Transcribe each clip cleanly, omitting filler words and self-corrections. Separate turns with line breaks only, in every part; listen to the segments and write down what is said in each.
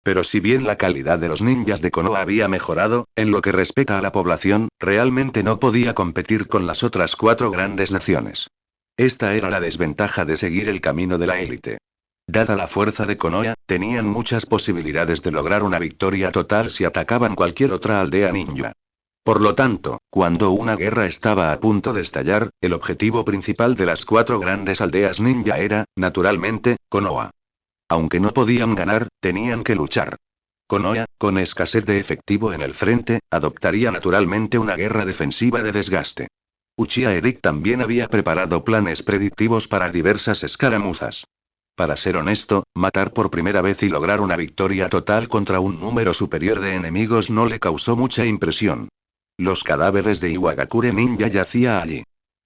Pero si bien la calidad de los ninjas de Konoha había mejorado, en lo que respecta a la población, realmente no podía competir con las otras 4 grandes naciones. Esta era la desventaja de seguir el camino de la élite. Dada la fuerza de Konoha, tenían muchas posibilidades de lograr una victoria total si atacaban cualquier otra aldea ninja. Por lo tanto, cuando una guerra estaba a punto de estallar, el objetivo principal de las 4 grandes aldeas ninja era, naturalmente, Konoha. Aunque no podían ganar, tenían que luchar. Konoha, con escasez de efectivo en el frente, adoptaría naturalmente una guerra defensiva de desgaste. Uchiha Eric también había preparado planes predictivos para diversas escaramuzas. Para ser honesto, matar por primera vez y lograr una victoria total contra un número superior de enemigos no le causó mucha impresión. Los cadáveres de Iwagakure Ninja yacía allí.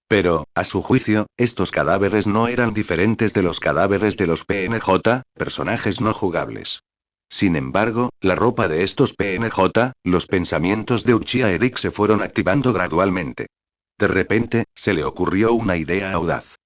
Pero, a su juicio, estos cadáveres no eran diferentes de los cadáveres de los PNJ, personajes no jugables. Sin embargo, la ropa de estos PNJ, los pensamientos de Uchiha Eric se fueron activando gradualmente. De repente, se le ocurrió una idea audaz.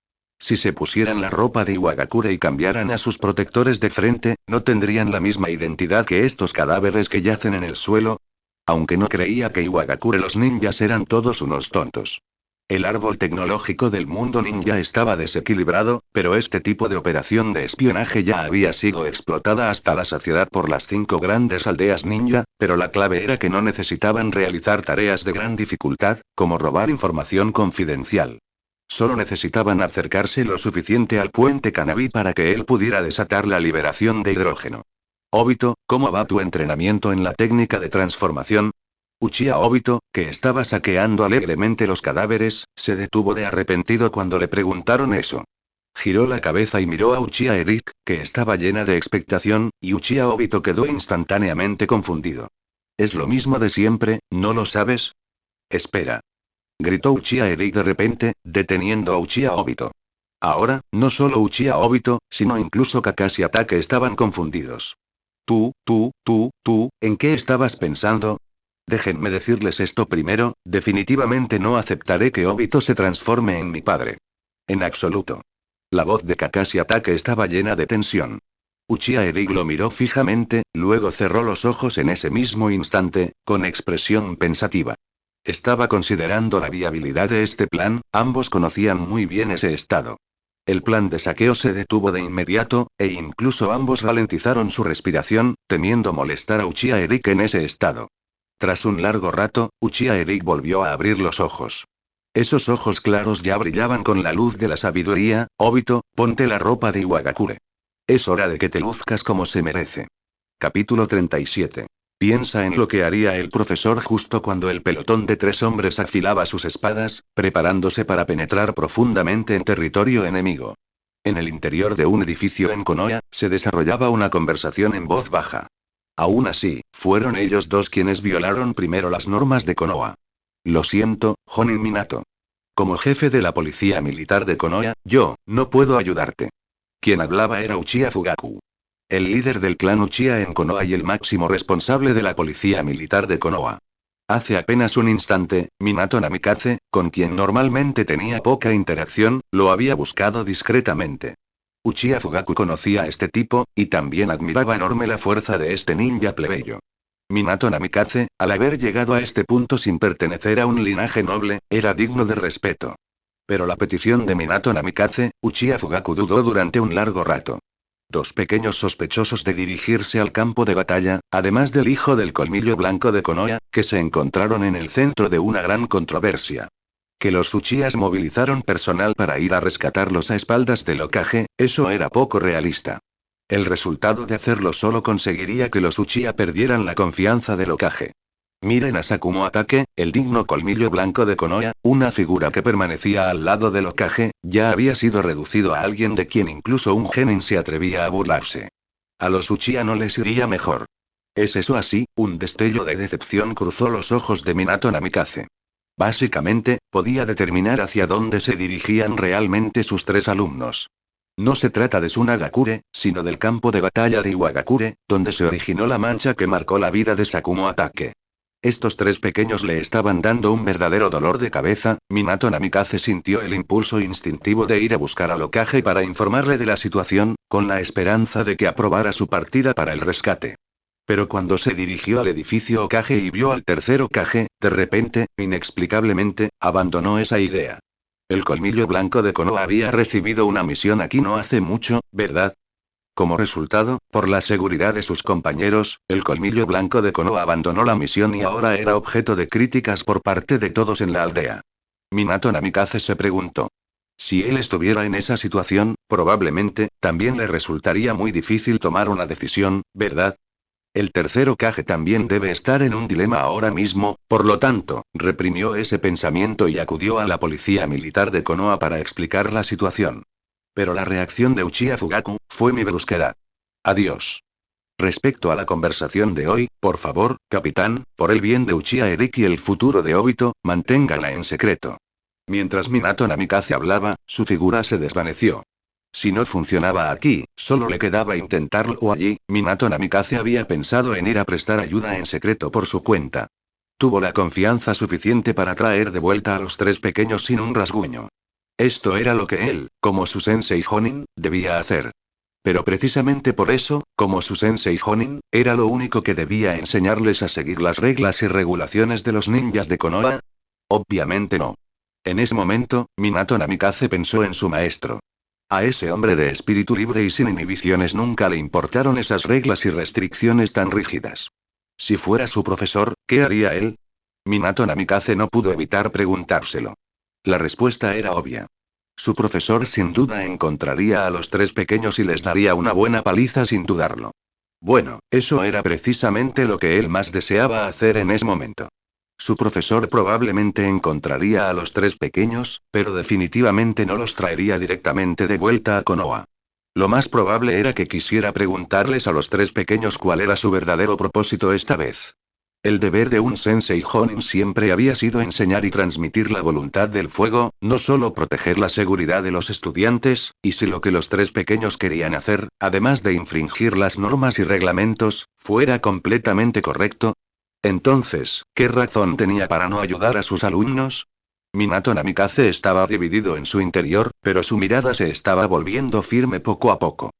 Si se pusieran la ropa de Iwagakure y cambiaran a sus protectores de frente, ¿no tendrían la misma identidad que estos cadáveres que yacen en el suelo? Aunque no creía que Iwagakure los ninjas eran todos unos tontos. El árbol tecnológico del mundo ninja estaba desequilibrado, pero este tipo de operación de espionaje ya había sido explotada hasta la saciedad por las 5 grandes aldeas ninja, pero la clave era que no necesitaban realizar tareas de gran dificultad, como robar información confidencial. Solo necesitaban acercarse lo suficiente al puente Kanabi para que él pudiera desatar la liberación de hidrógeno. Obito, ¿cómo va tu entrenamiento en la técnica de transformación? Uchiha Obito, que estaba saqueando alegremente los cadáveres, se detuvo de arrepentido cuando le preguntaron eso. Giró la cabeza y miró a Uchiha Eric, que estaba llena de expectación, y Uchiha Obito quedó instantáneamente confundido. Es lo mismo de siempre, ¿no lo sabes? Espera. Gritó Uchiha Eric de repente, deteniendo a Uchiha Obito. Ahora, no solo Uchiha Obito, sino incluso Kakashi Hatake estaban confundidos. Tú, ¿en qué estabas pensando? Déjenme decirles esto primero, definitivamente no aceptaré que Obito se transforme en mi padre. En absoluto. La voz de Kakashi Hatake estaba llena de tensión. Uchiha Eric lo miró fijamente, luego cerró los ojos en ese mismo instante, con expresión pensativa. Estaba considerando la viabilidad de este plan, ambos conocían muy bien ese estado. El plan de saqueo se detuvo de inmediato, e incluso ambos ralentizaron su respiración, temiendo molestar a Uchiha Eric en ese estado. Tras un largo rato, Uchiha Eric volvió a abrir los ojos. Esos ojos claros ya brillaban con la luz de la sabiduría. Obito, ponte la ropa de Iwagakure. Es hora de que te luzcas como se merece. Capítulo 37. Piensa en lo que haría el profesor justo cuando el pelotón de 3 hombres afilaba sus espadas, preparándose para penetrar profundamente en territorio enemigo. En el interior de un edificio en Konoha, se desarrollaba una conversación en voz baja. Aún así, fueron ellos dos quienes violaron primero las normas de Konoha. Lo siento, Jonin Minato. Como jefe de la policía militar de Konoha, yo no puedo ayudarte. Quien hablaba era Uchiha Fugaku. El líder del clan Uchiha en Konoha y el máximo responsable de la policía militar de Konoha. Hace apenas un instante, Minato Namikaze, con quien normalmente tenía poca interacción, lo había buscado discretamente. Uchiha Fugaku conocía a este tipo, y también admiraba enorme la fuerza de este ninja plebeyo. Minato Namikaze, al haber llegado a este punto sin pertenecer a un linaje noble, era digno de respeto. Pero la petición de Minato Namikaze, Uchiha Fugaku dudó durante un largo rato. Dos pequeños sospechosos de dirigirse al campo de batalla, además del hijo del colmillo blanco de Konoha, que se encontraron en el centro de una gran controversia. Que los Uchihas movilizaron personal para ir a rescatarlos a espaldas del Hokage, eso era poco realista. El resultado de hacerlo solo conseguiría que los Uchiha perdieran la confianza del Hokage. Miren a Sakumo Atake, el digno colmillo blanco de Konoha, una figura que permanecía al lado del Hokage, ya había sido reducido a alguien de quien incluso un genin se atrevía a burlarse. A los Uchiha no les iría mejor. ¿Es eso así? Un destello de decepción cruzó los ojos de Minato Namikaze. Básicamente, podía determinar hacia dónde se dirigían realmente sus 3 alumnos. No se trata de Sunagakure, sino del campo de batalla de Iwagakure, donde se originó la mancha que marcó la vida de Sakumo Atake. Estos 3 pequeños le estaban dando un verdadero dolor de cabeza. Minato Namikaze sintió el impulso instintivo de ir a buscar al Hokage para informarle de la situación, con la esperanza de que aprobara su partida para el rescate. Pero cuando se dirigió al edificio Hokage y vio al tercer Hokage, de repente, inexplicablemente, abandonó esa idea. El colmillo blanco de Konoha había recibido una misión aquí no hace mucho, ¿verdad? Como resultado, por la seguridad de sus compañeros, el colmillo blanco de Konoha abandonó la misión y ahora era objeto de críticas por parte de todos en la aldea. Minato Namikaze se preguntó. Si él estuviera en esa situación, probablemente, también le resultaría muy difícil tomar una decisión, ¿verdad? El tercer Hokage también debe estar en un dilema ahora mismo, por lo tanto, reprimió ese pensamiento y acudió a la policía militar de Konoha para explicar la situación. Pero la reacción de Uchiha Fugaku fue mi brusquedad. Adiós. Respecto a la conversación de hoy, por favor, capitán, por el bien de Uchiha Erik y el futuro de Obito, manténgala en secreto. Mientras Minato Namikaze hablaba, su figura se desvaneció. Si no funcionaba aquí, solo le quedaba intentarlo allí. Minato Namikaze había pensado en ir a prestar ayuda en secreto por su cuenta. Tuvo la confianza suficiente para traer de vuelta a los tres pequeños sin un rasguño. Esto era lo que él, como su sensei Jonin, debía hacer. Pero precisamente por eso, como su sensei Jonin, era lo único que debía enseñarles a seguir las reglas y regulaciones de los ninjas de Konoha. Obviamente no. En ese momento, Minato Namikaze pensó en su maestro. A ese hombre de espíritu libre y sin inhibiciones nunca le importaron esas reglas y restricciones tan rígidas. Si fuera su profesor, ¿qué haría él? Minato Namikaze no pudo evitar preguntárselo. La respuesta era obvia. Su profesor sin duda encontraría a los tres pequeños y les daría una buena paliza sin dudarlo. Bueno, eso era precisamente lo que él más deseaba hacer en ese momento. Su profesor probablemente encontraría a los tres pequeños, pero definitivamente no los traería directamente de vuelta a Konoha. Lo más probable era que quisiera preguntarles a los tres pequeños cuál era su verdadero propósito esta vez. El deber de un sensei Jonin siempre había sido enseñar y transmitir la voluntad del fuego, no solo proteger la seguridad de los estudiantes, y si lo que los tres pequeños querían hacer, además de infringir las normas y reglamentos, fuera completamente correcto. Entonces, ¿qué razón tenía para no ayudar a sus alumnos? Minato Namikaze estaba dividido en su interior, pero su mirada se estaba volviendo firme poco a poco.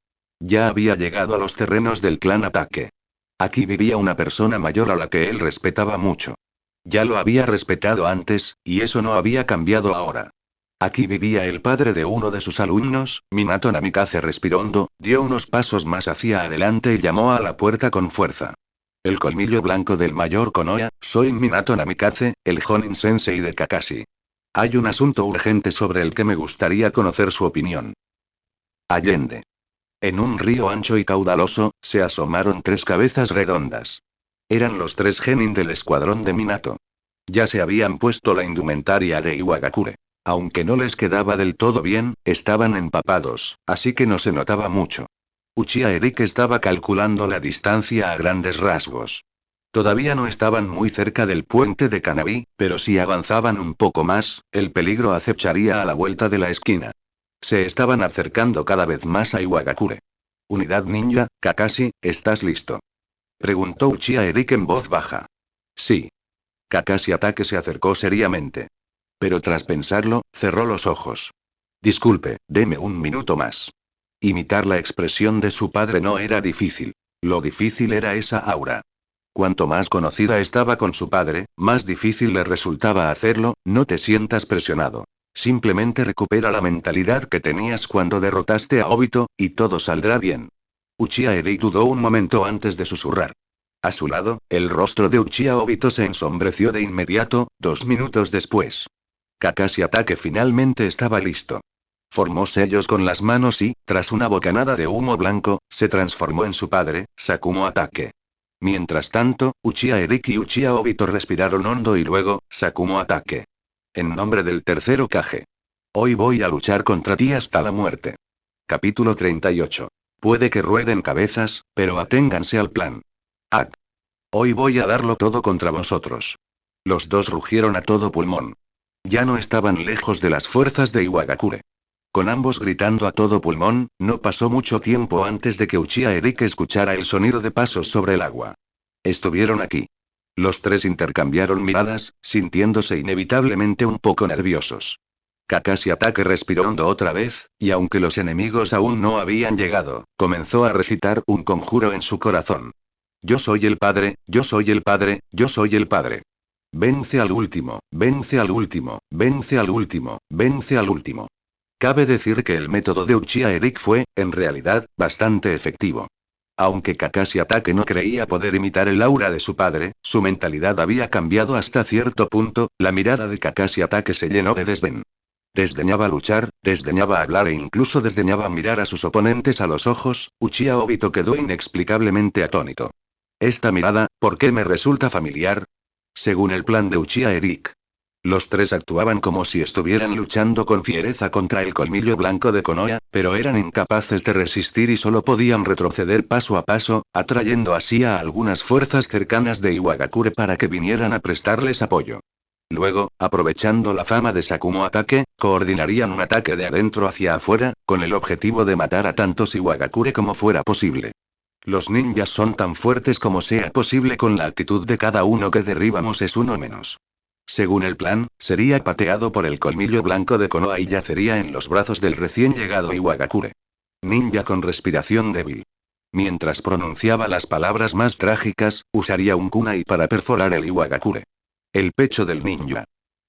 Ya había llegado a los terrenos del clan Ataque. Aquí vivía una persona mayor a la que él respetaba mucho. Ya lo había respetado antes, y eso no había cambiado ahora. Aquí vivía el padre de uno de sus alumnos. Minato Namikaze respiró hondo, dio unos pasos más hacia adelante y llamó a la puerta con fuerza. El colmillo blanco del mayor Konoha, soy Minato Namikaze, el Jonin Sensei de Kakashi. Hay un asunto urgente sobre el que me gustaría conocer su opinión. Allende. En un río ancho y caudaloso, se asomaron tres cabezas redondas. Eran los tres genin del escuadrón de Minato. Ya se habían puesto la indumentaria de Iwagakure. Aunque no les quedaba del todo bien, estaban empapados, así que no se notaba mucho. Uchiha Erik estaba calculando la distancia a grandes rasgos. Todavía no estaban muy cerca del puente de Kanabi, pero si avanzaban un poco más, el peligro acecharía a la vuelta de la esquina. Se estaban acercando cada vez más a Iwagakure. Unidad ninja, Kakashi, ¿estás listo? Preguntó Uchiha Erik en voz baja. Sí. Kakashi Ataque se acercó seriamente. Pero tras pensarlo, cerró los ojos. Disculpe, deme un minuto más. Imitar la expresión de su padre no era difícil. Lo difícil era esa aura. Cuanto más conocida estaba con su padre, más difícil le resultaba hacerlo. No te sientas presionado. Simplemente recupera la mentalidad que tenías cuando derrotaste a Obito, y todo saldrá bien. Uchiha Erik dudó un momento antes de susurrar. A su lado, el rostro de Uchiha Obito se ensombreció de inmediato. 2 minutos después. Kakashi Ataque finalmente estaba listo. Formó sellos con las manos y, tras una bocanada de humo blanco, se transformó en su padre, Sakumo Ataque. Mientras tanto, Uchiha Erik y Uchiha Obito respiraron hondo y luego, Sakumo Ataque. En nombre del tercer Hokage. Hoy voy a luchar contra ti hasta la muerte. Capítulo 38. Puede que rueden cabezas, pero aténganse al plan. Ak. Hoy voy a darlo todo contra vosotros. Los dos rugieron a todo pulmón. Ya no estaban lejos de las fuerzas de Iwagakure. Con ambos gritando a todo pulmón, no pasó mucho tiempo antes de que Uchiha Erik escuchara el sonido de pasos sobre el agua. Estuvieron aquí. Los tres intercambiaron miradas, sintiéndose inevitablemente un poco nerviosos. Kakashi Ataque respiró hondo otra vez, y aunque los enemigos aún no habían llegado, comenzó a recitar un conjuro en su corazón. Yo soy el padre, yo soy el padre, yo soy el padre. Vence al último, vence al último, vence al último, vence al último. Cabe decir que el método de Uchiha Eric fue, en realidad, bastante efectivo. Aunque Kakashi Hatake no creía poder imitar el aura de su padre, su mentalidad había cambiado hasta cierto punto, la mirada de Kakashi Hatake se llenó de desdén. Desdeñaba luchar, desdeñaba hablar e incluso desdeñaba mirar a sus oponentes a los ojos. Uchiha Obito quedó inexplicablemente atónito. Esta mirada, ¿por qué me resulta familiar? Según el plan de Uchiha Eric. Los tres actuaban como si estuvieran luchando con fiereza contra el colmillo blanco de Konoha, pero eran incapaces de resistir y solo podían retroceder paso a paso, atrayendo así a algunas fuerzas cercanas de Iwagakure para que vinieran a prestarles apoyo. Luego, aprovechando la fama de Sakumo Atake, coordinarían un ataque de adentro hacia afuera, con el objetivo de matar a tantos Iwagakure como fuera posible. Los ninjas son tan fuertes como sea posible con la actitud de cada uno que derribamos es uno menos. Según el plan, sería pateado por el colmillo blanco de Konoha y yacería en los brazos del recién llegado Iwagakure. Ninja con respiración débil. Mientras pronunciaba las palabras más trágicas, usaría un kunai para perforar el Iwagakure. El pecho del ninja.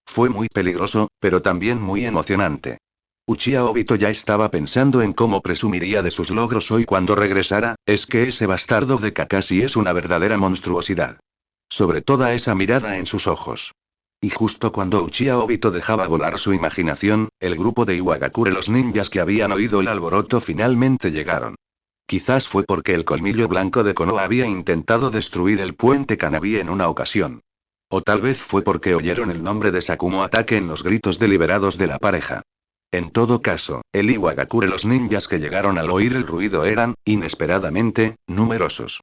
Fue muy peligroso, pero también muy emocionante. Uchiha Obito ya estaba pensando en cómo presumiría de sus logros hoy cuando regresara, es que ese bastardo de Kakashi es una verdadera monstruosidad. Sobre toda esa mirada en sus ojos. Y justo cuando Uchiha Obito dejaba volar su imaginación, el grupo de Iwagakure, los ninjas que habían oído el alboroto, finalmente llegaron. Quizás fue porque el colmillo blanco de Konoha había intentado destruir el puente Kanabi en una ocasión. O tal vez fue porque oyeron el nombre de Sakumo Atake en los gritos deliberados de la pareja. En todo caso, el Iwagakure, los ninjas que llegaron al oír el ruido eran, inesperadamente, numerosos.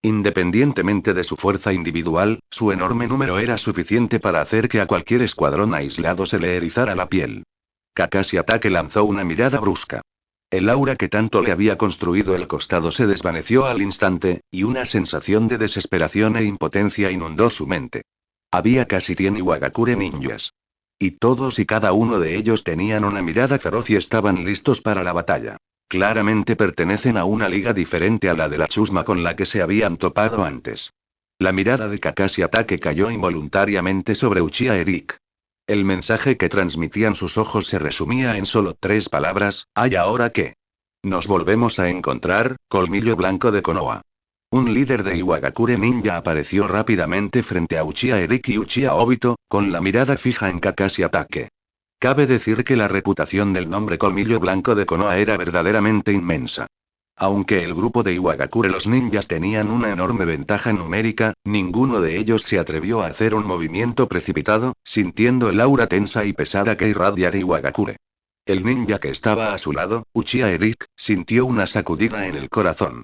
Independientemente de su fuerza individual, su enorme número era suficiente para hacer que a cualquier escuadrón aislado se le erizara la piel. Kakashi Hatake lanzó una mirada brusca. El aura que tanto le había construido el costado se desvaneció al instante, y una sensación de desesperación e impotencia inundó su mente. Había casi 100 Iwagakure ninjas. Y todos y cada uno de ellos tenían una mirada feroz y estaban listos para la batalla. Claramente pertenecen a una liga diferente a la de la chusma con la que se habían topado antes. La mirada de Kakashi Hatake cayó involuntariamente sobre Uchiha Eric. El mensaje que transmitían sus ojos se resumía en solo 3 palabras: ¿hay ahora qué? Nos volvemos a encontrar, colmillo blanco de Konoha. Un líder de Iwagakure ninja apareció rápidamente frente a Uchiha Eric y Uchiha Obito, con la mirada fija en Kakashi Hatake. Cabe decir que la reputación del nombre colmillo blanco de Konoha era verdaderamente inmensa. Aunque el grupo de Iwagakure, los ninjas, tenían una enorme ventaja numérica, ninguno de ellos se atrevió a hacer un movimiento precipitado, sintiendo el aura tensa y pesada que irradia de Iwagakure. El ninja que estaba a su lado, Uchiha Eric, sintió una sacudida en el corazón.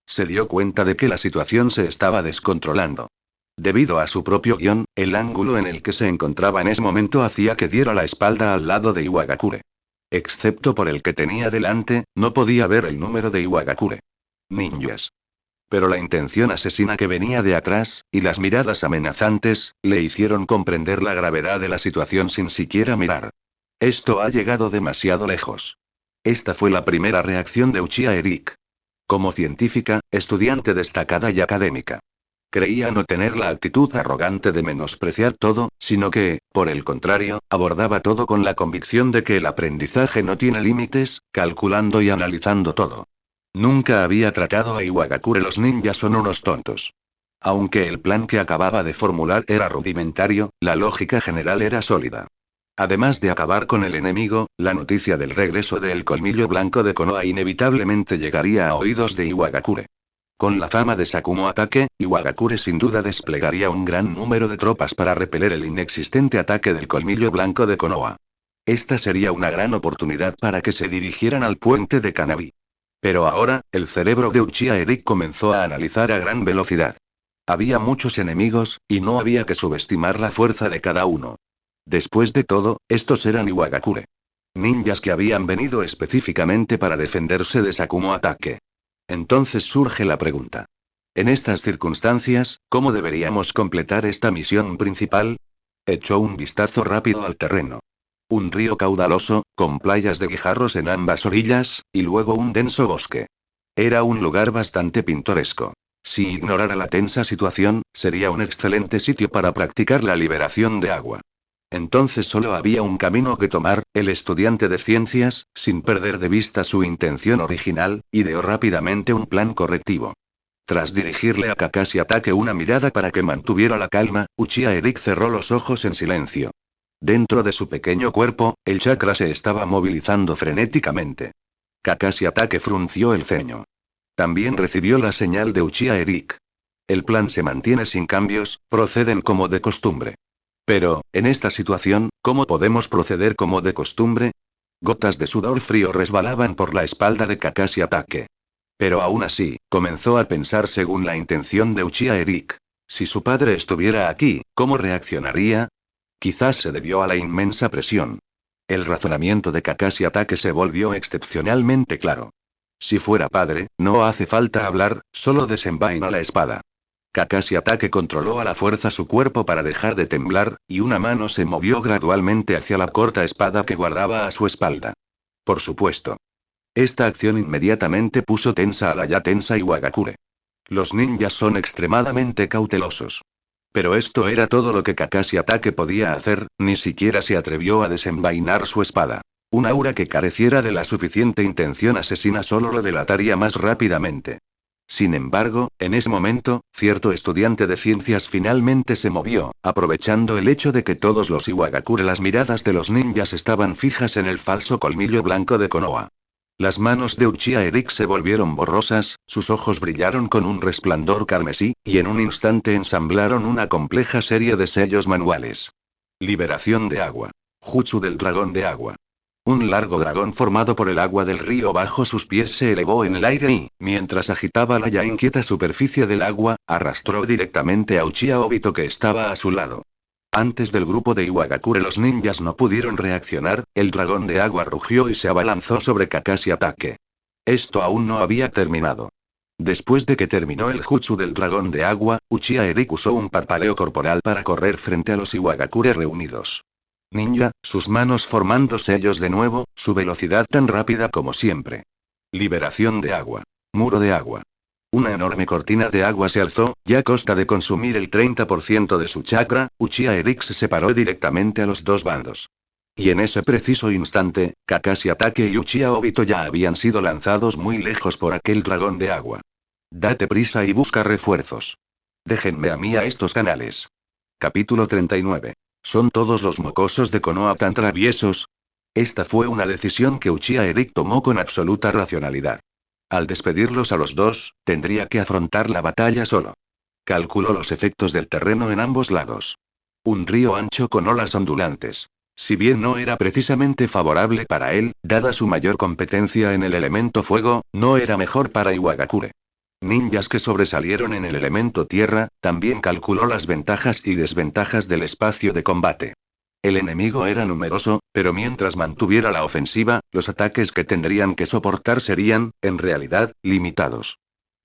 Se dio cuenta de que la situación se estaba descontrolando. Debido a su propio guión, el ángulo en el que se encontraba en ese momento hacía que diera la espalda al lado de Iwagakure. Excepto por el que tenía delante, no podía ver el número de Iwagakure. Ninjas. Pero la intención asesina que venía de atrás, y las miradas amenazantes, le hicieron comprender la gravedad de la situación sin siquiera mirar. Esto ha llegado demasiado lejos. Esta fue la primera reacción de Uchiha Eric. Como científica, estudiante destacada y académica. Creía no tener la actitud arrogante de menospreciar todo, sino que, por el contrario, abordaba todo con la convicción de que el aprendizaje no tiene límites, calculando y analizando todo. Nunca había tratado a Iwagakure, los ninjas son unos tontos. Aunque el plan que acababa de formular era rudimentario, la lógica general era sólida. Además de acabar con el enemigo, la noticia del regreso del colmillo blanco de Konoha inevitablemente llegaría a oídos de Iwagakure. Con la fama de Sakumo Atake, Iwagakure sin duda desplegaría un gran número de tropas para repeler el inexistente ataque del colmillo blanco de Konoha. Esta sería una gran oportunidad para que se dirigieran al puente de Kanabi. Pero ahora, el cerebro de Uchiha Eric comenzó a analizar a gran velocidad. Había muchos enemigos, y no había que subestimar la fuerza de cada uno. Después de todo, estos eran Iwagakure. Ninjas que habían venido específicamente para defenderse de Sakumo Atake. Entonces surge la pregunta. En estas circunstancias, ¿cómo deberíamos completar esta misión principal? Echó un vistazo rápido al terreno. Un río caudaloso, con playas de guijarros en ambas orillas, y luego un denso bosque. Era un lugar bastante pintoresco. Si ignorara la tensa situación, sería un excelente sitio para practicar la liberación de agua. Entonces solo había un camino que tomar. El estudiante de ciencias, sin perder de vista su intención original, ideó rápidamente un plan correctivo. Tras dirigirle a Kakashi Ataque una mirada para que mantuviera la calma, Uchiha Eric cerró los ojos en silencio. Dentro de su pequeño cuerpo, el chakra se estaba movilizando frenéticamente. Kakashi Ataque frunció el ceño. También recibió la señal de Uchiha Eric. El plan se mantiene sin cambios, proceden como de costumbre. Pero, en esta situación, ¿cómo podemos proceder como de costumbre? Gotas de sudor frío resbalaban por la espalda de Kakashi Ataque. Pero aún así, comenzó a pensar según la intención de Uchiha Eric. Si su padre estuviera aquí, ¿cómo reaccionaría? Quizás se debió a la inmensa presión. El razonamiento de Kakashi Ataque se volvió excepcionalmente claro. Si fuera padre, no hace falta hablar, solo desenvaina la espada. Kakashi Ataque controló a la fuerza su cuerpo para dejar de temblar, y una mano se movió gradualmente hacia la corta espada que guardaba a su espalda. Por supuesto. Esta acción inmediatamente puso tensa a la ya tensa Iwagakure. Los ninjas son extremadamente cautelosos. Pero esto era todo lo que Kakashi Ataque podía hacer, ni siquiera se atrevió a desenvainar su espada. Un aura que careciera de la suficiente intención asesina solo lo delataría más rápidamente. Sin embargo, en ese momento, cierto estudiante de ciencias finalmente se movió, aprovechando el hecho de que todos los Iwagakure las miradas de los ninjas estaban fijas en el falso colmillo blanco de Konoha. Las manos de Uchiha Eric se volvieron borrosas, sus ojos brillaron con un resplandor carmesí, y en un instante ensamblaron una compleja serie de sellos manuales. Liberación de agua. Jutsu del dragón de agua. Un largo dragón formado por el agua del río bajo sus pies se elevó en el aire y, mientras agitaba la ya inquieta superficie del agua, arrastró directamente a Uchiha Obito que estaba a su lado. Antes del grupo de Iwagakure los ninjas no pudieron reaccionar, el dragón de agua rugió y se abalanzó sobre Kakashi Ataque. Esto aún no había terminado. Después de que terminó el jutsu del dragón de agua, Uchiha Eric usó un parpaleo corporal para correr frente a los Iwagakure reunidos. Ninja, sus manos formando sellos de nuevo, su velocidad tan rápida como siempre. Liberación de agua. Muro de agua. Una enorme cortina de agua se alzó, y a costa de consumir el 30% de su chakra, Uchiha Eric se separó directamente a los dos bandos. Y en ese preciso instante, Kakashi Ataque y Uchiha Obito ya habían sido lanzados muy lejos por aquel dragón de agua. Date prisa y busca refuerzos. Déjenme a mí a estos canales. Capítulo 39. ¿Son todos los mocosos de Konoha tan traviesos? Esta fue una decisión que Uchiha Eric tomó con absoluta racionalidad. Al despedirlos a los dos, tendría que afrontar la batalla solo. Calculó los efectos del terreno en ambos lados. Un río ancho con olas ondulantes. Si bien no era precisamente favorable para él, dada su mayor competencia en el elemento fuego, no era mejor para Iwagakure. Ninjas que sobresalieron en el elemento tierra, también calculó las ventajas y desventajas del espacio de combate. El enemigo era numeroso, pero mientras mantuviera la ofensiva, los ataques que tendrían que soportar serían, en realidad, limitados.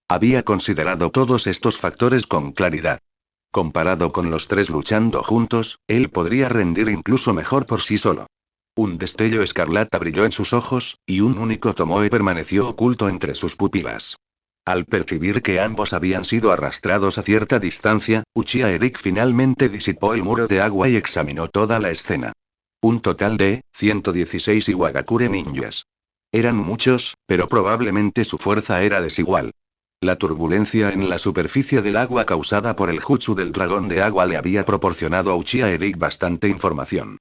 Había considerado todos estos factores con claridad. Comparado con los tres luchando juntos, él podría rendir incluso mejor por sí solo. Un destello escarlata brilló en sus ojos, y un único tomoe permaneció oculto entre sus pupilas. Al percibir que ambos habían sido arrastrados a cierta distancia, Uchiha Eric finalmente disipó el muro de agua y examinó toda la escena. Un total de 116 Iwagakure ninjas. Eran muchos, pero probablemente su fuerza era desigual. La turbulencia en la superficie del agua causada por el jutsu del dragón de agua le había proporcionado a Uchiha Eric bastante información.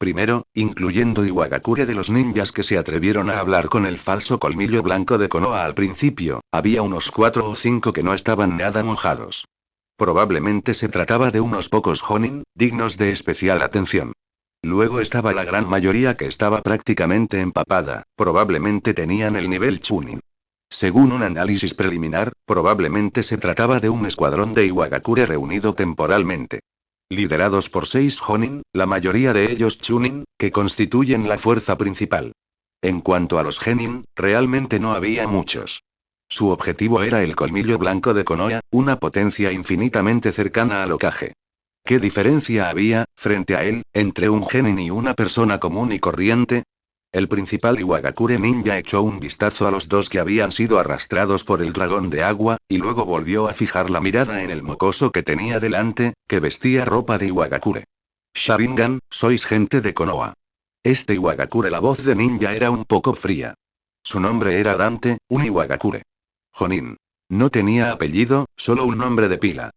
Primero, incluyendo Iwagakure de los ninjas que se atrevieron a hablar con el falso colmillo blanco de Konoha al principio, había unos 4 o 5 que no estaban nada mojados. Probablemente se trataba de unos pocos Jonin, dignos de especial atención. Luego estaba la gran mayoría que estaba prácticamente empapada, probablemente tenían el nivel Chunin. Según un análisis preliminar, probablemente se trataba de un escuadrón de Iwagakure reunido temporalmente. Liderados por 6 Jonin, la mayoría de ellos Chunin, que constituyen la fuerza principal. En cuanto a los Genin, realmente no había muchos. Su objetivo era el colmillo blanco de Konoha, una potencia infinitamente cercana al Hokage. ¿Qué diferencia había, frente a él, entre un Genin y una persona común y corriente? El principal Iwagakure ninja echó un vistazo a los dos que habían sido arrastrados por el dragón de agua, y luego volvió a fijar la mirada en el mocoso que tenía delante, que vestía ropa de Iwagakure. Sharingan, sois gente de Konoha. Este Iwagakure, la voz de ninja era un poco fría. Su nombre era Dante, un Iwagakure. Jonin. No tenía apellido, solo un nombre de pila.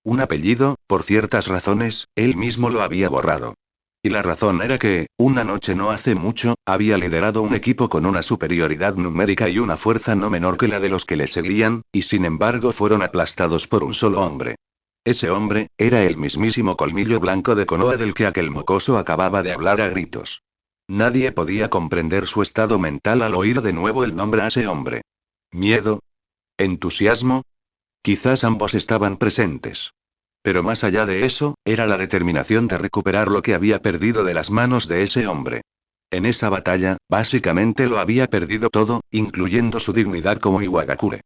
Un apellido, por ciertas razones, él mismo lo había borrado. Y la razón era que, una noche no hace mucho, había liderado un equipo con una superioridad numérica y una fuerza no menor que la de los que le seguían, y sin embargo fueron aplastados por un solo hombre. Ese hombre, era el mismísimo colmillo blanco de Konoha del que aquel mocoso acababa de hablar a gritos. Nadie podía comprender su estado mental al oír de nuevo el nombre a ese hombre. ¿Miedo? ¿Entusiasmo? Quizás ambos estaban presentes. Pero más allá de eso, era la determinación de recuperar lo que había perdido de las manos de ese hombre. En esa batalla, básicamente lo había perdido todo, incluyendo su dignidad como Iwagakure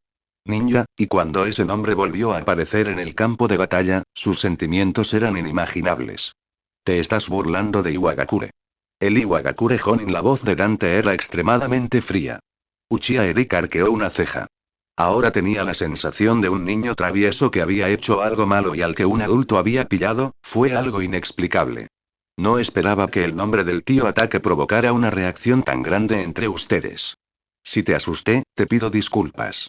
ninja, y cuando ese nombre volvió a aparecer en el campo de batalla, sus sentimientos eran inimaginables. Te estás burlando de Iwagakure. El Iwagakure Jonin, la voz de Dante era extremadamente fría. Uchiha Eric arqueó una ceja. Ahora tenía la sensación de un niño travieso que había hecho algo malo y al que un adulto había pillado, fue algo inexplicable. No esperaba que el nombre del tío Ataque provocara una reacción tan grande entre ustedes. Si te asusté, te pido disculpas.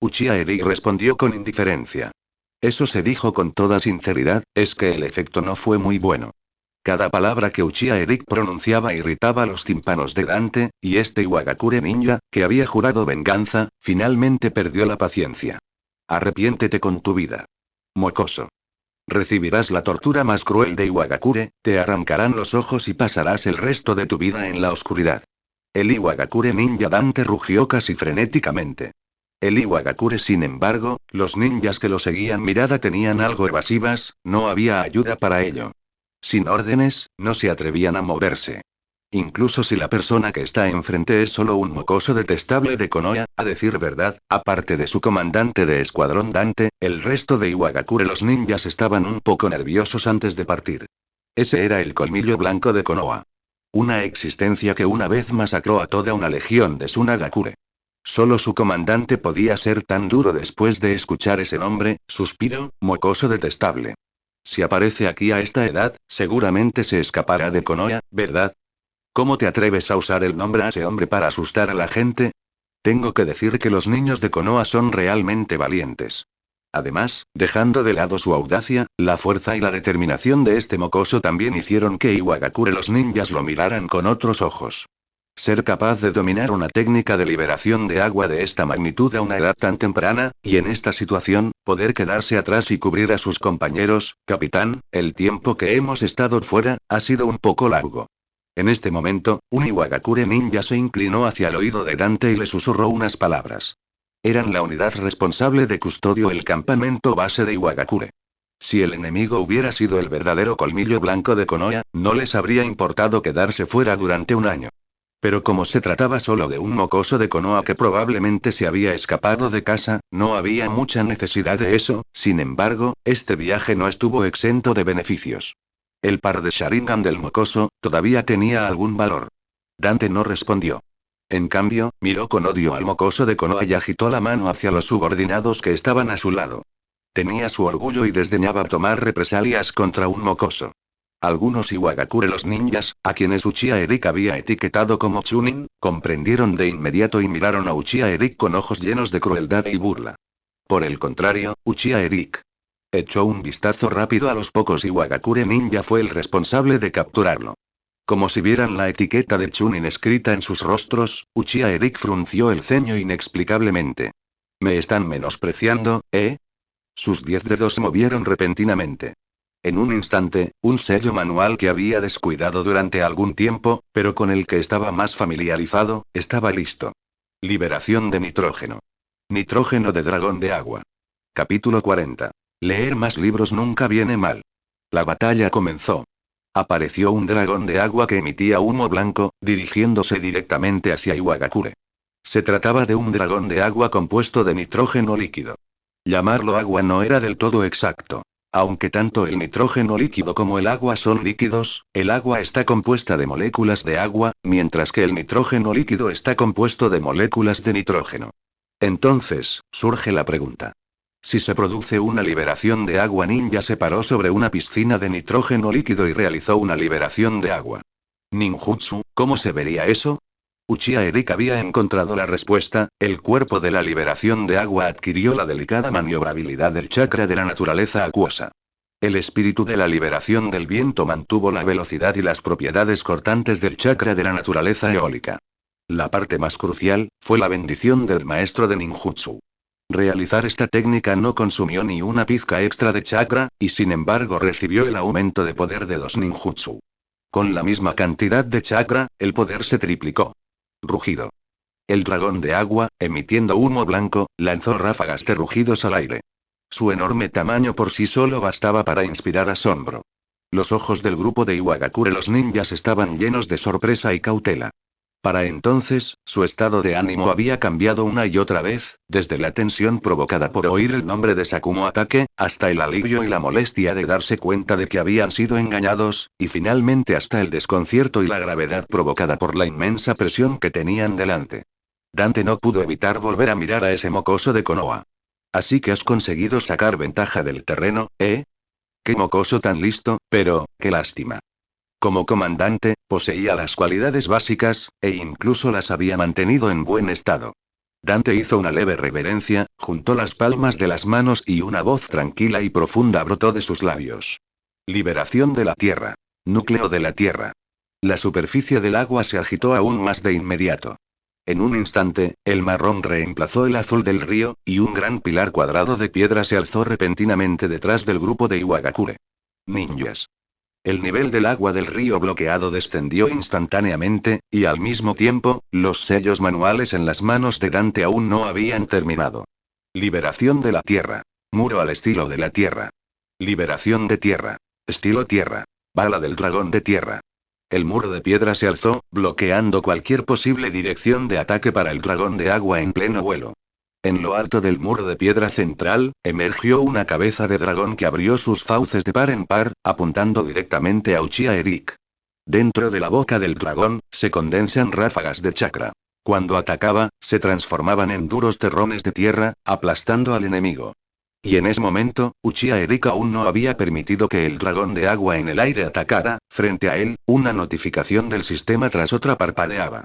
Uchiha Eric respondió con indiferencia. Eso se dijo con toda sinceridad, es que el efecto no fue muy bueno. Cada palabra que Uchiha Eric pronunciaba irritaba los tímpanos de Dante, y este Iwagakure ninja, que había jurado venganza, finalmente perdió la paciencia. Arrepiéntete con tu vida. Mocoso. Recibirás la tortura más cruel de Iwagakure, te arrancarán los ojos y pasarás el resto de tu vida en la oscuridad. El Iwagakure ninja Dante rugió casi frenéticamente. El Iwagakure, sin embargo, los ninjas que lo seguían mirada tenían algo evasivas, no había ayuda para ello. Sin órdenes, no se atrevían a moverse. Incluso si la persona que está enfrente es solo un mocoso detestable de Konoha, a decir verdad, aparte de su comandante de escuadrón Dante, el resto de Iwagakure, los ninjas, estaban un poco nerviosos antes de partir. Ese era el colmillo blanco de Konoha. Una existencia que una vez masacró a toda una legión de Tsunagakure. Solo su comandante podía ser tan duro después de escuchar ese nombre, suspiro, mocoso detestable. Si aparece aquí a esta edad, seguramente se escapará de Konoha, ¿verdad? ¿Cómo te atreves a usar el nombre a ese hombre para asustar a la gente? Tengo que decir que los niños de Konoha son realmente valientes. Además, dejando de lado su audacia, la fuerza y la determinación de este mocoso también hicieron que Iwagakure los ninjas lo miraran con otros ojos. Ser capaz de dominar una técnica de liberación de agua de esta magnitud a una edad tan temprana, y en esta situación, poder quedarse atrás y cubrir a sus compañeros, capitán, el tiempo que hemos estado fuera, ha sido un poco largo. En este momento, un Iwagakure ninja se inclinó hacia el oído de Dante y le susurró unas palabras. Eran la unidad responsable de custodio el campamento base de Iwagakure. Si el enemigo hubiera sido el verdadero colmillo blanco de Konoha, no les habría importado quedarse fuera durante un año. Pero como se trataba solo de un mocoso de Konoha que probablemente se había escapado de casa, no había mucha necesidad de eso. Sin embargo, este viaje no estuvo exento de beneficios. El par de Sharingan del mocoso, todavía tenía algún valor. Dante no respondió. En cambio, miró con odio al mocoso de Konoha y agitó la mano hacia los subordinados que estaban a su lado. Tenía su orgullo y desdeñaba tomar represalias contra un mocoso. Algunos Iwagakure, los ninjas, a quienes Uchiha Eric había etiquetado como Chunin, comprendieron de inmediato y miraron a Uchiha Eric con ojos llenos de crueldad y burla. Por el contrario, Uchiha Eric echó un vistazo rápido a los pocos Iwagakure ninja, fue el responsable de capturarlo. Como si vieran la etiqueta de Chunin escrita en sus rostros, Uchiha Eric frunció el ceño inexplicablemente. ¿Me están menospreciando, eh? Sus 10 dedos se movieron repentinamente. En un instante, un sello manual que había descuidado durante algún tiempo, pero con el que estaba más familiarizado, estaba listo. Liberación de nitrógeno. Nitrógeno de dragón de agua. Capítulo 40. Leer más libros nunca viene mal. La batalla comenzó. Apareció un dragón de agua que emitía humo blanco, dirigiéndose directamente hacia Iwagakure. Se trataba de un dragón de agua compuesto de nitrógeno líquido. Llamarlo agua no era del todo exacto. Aunque tanto el nitrógeno líquido como el agua son líquidos, el agua está compuesta de moléculas de agua, mientras que el nitrógeno líquido está compuesto de moléculas de nitrógeno. Entonces, surge la pregunta. Si se produce una liberación de agua, ninja se paró sobre una piscina de nitrógeno líquido y realizó una liberación de agua. Ninjutsu, ¿cómo se vería eso? Uchiha Eric había encontrado la respuesta: el cuerpo de la liberación de agua adquirió la delicada maniobrabilidad del chakra de la naturaleza acuosa. El espíritu de la liberación del viento mantuvo la velocidad y las propiedades cortantes del chakra de la naturaleza eólica. La parte más crucial, fue la bendición del maestro de ninjutsu. Realizar esta técnica no consumió ni una pizca extra de chakra, y sin embargo recibió el aumento de poder de 2 ninjutsu. Con la misma cantidad de chakra, el poder se triplicó. Rugido. El dragón de agua, emitiendo humo blanco, lanzó ráfagas de rugidos al aire. Su enorme tamaño por sí solo bastaba para inspirar asombro. Los ojos del grupo de Iwagakure, los ninjas, estaban llenos de sorpresa y cautela. Para entonces, su estado de ánimo había cambiado una y otra vez, desde la tensión provocada por oír el nombre de Sakumo Atake, hasta el alivio y la molestia de darse cuenta de que habían sido engañados, y finalmente hasta el desconcierto y la gravedad provocada por la inmensa presión que tenían delante. Dante no pudo evitar volver a mirar a ese mocoso de Konoha. Así que has conseguido sacar ventaja del terreno, ¿eh? Qué mocoso tan listo, pero, qué lástima. Como comandante, poseía las cualidades básicas, e incluso las había mantenido en buen estado. Dante hizo una leve reverencia, juntó las palmas de las manos y una voz tranquila y profunda brotó de sus labios. Liberación de la Tierra. Núcleo de la Tierra. La superficie del agua se agitó aún más de inmediato. En un instante, el marrón reemplazó el azul del río, y un gran pilar cuadrado de piedra se alzó repentinamente detrás del grupo de Iwagakure. Ninjas. El nivel del agua del río bloqueado descendió instantáneamente, y al mismo tiempo, los sellos manuales en las manos de Dante aún no habían terminado. Liberación de la Tierra. Muro al estilo de la Tierra. Liberación de Tierra. Estilo Tierra. Bala del dragón de Tierra. El muro de piedra se alzó, bloqueando cualquier posible dirección de ataque para el dragón de agua en pleno vuelo. En lo alto del muro de piedra central, emergió una cabeza de dragón que abrió sus fauces de par en par, apuntando directamente a Uchiha Eric. Dentro de la boca del dragón, se condensan ráfagas de chakra. Cuando atacaba, se transformaban en duros terrones de tierra, aplastando al enemigo. Y en ese momento, Uchiha Eric aún no había permitido que el dragón de agua en el aire atacara. Frente a él, una notificación del sistema tras otra parpadeaba.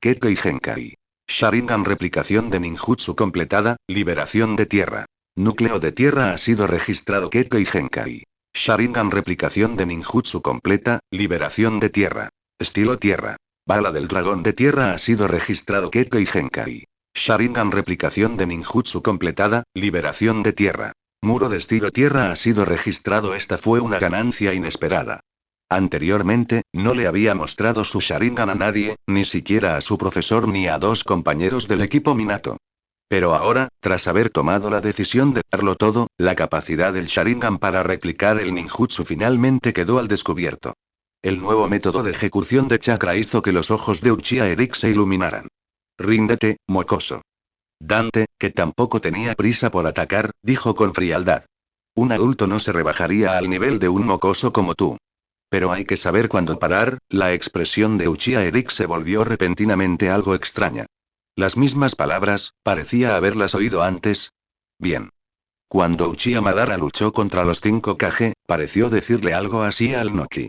Kekkei Genkai. Sharingan replicación de ninjutsu completada, liberación de tierra. Núcleo de tierra ha sido registrado. Kekkei Genkai. Sharingan replicación de ninjutsu completa, liberación de tierra. Estilo tierra. Bala del dragón de tierra ha sido registrado. Kekkei Genkai. Sharingan replicación de ninjutsu completada, liberación de tierra. Muro de estilo tierra ha sido registrado. Esta fue una ganancia inesperada. Anteriormente, no le había mostrado su Sharingan a nadie, ni siquiera a su profesor ni a 2 compañeros del equipo Minato. Pero ahora, tras haber tomado la decisión de darlo todo, la capacidad del Sharingan para replicar el ninjutsu finalmente quedó al descubierto. El nuevo método de ejecución de chakra hizo que los ojos de Uchiha Eric se iluminaran. Ríndete, mocoso. Dante, que tampoco tenía prisa por atacar, dijo con frialdad. Un adulto no se rebajaría al nivel de un mocoso como tú. Pero hay que saber cuándo parar. La expresión de Uchiha Eric se volvió repentinamente algo extraña. Las mismas palabras, parecía haberlas oído antes. Bien. Cuando Uchiha Madara luchó contra los 5 Kage, pareció decirle algo así al Noki.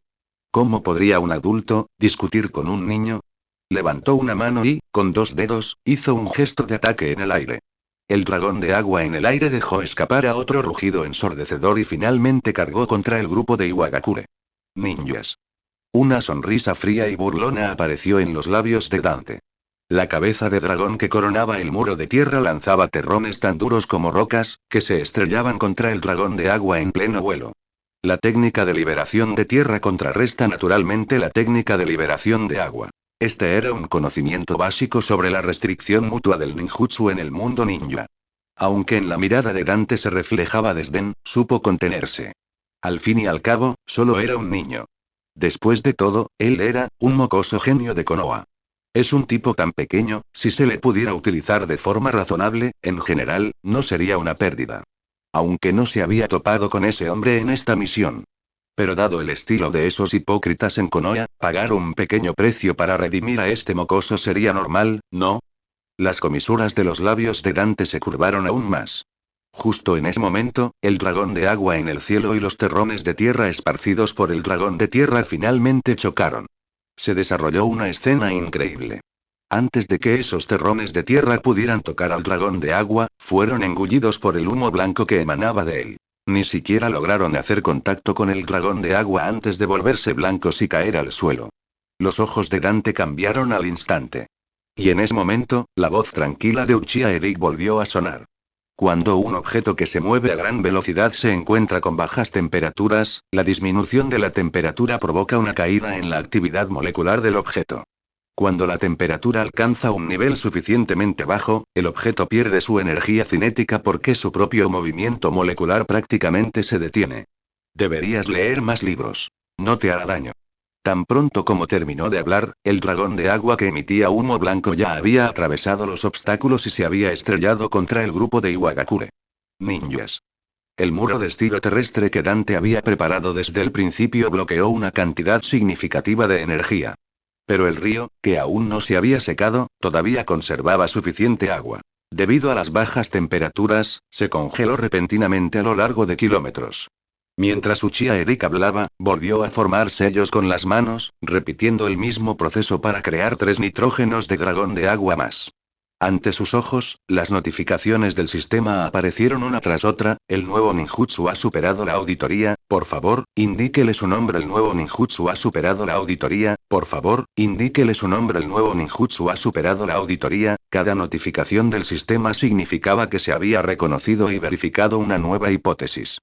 ¿Cómo podría un adulto discutir con un niño? Levantó una mano y, con 2 dedos, hizo un gesto de ataque en el aire. El dragón de agua en el aire dejó escapar a otro rugido ensordecedor y finalmente cargó contra el grupo de Iwagakure. Ninjas. Una sonrisa fría y burlona apareció en los labios de Dante. La cabeza de dragón que coronaba el muro de tierra lanzaba terrones tan duros como rocas, que se estrellaban contra el dragón de agua en pleno vuelo. La técnica de liberación de tierra contrarresta naturalmente la técnica de liberación de agua. Este era un conocimiento básico sobre la restricción mutua del ninjutsu en el mundo ninja. Aunque en la mirada de Dante se reflejaba desdén, supo contenerse. Al fin y al cabo, solo era un niño. Después de todo, él era un mocoso genio de Konoha. Es un tipo tan pequeño, si se le pudiera utilizar de forma razonable, en general, no sería una pérdida. Aunque no se había topado con ese hombre en esta misión. Pero dado el estilo de esos hipócritas en Konoha, pagar un pequeño precio para redimir a este mocoso sería normal, ¿no? Las comisuras de los labios de Dante se curvaron aún más. Justo en ese momento, el dragón de agua en el cielo y los terrones de tierra esparcidos por el dragón de tierra finalmente chocaron. Se desarrolló una escena increíble. Antes de que esos terrones de tierra pudieran tocar al dragón de agua, fueron engullidos por el humo blanco que emanaba de él. Ni siquiera lograron hacer contacto con el dragón de agua antes de volverse blancos y caer al suelo. Los ojos de Dante cambiaron al instante. Y en ese momento, la voz tranquila de Uchiha Eric volvió a sonar. Cuando un objeto que se mueve a gran velocidad se encuentra con bajas temperaturas, la disminución de la temperatura provoca una caída en la actividad molecular del objeto. Cuando la temperatura alcanza un nivel suficientemente bajo, el objeto pierde su energía cinética porque su propio movimiento molecular prácticamente se detiene. Deberías leer más libros. No te hará daño. Tan pronto como terminó de hablar, el dragón de agua que emitía humo blanco ya había atravesado los obstáculos y se había estrellado contra el grupo de Iwagakure. Ninjas. El muro de estilo terrestre que Dante había preparado desde el principio bloqueó una cantidad significativa de energía. Pero el río, que aún no se había secado, todavía conservaba suficiente agua. Debido a las bajas temperaturas, se congeló repentinamente a lo largo de kilómetros. Mientras Uchiha Eric hablaba, volvió a formar sellos con las manos, repitiendo el mismo proceso para crear 3 nitrógenos de dragón de agua más. Ante sus ojos, las notificaciones del sistema aparecieron una tras otra. El nuevo ninjutsu ha superado la auditoría, por favor, indíquele su nombre. El nuevo ninjutsu ha superado la auditoría, por favor, indíquele su nombre. El nuevo ninjutsu ha superado la auditoría. Cada notificación del sistema significaba que se había reconocido y verificado una nueva hipótesis.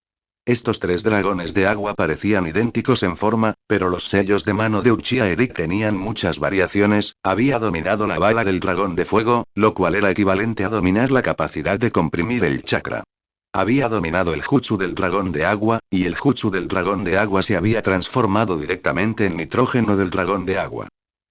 Estos 3 dragones de agua parecían idénticos en forma, pero los sellos de mano de Uchiha Eric tenían muchas variaciones. Había dominado la bala del dragón de fuego, lo cual era equivalente a dominar la capacidad de comprimir el chakra. Había dominado el jutsu del dragón de agua, y el jutsu del dragón de agua se había transformado directamente en nitrógeno del dragón de agua.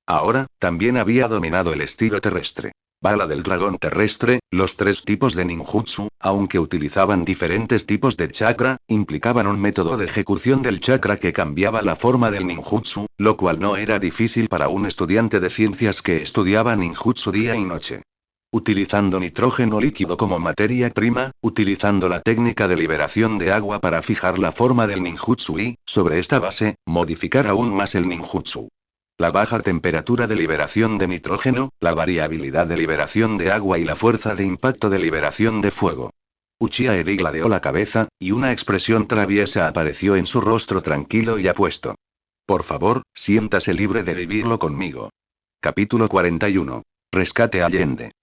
Ahora, también había dominado el estilo terrestre. Bala del dragón terrestre. Los 3 tipos de ninjutsu, aunque utilizaban diferentes tipos de chakra, implicaban un método de ejecución del chakra que cambiaba la forma del ninjutsu, lo cual no era difícil para un estudiante de ciencias que estudiaba ninjutsu día y noche. Utilizando nitrógeno líquido como materia prima, utilizando la técnica de liberación de agua para fijar la forma del ninjutsu y, sobre esta base, modificar aún más el ninjutsu. La baja temperatura de liberación de nitrógeno, la variabilidad de liberación de agua y la fuerza de impacto de liberación de fuego. Uchiha Eric ladeó la cabeza, y una expresión traviesa apareció en su rostro tranquilo y apuesto. Por favor, siéntase libre de vivirlo conmigo. Capítulo 41. Rescate Allende.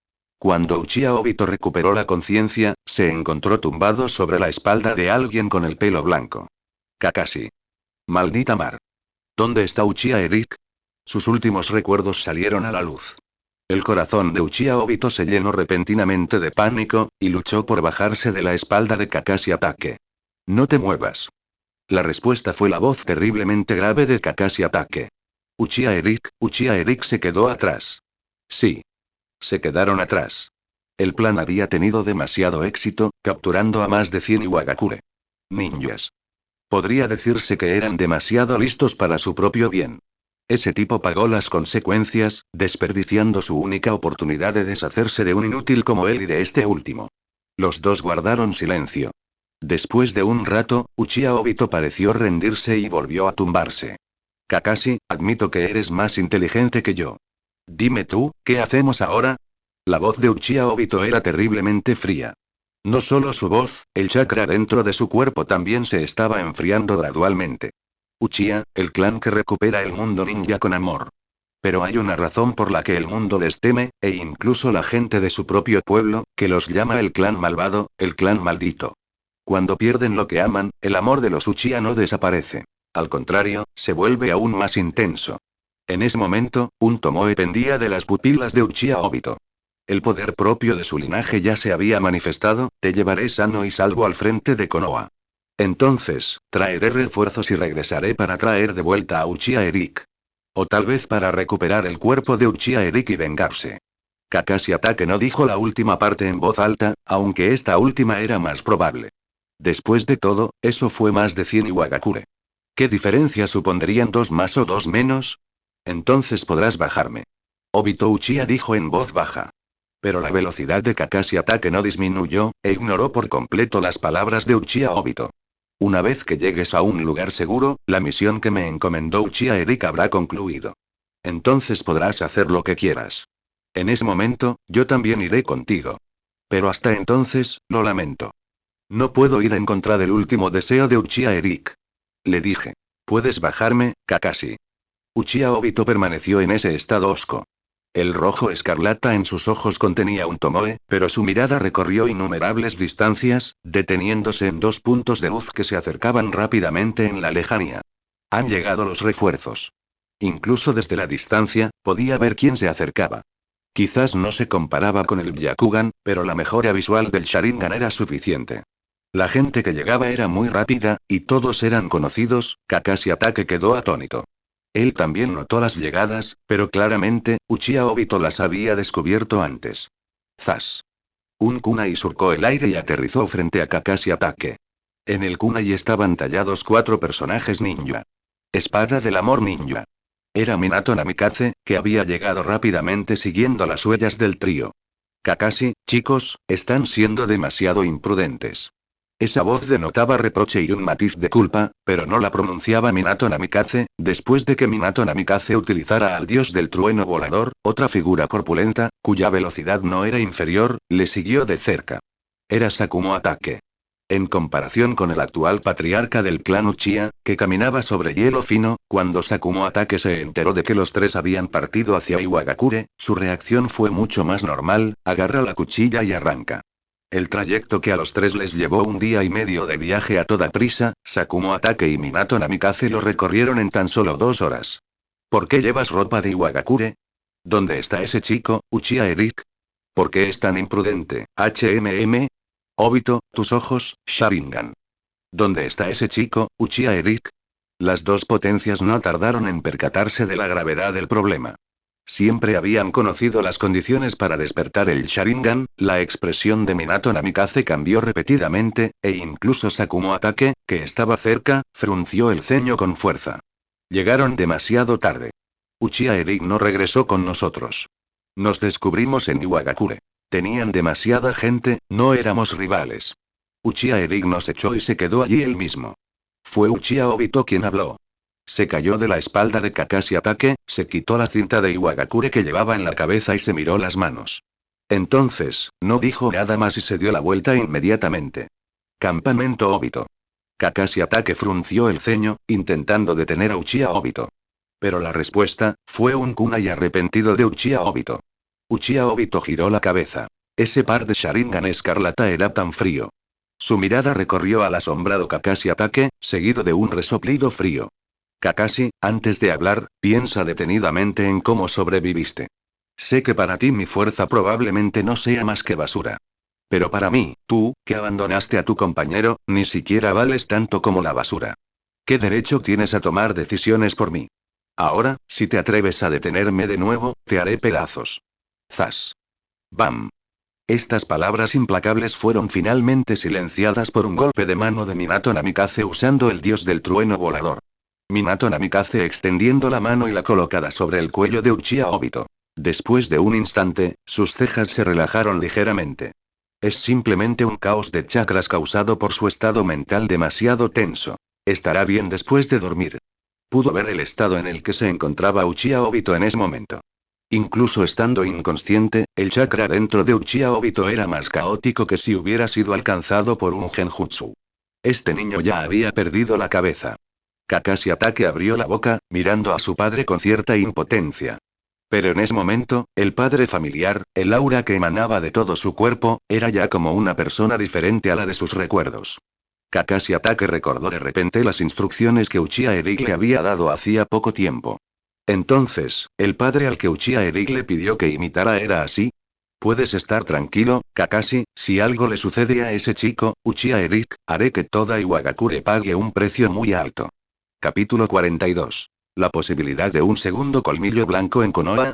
Cuando Uchiha Obito recuperó la conciencia, se encontró tumbado sobre la espalda de alguien con el pelo blanco. Kakashi. Maldita mar. ¿Dónde está Uchiha Eric? Sus últimos recuerdos salieron a la luz. El corazón de Uchiha Obito se llenó repentinamente de pánico, y luchó por bajarse de la espalda de Kakashi Atake. No te muevas. La respuesta fue la voz terriblemente grave de Kakashi Atake. Uchiha Eric se quedó atrás. Sí. Se quedaron atrás. El plan había tenido demasiado éxito, capturando a más de 100 Iwagakure. Ninjas. Podría decirse que eran demasiado listos para su propio bien. Ese tipo pagó las consecuencias, desperdiciando su única oportunidad de deshacerse de un inútil como él y de este último. Los dos guardaron silencio. Después de un rato, Uchiha Obito pareció rendirse y volvió a tumbarse. Kakashi, admito que eres más inteligente que yo. Dime tú, ¿qué hacemos ahora? La voz de Uchiha Obito era terriblemente fría. No solo su voz, el chakra dentro de su cuerpo también se estaba enfriando gradualmente. Uchiha, el clan que recupera el mundo ninja con amor. Pero hay una razón por la que el mundo les teme, e incluso la gente de su propio pueblo, que los llama el clan malvado, el clan maldito. Cuando pierden lo que aman, el amor de los Uchiha no desaparece. Al contrario, se vuelve aún más intenso. En ese momento, un tomoe pendía de las pupilas de Uchiha Obito. El poder propio de su linaje ya se había manifestado. Te llevaré sano y salvo al frente de Konoha. Entonces, traeré refuerzos y regresaré para traer de vuelta a Uchiha Eric. O tal vez para recuperar el cuerpo de Uchiha Eric y vengarse. Kakashi Atake no dijo la última parte en voz alta, aunque esta última era más probable. Después de todo, eso fue más de 100 Iwagakure. ¿Qué diferencia supondrían 2 más o 2 menos? Entonces podrás bajarme. Obito Uchiha dijo en voz baja. Pero la velocidad de Kakashi Ataque no disminuyó, e ignoró por completo las palabras de Uchiha Obito. Una vez que llegues a un lugar seguro, la misión que me encomendó Uchiha Eric habrá concluido. Entonces podrás hacer lo que quieras. En ese momento, yo también iré contigo. Pero hasta entonces, lo lamento. No puedo ir en contra del último deseo de Uchiha Eric. Le dije. Puedes bajarme, Kakashi. Uchiha Obito permaneció en ese estado hosco. El rojo escarlata en sus ojos contenía un tomoe, pero su mirada recorrió innumerables distancias, deteniéndose en 2 puntos de luz que se acercaban rápidamente en la lejanía. Han llegado los refuerzos. Incluso desde la distancia, podía ver quién se acercaba. Quizás no se comparaba con el Byakugan, pero la mejora visual del Sharingan era suficiente. La gente que llegaba era muy rápida, y todos eran conocidos. Kakashi Ataque quedó atónito. Él también notó las llegadas, pero claramente, Uchiha Obito las había descubierto antes. ¡Zas! Un kunai surcó el aire y aterrizó frente a Kakashi Ataque. En el kunai estaban tallados 4 personajes ninja. Espada del amor ninja. Era Minato Namikaze, que había llegado rápidamente siguiendo las huellas del trío. Kakashi, chicos, están siendo demasiado imprudentes. Esa voz denotaba reproche y un matiz de culpa, pero no la pronunciaba Minato Namikaze. Después de que Minato Namikaze utilizara al dios del trueno volador, otra figura corpulenta, cuya velocidad no era inferior, le siguió de cerca. Era Sakumo Atake. En comparación con el actual patriarca del clan Uchiha, que caminaba sobre hielo fino, cuando Sakumo Atake se enteró de que los 3 habían partido hacia Iwagakure, su reacción fue mucho más normal: agarra la cuchilla y arranca. El trayecto que a los 3 les llevó 1 día y medio de viaje a toda prisa, Sakumo Atake y Minato Namikaze lo recorrieron en tan solo 2 horas. ¿Por qué llevas ropa de Iwagakure? ¿Dónde está ese chico, Uchiha Eric? ¿Por qué es tan imprudente, HMM? Obito, tus ojos, Sharingan. ¿Dónde está ese chico, Uchiha Eric? Las 2 potencias no tardaron en percatarse de la gravedad del problema. Siempre habían conocido las condiciones para despertar el Sharingan. La expresión de Minato Namikaze cambió repetidamente, e incluso Sakumo Atake, que estaba cerca, frunció el ceño con fuerza. Llegaron demasiado tarde. Uchiha Eric no regresó con nosotros. Nos descubrimos en Iwagakure. Tenían demasiada gente, no éramos rivales. Uchiha Eric nos echó y se quedó allí él mismo. Fue Uchiha Obito quien habló. Se cayó de la espalda de Kakashi Atake, se quitó la cinta de Iwagakure que llevaba en la cabeza y se miró las manos. Entonces, no dijo nada más y se dio la vuelta inmediatamente. Campamento Obito. Kakashi Atake frunció el ceño, intentando detener a Uchiha Obito. Pero la respuesta fue un kunai arrepentido de Uchiha Obito. Uchiha Obito giró la cabeza. Ese par de Sharingan escarlata era tan frío. Su mirada recorrió al asombrado Kakashi Atake, seguido de un resoplido frío. Kakashi, antes de hablar, piensa detenidamente en cómo sobreviviste. Sé que para ti mi fuerza probablemente no sea más que basura. Pero para mí, tú, que abandonaste a tu compañero, ni siquiera vales tanto como la basura. ¿Qué derecho tienes a tomar decisiones por mí? Ahora, si te atreves a detenerme de nuevo, te haré pedazos. Zas. Bam. Estas palabras implacables fueron finalmente silenciadas por un golpe de mano de Minato Namikaze usando el dios del trueno volador. Minato Namikaze extendiendo la mano y la colocada sobre el cuello de Uchiha Obito. Después de un instante, sus cejas se relajaron ligeramente. Es simplemente un caos de chakras causado por su estado mental demasiado tenso. Estará bien después de dormir. Pudo ver el estado en el que se encontraba Uchiha Obito en ese momento. Incluso estando inconsciente, el chakra dentro de Uchiha Obito era más caótico que si hubiera sido alcanzado por un genjutsu. Este niño ya había perdido la cabeza. Kakashi Atake abrió la boca, mirando a su padre con cierta impotencia. Pero en ese momento, el padre familiar, el aura que emanaba de todo su cuerpo, era ya como una persona diferente a la de sus recuerdos. Kakashi Atake recordó de repente las instrucciones que Uchiha Eric le había dado hacía poco tiempo. Entonces, el padre al que Uchiha Eric le pidió que imitara era así. Puedes estar tranquilo, Kakashi, si algo le sucede a ese chico, Uchiha Eric, haré que toda Iwagakure pague un precio muy alto. Capítulo 42. La posibilidad de un segundo colmillo blanco en Konoha.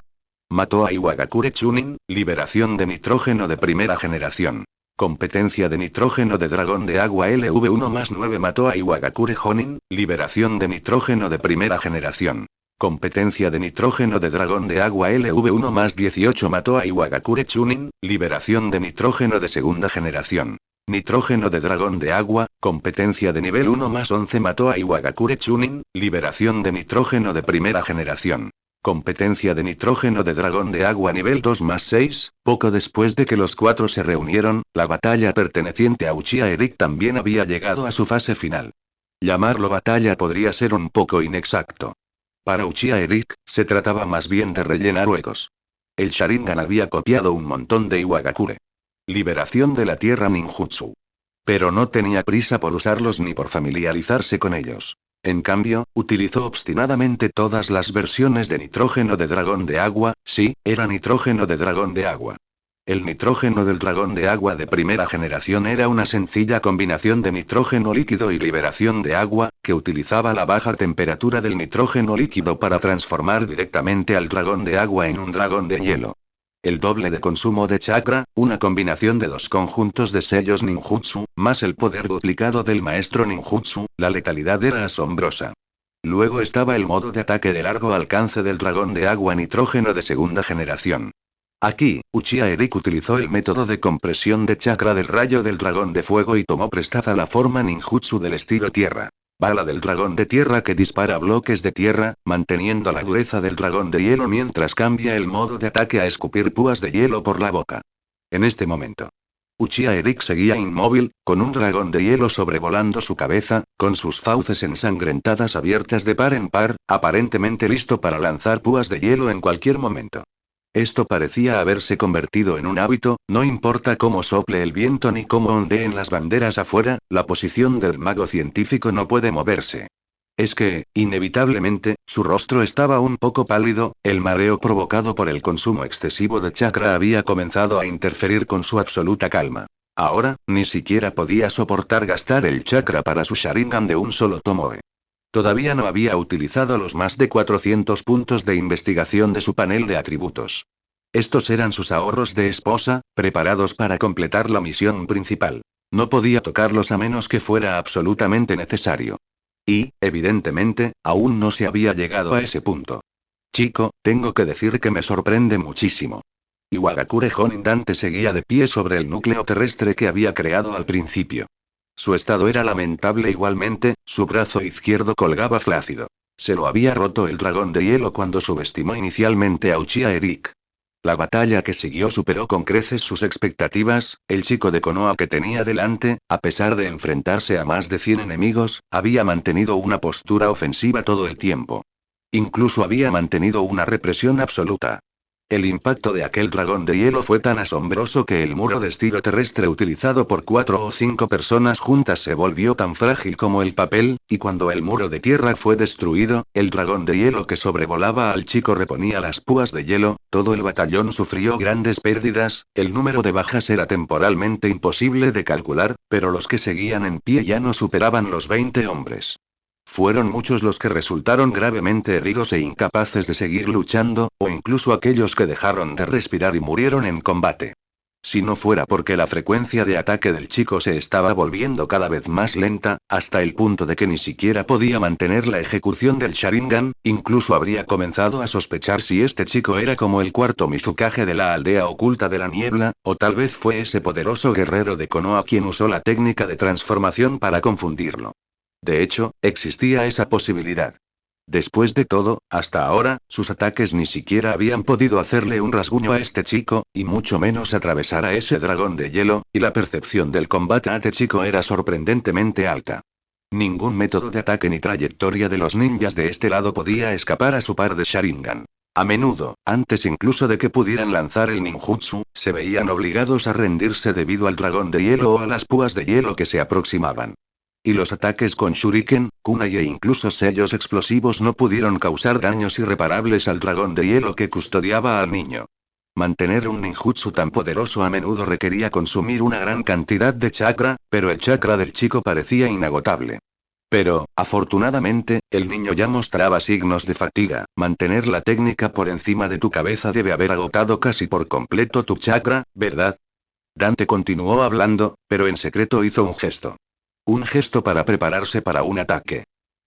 Mató a Iwagakure Chunin, liberación de nitrógeno de primera generación. Competencia de nitrógeno de dragón de agua LV1+9 mató a Iwagakure Honin, liberación de nitrógeno de primera generación. Competencia de nitrógeno de dragón de agua LV1+18 mató a Iwagakure Chunin, liberación de nitrógeno de segunda generación. Nitrógeno de dragón de agua, competencia de nivel 1+11 mató a Iwagakure Chunin, liberación de nitrógeno de primera generación. Competencia de nitrógeno de dragón de agua nivel 2+6, poco después de que los cuatro se reunieron, la batalla perteneciente a Uchiha Eric también había llegado a su fase final. Llamarlo batalla podría ser un poco inexacto. Para Uchiha Eric, se trataba más bien de rellenar huecos. El Sharingan había copiado un montón de Iwagakure. Liberación de la tierra ninjutsu. Pero no tenía prisa por usarlos ni por familiarizarse con ellos. En cambio, utilizó obstinadamente todas las versiones de nitrógeno de dragón de agua, sí, era nitrógeno de dragón de agua. El nitrógeno del dragón de agua de primera generación era una sencilla combinación de nitrógeno líquido y liberación de agua, que utilizaba la baja temperatura del nitrógeno líquido para transformar directamente al dragón de agua en un dragón de hielo. El doble de consumo de chakra, una combinación de dos conjuntos de sellos ninjutsu, más el poder duplicado del maestro ninjutsu, la letalidad era asombrosa. Luego estaba el modo de ataque de largo alcance del dragón de agua nitrógeno de segunda generación. Aquí, Uchiha Eric utilizó el método de compresión de chakra del rayo del dragón de fuego y tomó prestada la forma ninjutsu del estilo tierra. Bala del dragón de tierra que dispara bloques de tierra, manteniendo la dureza del dragón de hielo mientras cambia el modo de ataque a escupir púas de hielo por la boca. En este momento, Uchiha Eric seguía inmóvil, con un dragón de hielo sobrevolando su cabeza, con sus fauces ensangrentadas abiertas de par en par, aparentemente listo para lanzar púas de hielo en cualquier momento. Esto parecía haberse convertido en un hábito, no importa cómo sople el viento ni cómo ondeen las banderas afuera, la posición del mago científico no puede moverse. Es que, inevitablemente, su rostro estaba un poco pálido, el mareo provocado por el consumo excesivo de chakra había comenzado a interferir con su absoluta calma. Ahora, ni siquiera podía soportar gastar el chakra para su Sharingan de un solo tomoe. Todavía no había utilizado los más de 400 puntos de investigación de su panel de atributos. Estos eran sus ahorros de esposa, preparados para completar la misión principal. No podía tocarlos a menos que fuera absolutamente necesario. Y, evidentemente, aún no se había llegado a ese punto. Chico, tengo que decir que me sorprende muchísimo. Iwagakure Honin Dante seguía de pie sobre el núcleo terrestre que había creado al principio. Su estado era lamentable igualmente, su brazo izquierdo colgaba flácido. Se lo había roto el dragón de hielo cuando subestimó inicialmente a Uchiha Eric. La batalla que siguió superó con creces sus expectativas, el chico de Konoha que tenía delante, a pesar de enfrentarse a más de 100 enemigos, había mantenido una postura ofensiva todo el tiempo. Incluso había mantenido una represión absoluta. El impacto de aquel dragón de hielo fue tan asombroso que el muro de estilo terrestre utilizado por 4 o 5 personas juntas se volvió tan frágil como el papel, y cuando el muro de tierra fue destruido, el dragón de hielo que sobrevolaba al chico reponía las púas de hielo, todo el batallón sufrió grandes pérdidas, el número de bajas era temporalmente imposible de calcular, pero los que seguían en pie ya no superaban los 20 hombres. Fueron muchos los que resultaron gravemente heridos e incapaces de seguir luchando, o incluso aquellos que dejaron de respirar y murieron en combate. Si no fuera porque la frecuencia de ataque del chico se estaba volviendo cada vez más lenta, hasta el punto de que ni siquiera podía mantener la ejecución del Sharingan, incluso habría comenzado a sospechar si este chico era como el cuarto Mizukage de la aldea oculta de la niebla, o tal vez fue ese poderoso guerrero de Konoha quien usó la técnica de transformación para confundirlo. De hecho, existía esa posibilidad. Después de todo, hasta ahora, sus ataques ni siquiera habían podido hacerle un rasguño a este chico, y mucho menos atravesar a ese dragón de hielo, y la percepción del combate a este chico era sorprendentemente alta. Ningún método de ataque ni trayectoria de los ninjas de este lado podía escapar a su par de Sharingan. A menudo, antes incluso de que pudieran lanzar el ninjutsu, se veían obligados a rendirse debido al dragón de hielo o a las púas de hielo que se aproximaban. Y los ataques con shuriken, kunai e incluso sellos explosivos no pudieron causar daños irreparables al dragón de hielo que custodiaba al niño. Mantener un ninjutsu tan poderoso a menudo requería consumir una gran cantidad de chakra, pero el chakra del chico parecía inagotable. Pero, afortunadamente, el niño ya mostraba signos de fatiga. Mantener la técnica por encima de tu cabeza debe haber agotado casi por completo tu chakra, ¿verdad? Dante continuó hablando, pero en secreto hizo un gesto. Un gesto para prepararse para un ataque.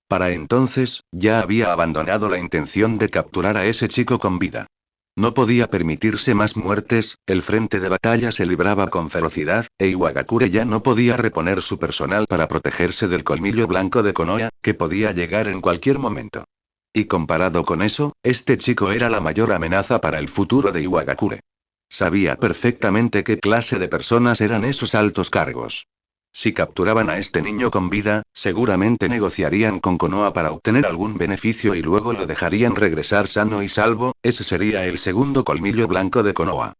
Para entonces, ya había abandonado la intención de capturar a ese chico con vida. No podía permitirse más muertes, el frente de batalla se libraba con ferocidad, e Iwagakure ya no podía reponer su personal para protegerse del colmillo blanco de Konoha, que podía llegar en cualquier momento. Y comparado con eso, este chico era la mayor amenaza para el futuro de Iwagakure. Sabía perfectamente qué clase de personas eran esos altos cargos. Si capturaban a este niño con vida, seguramente negociarían con Konoha para obtener algún beneficio y luego lo dejarían regresar sano y salvo, ese sería el segundo colmillo blanco de Konoha.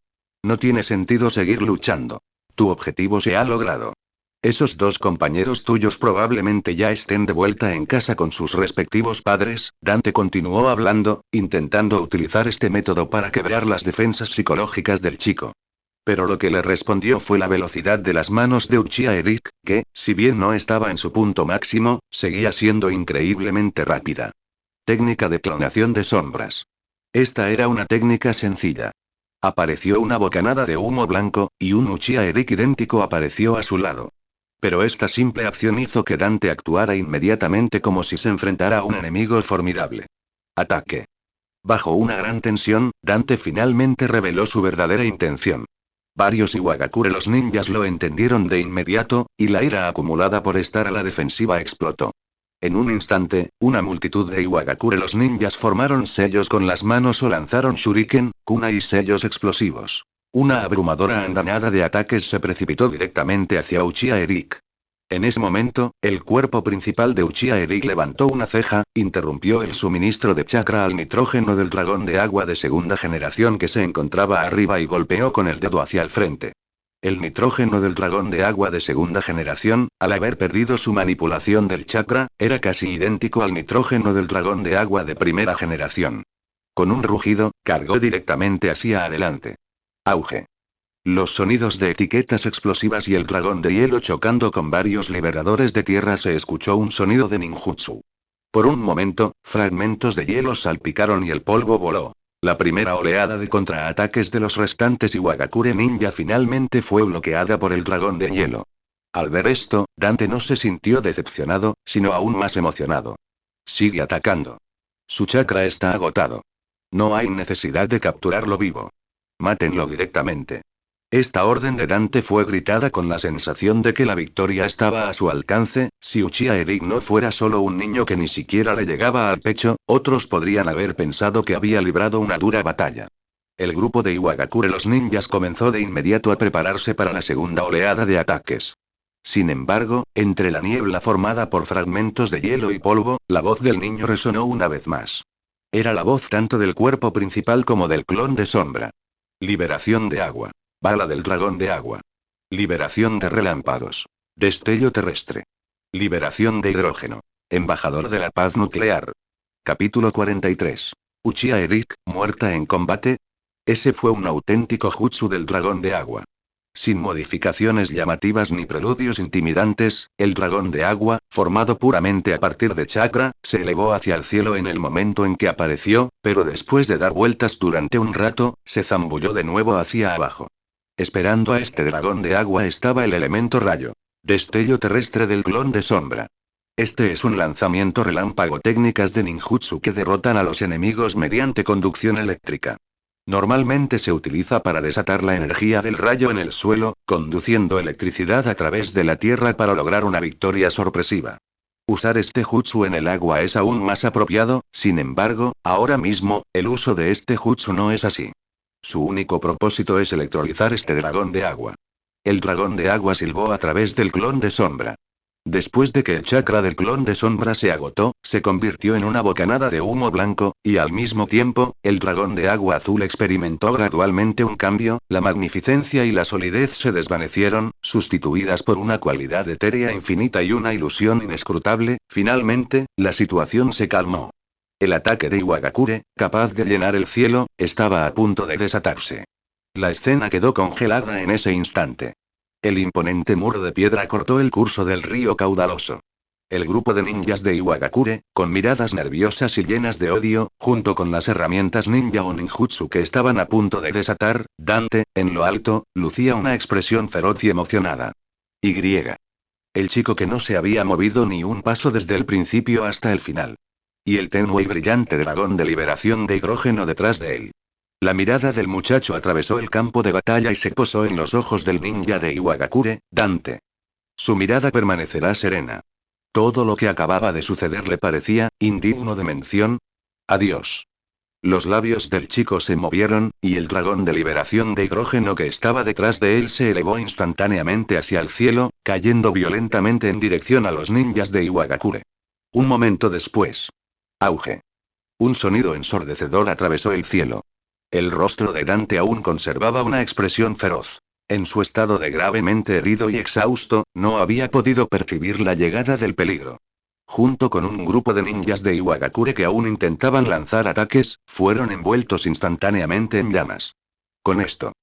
No tiene sentido seguir luchando. Tu objetivo se ha logrado. Esos dos compañeros tuyos probablemente ya estén de vuelta en casa con sus respectivos padres, Dante continuó hablando, intentando utilizar este método para quebrar las defensas psicológicas del chico. Pero lo que le respondió fue la velocidad de las manos de Uchiha Eric, que, si bien no estaba en su punto máximo, seguía siendo increíblemente rápida. Técnica de clonación de sombras. Esta era una técnica sencilla. Apareció una bocanada de humo blanco, y un Uchiha Eric idéntico apareció a su lado. Pero esta simple acción hizo que Dante actuara inmediatamente como si se enfrentara a un enemigo formidable. Ataque. Bajo una gran tensión, Dante finalmente reveló su verdadera intención. Varios Iwagakure los ninjas lo entendieron de inmediato, y la ira acumulada por estar a la defensiva explotó. En un instante, una multitud de Iwagakure los ninjas formaron sellos con las manos o lanzaron shuriken, kunai y sellos explosivos. Una abrumadora andanada de ataques se precipitó directamente hacia Uchiha Eric. En ese momento, el cuerpo principal de Uchiha Eric levantó una ceja, interrumpió el suministro de chakra al nitrógeno del dragón de agua de segunda generación que se encontraba arriba y golpeó con el dedo hacia el frente. El nitrógeno del dragón de agua de segunda generación, al haber perdido su manipulación del chakra, era casi idéntico al nitrógeno del dragón de agua de primera generación. Con un rugido, cargó directamente hacia adelante. Auge. Los sonidos de etiquetas explosivas y el dragón de hielo chocando con varios liberadores de tierra se escuchó un sonido de ninjutsu. Por un momento, fragmentos de hielo salpicaron y el polvo voló. La primera oleada de contraataques de los restantes Iwagakure ninja finalmente fue bloqueada por el dragón de hielo. Al ver esto, Dante no se sintió decepcionado, sino aún más emocionado. Sigue atacando. Su chakra está agotado. No hay necesidad de capturarlo vivo. Mátenlo directamente. Esta orden de Dante fue gritada con la sensación de que la victoria estaba a su alcance. Si Uchiha Eric no fuera solo un niño que ni siquiera le llegaba al pecho, otros podrían haber pensado que había librado una dura batalla. El grupo de Iwagakure los ninjas comenzó de inmediato a prepararse para la segunda oleada de ataques. Sin embargo, entre la niebla formada por fragmentos de hielo y polvo, la voz del niño resonó una vez más. Era la voz tanto del cuerpo principal como del clon de sombra. Liberación de agua. Bala del dragón de agua. Liberación de relámpagos. Destello terrestre. Liberación de hidrógeno. Embajador de la paz nuclear. Capítulo 43. Uchiha Eric, muerta en combate. Ese fue un auténtico jutsu del dragón de agua. Sin modificaciones llamativas ni preludios intimidantes, el dragón de agua, formado puramente a partir de chakra, se elevó hacia el cielo en el momento en que apareció, pero después de dar vueltas durante un rato, se zambulló de nuevo hacia abajo. Esperando a este dragón de agua estaba el elemento rayo. Destello terrestre del clon de sombra. Este es un lanzamiento relámpago, técnicas de ninjutsu que derrotan a los enemigos mediante conducción eléctrica. Normalmente se utiliza para desatar la energía del rayo en el suelo, conduciendo electricidad a través de la tierra para lograr una victoria sorpresiva. Usar este jutsu en el agua es aún más apropiado, sin embargo, ahora mismo, el uso de este jutsu no es así. Su único propósito es electrolizar este dragón de agua. El dragón de agua silbó a través del clon de sombra. Después de que el chakra del clon de sombra se agotó, se convirtió en una bocanada de humo blanco, y al mismo tiempo, el dragón de agua azul experimentó gradualmente un cambio, la magnificencia y la solidez se desvanecieron, sustituidas por una cualidad etérea infinita y una ilusión inescrutable. Finalmente, la situación se calmó. El ataque de Iwagakure, capaz de llenar el cielo, estaba a punto de desatarse. La escena quedó congelada en ese instante. El imponente muro de piedra cortó el curso del río caudaloso. El grupo de ninjas de Iwagakure, con miradas nerviosas y llenas de odio, junto con las herramientas ninja o ninjutsu que estaban a punto de desatar, Dante, en lo alto, lucía una expresión feroz y emocionada. Y. El chico que no se había movido ni un paso desde el principio hasta el final. Y el tenue y brillante dragón de liberación de hidrógeno detrás de él. La mirada del muchacho atravesó el campo de batalla y se posó en los ojos del ninja de Iwagakure, Dante. Su mirada permanecerá serena. Todo lo que acababa de suceder le parecía indigno de mención. Adiós. Los labios del chico se movieron, y el dragón de liberación de hidrógeno que estaba detrás de él se elevó instantáneamente hacia el cielo, cayendo violentamente en dirección a los ninjas de Iwagakure. Un momento después. Auge. Un sonido ensordecedor atravesó el cielo. El rostro de Dante aún conservaba una expresión feroz. En su estado de gravemente herido y exhausto, no había podido percibir la llegada del peligro. Junto con un grupo de ninjas de Iwagakure que aún intentaban lanzar ataques, fueron envueltos instantáneamente en llamas. Con esto,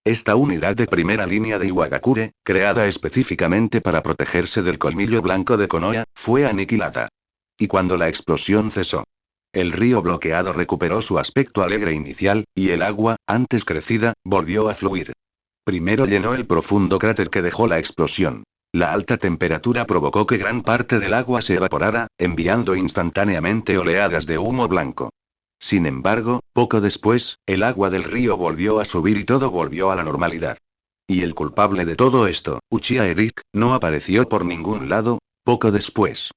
esta unidad de primera línea de Iwagakure, creada específicamente para protegerse del colmillo blanco de Konoha, fue aniquilada. Y cuando la explosión cesó, el río bloqueado recuperó su aspecto alegre inicial, y el agua, antes crecida, volvió a fluir. Primero llenó el profundo cráter que dejó la explosión. La alta temperatura provocó que gran parte del agua se evaporara, enviando instantáneamente oleadas de humo blanco. Sin embargo, poco después, el agua del río volvió a subir y todo volvió a la normalidad. Y el culpable de todo esto, Uchiha Eric, no apareció por ningún lado, poco después.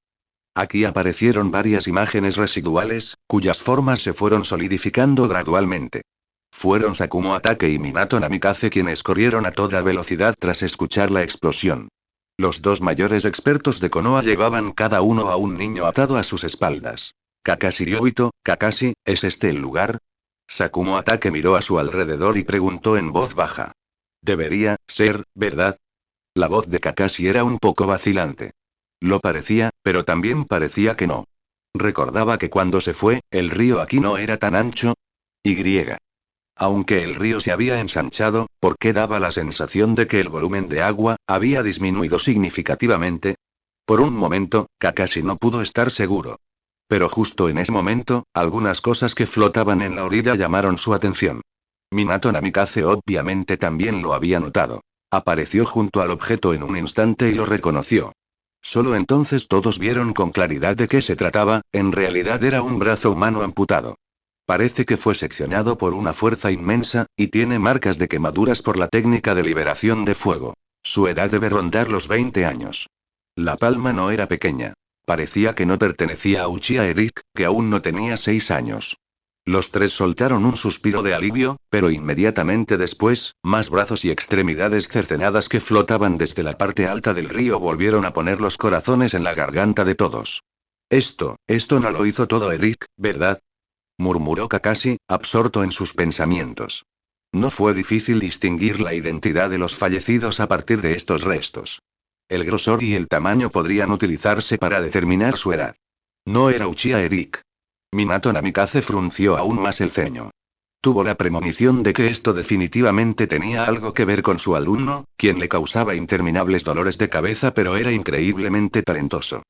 Aquí aparecieron varias imágenes residuales, cuyas formas se fueron solidificando gradualmente. Fueron Sakumo Atake y Minato Namikaze quienes corrieron a toda velocidad tras escuchar la explosión. Los dos mayores expertos de Konoha llevaban cada uno a un niño atado a sus espaldas. Kakashi y Obito, Kakashi, ¿es este el lugar? Sakumo Atake miró a su alrededor y preguntó en voz baja. Debería ser, ¿verdad? La voz de Kakashi era un poco vacilante. Lo parecía, pero también parecía que no. Recordaba que cuando se fue, el río aquí no era tan ancho. Y. Aunque el río se había ensanchado, ¿por qué daba la sensación de que el volumen de agua había disminuido significativamente? Por un momento, Kakashi no pudo estar seguro. Pero justo en ese momento, algunas cosas que flotaban en la orilla llamaron su atención. Minato Namikaze obviamente también lo había notado. Apareció junto al objeto en un instante y lo reconoció. Solo entonces todos vieron con claridad de qué se trataba, en realidad era un brazo humano amputado. Parece que fue seccionado por una fuerza inmensa, y tiene marcas de quemaduras por la técnica de liberación de fuego. Su edad debe rondar los 20 años. La palma no era pequeña. Parecía que no pertenecía a Uchiha Eric, que aún no tenía 6 años. Los tres soltaron un suspiro de alivio, pero inmediatamente después, más brazos y extremidades cercenadas que flotaban desde la parte alta del río volvieron a poner los corazones en la garganta de todos. Esto no lo hizo todo Eric, ¿verdad? Murmuró Kakashi, absorto en sus pensamientos. No fue difícil distinguir la identidad de los fallecidos a partir de estos restos. El grosor y el tamaño podrían utilizarse para determinar su edad. No era Uchiha Eric. Minato Namikaze frunció aún más el ceño. Tuvo la premonición de que esto definitivamente tenía algo que ver con su alumno, quien le causaba interminables dolores de cabeza pero era increíblemente talentoso.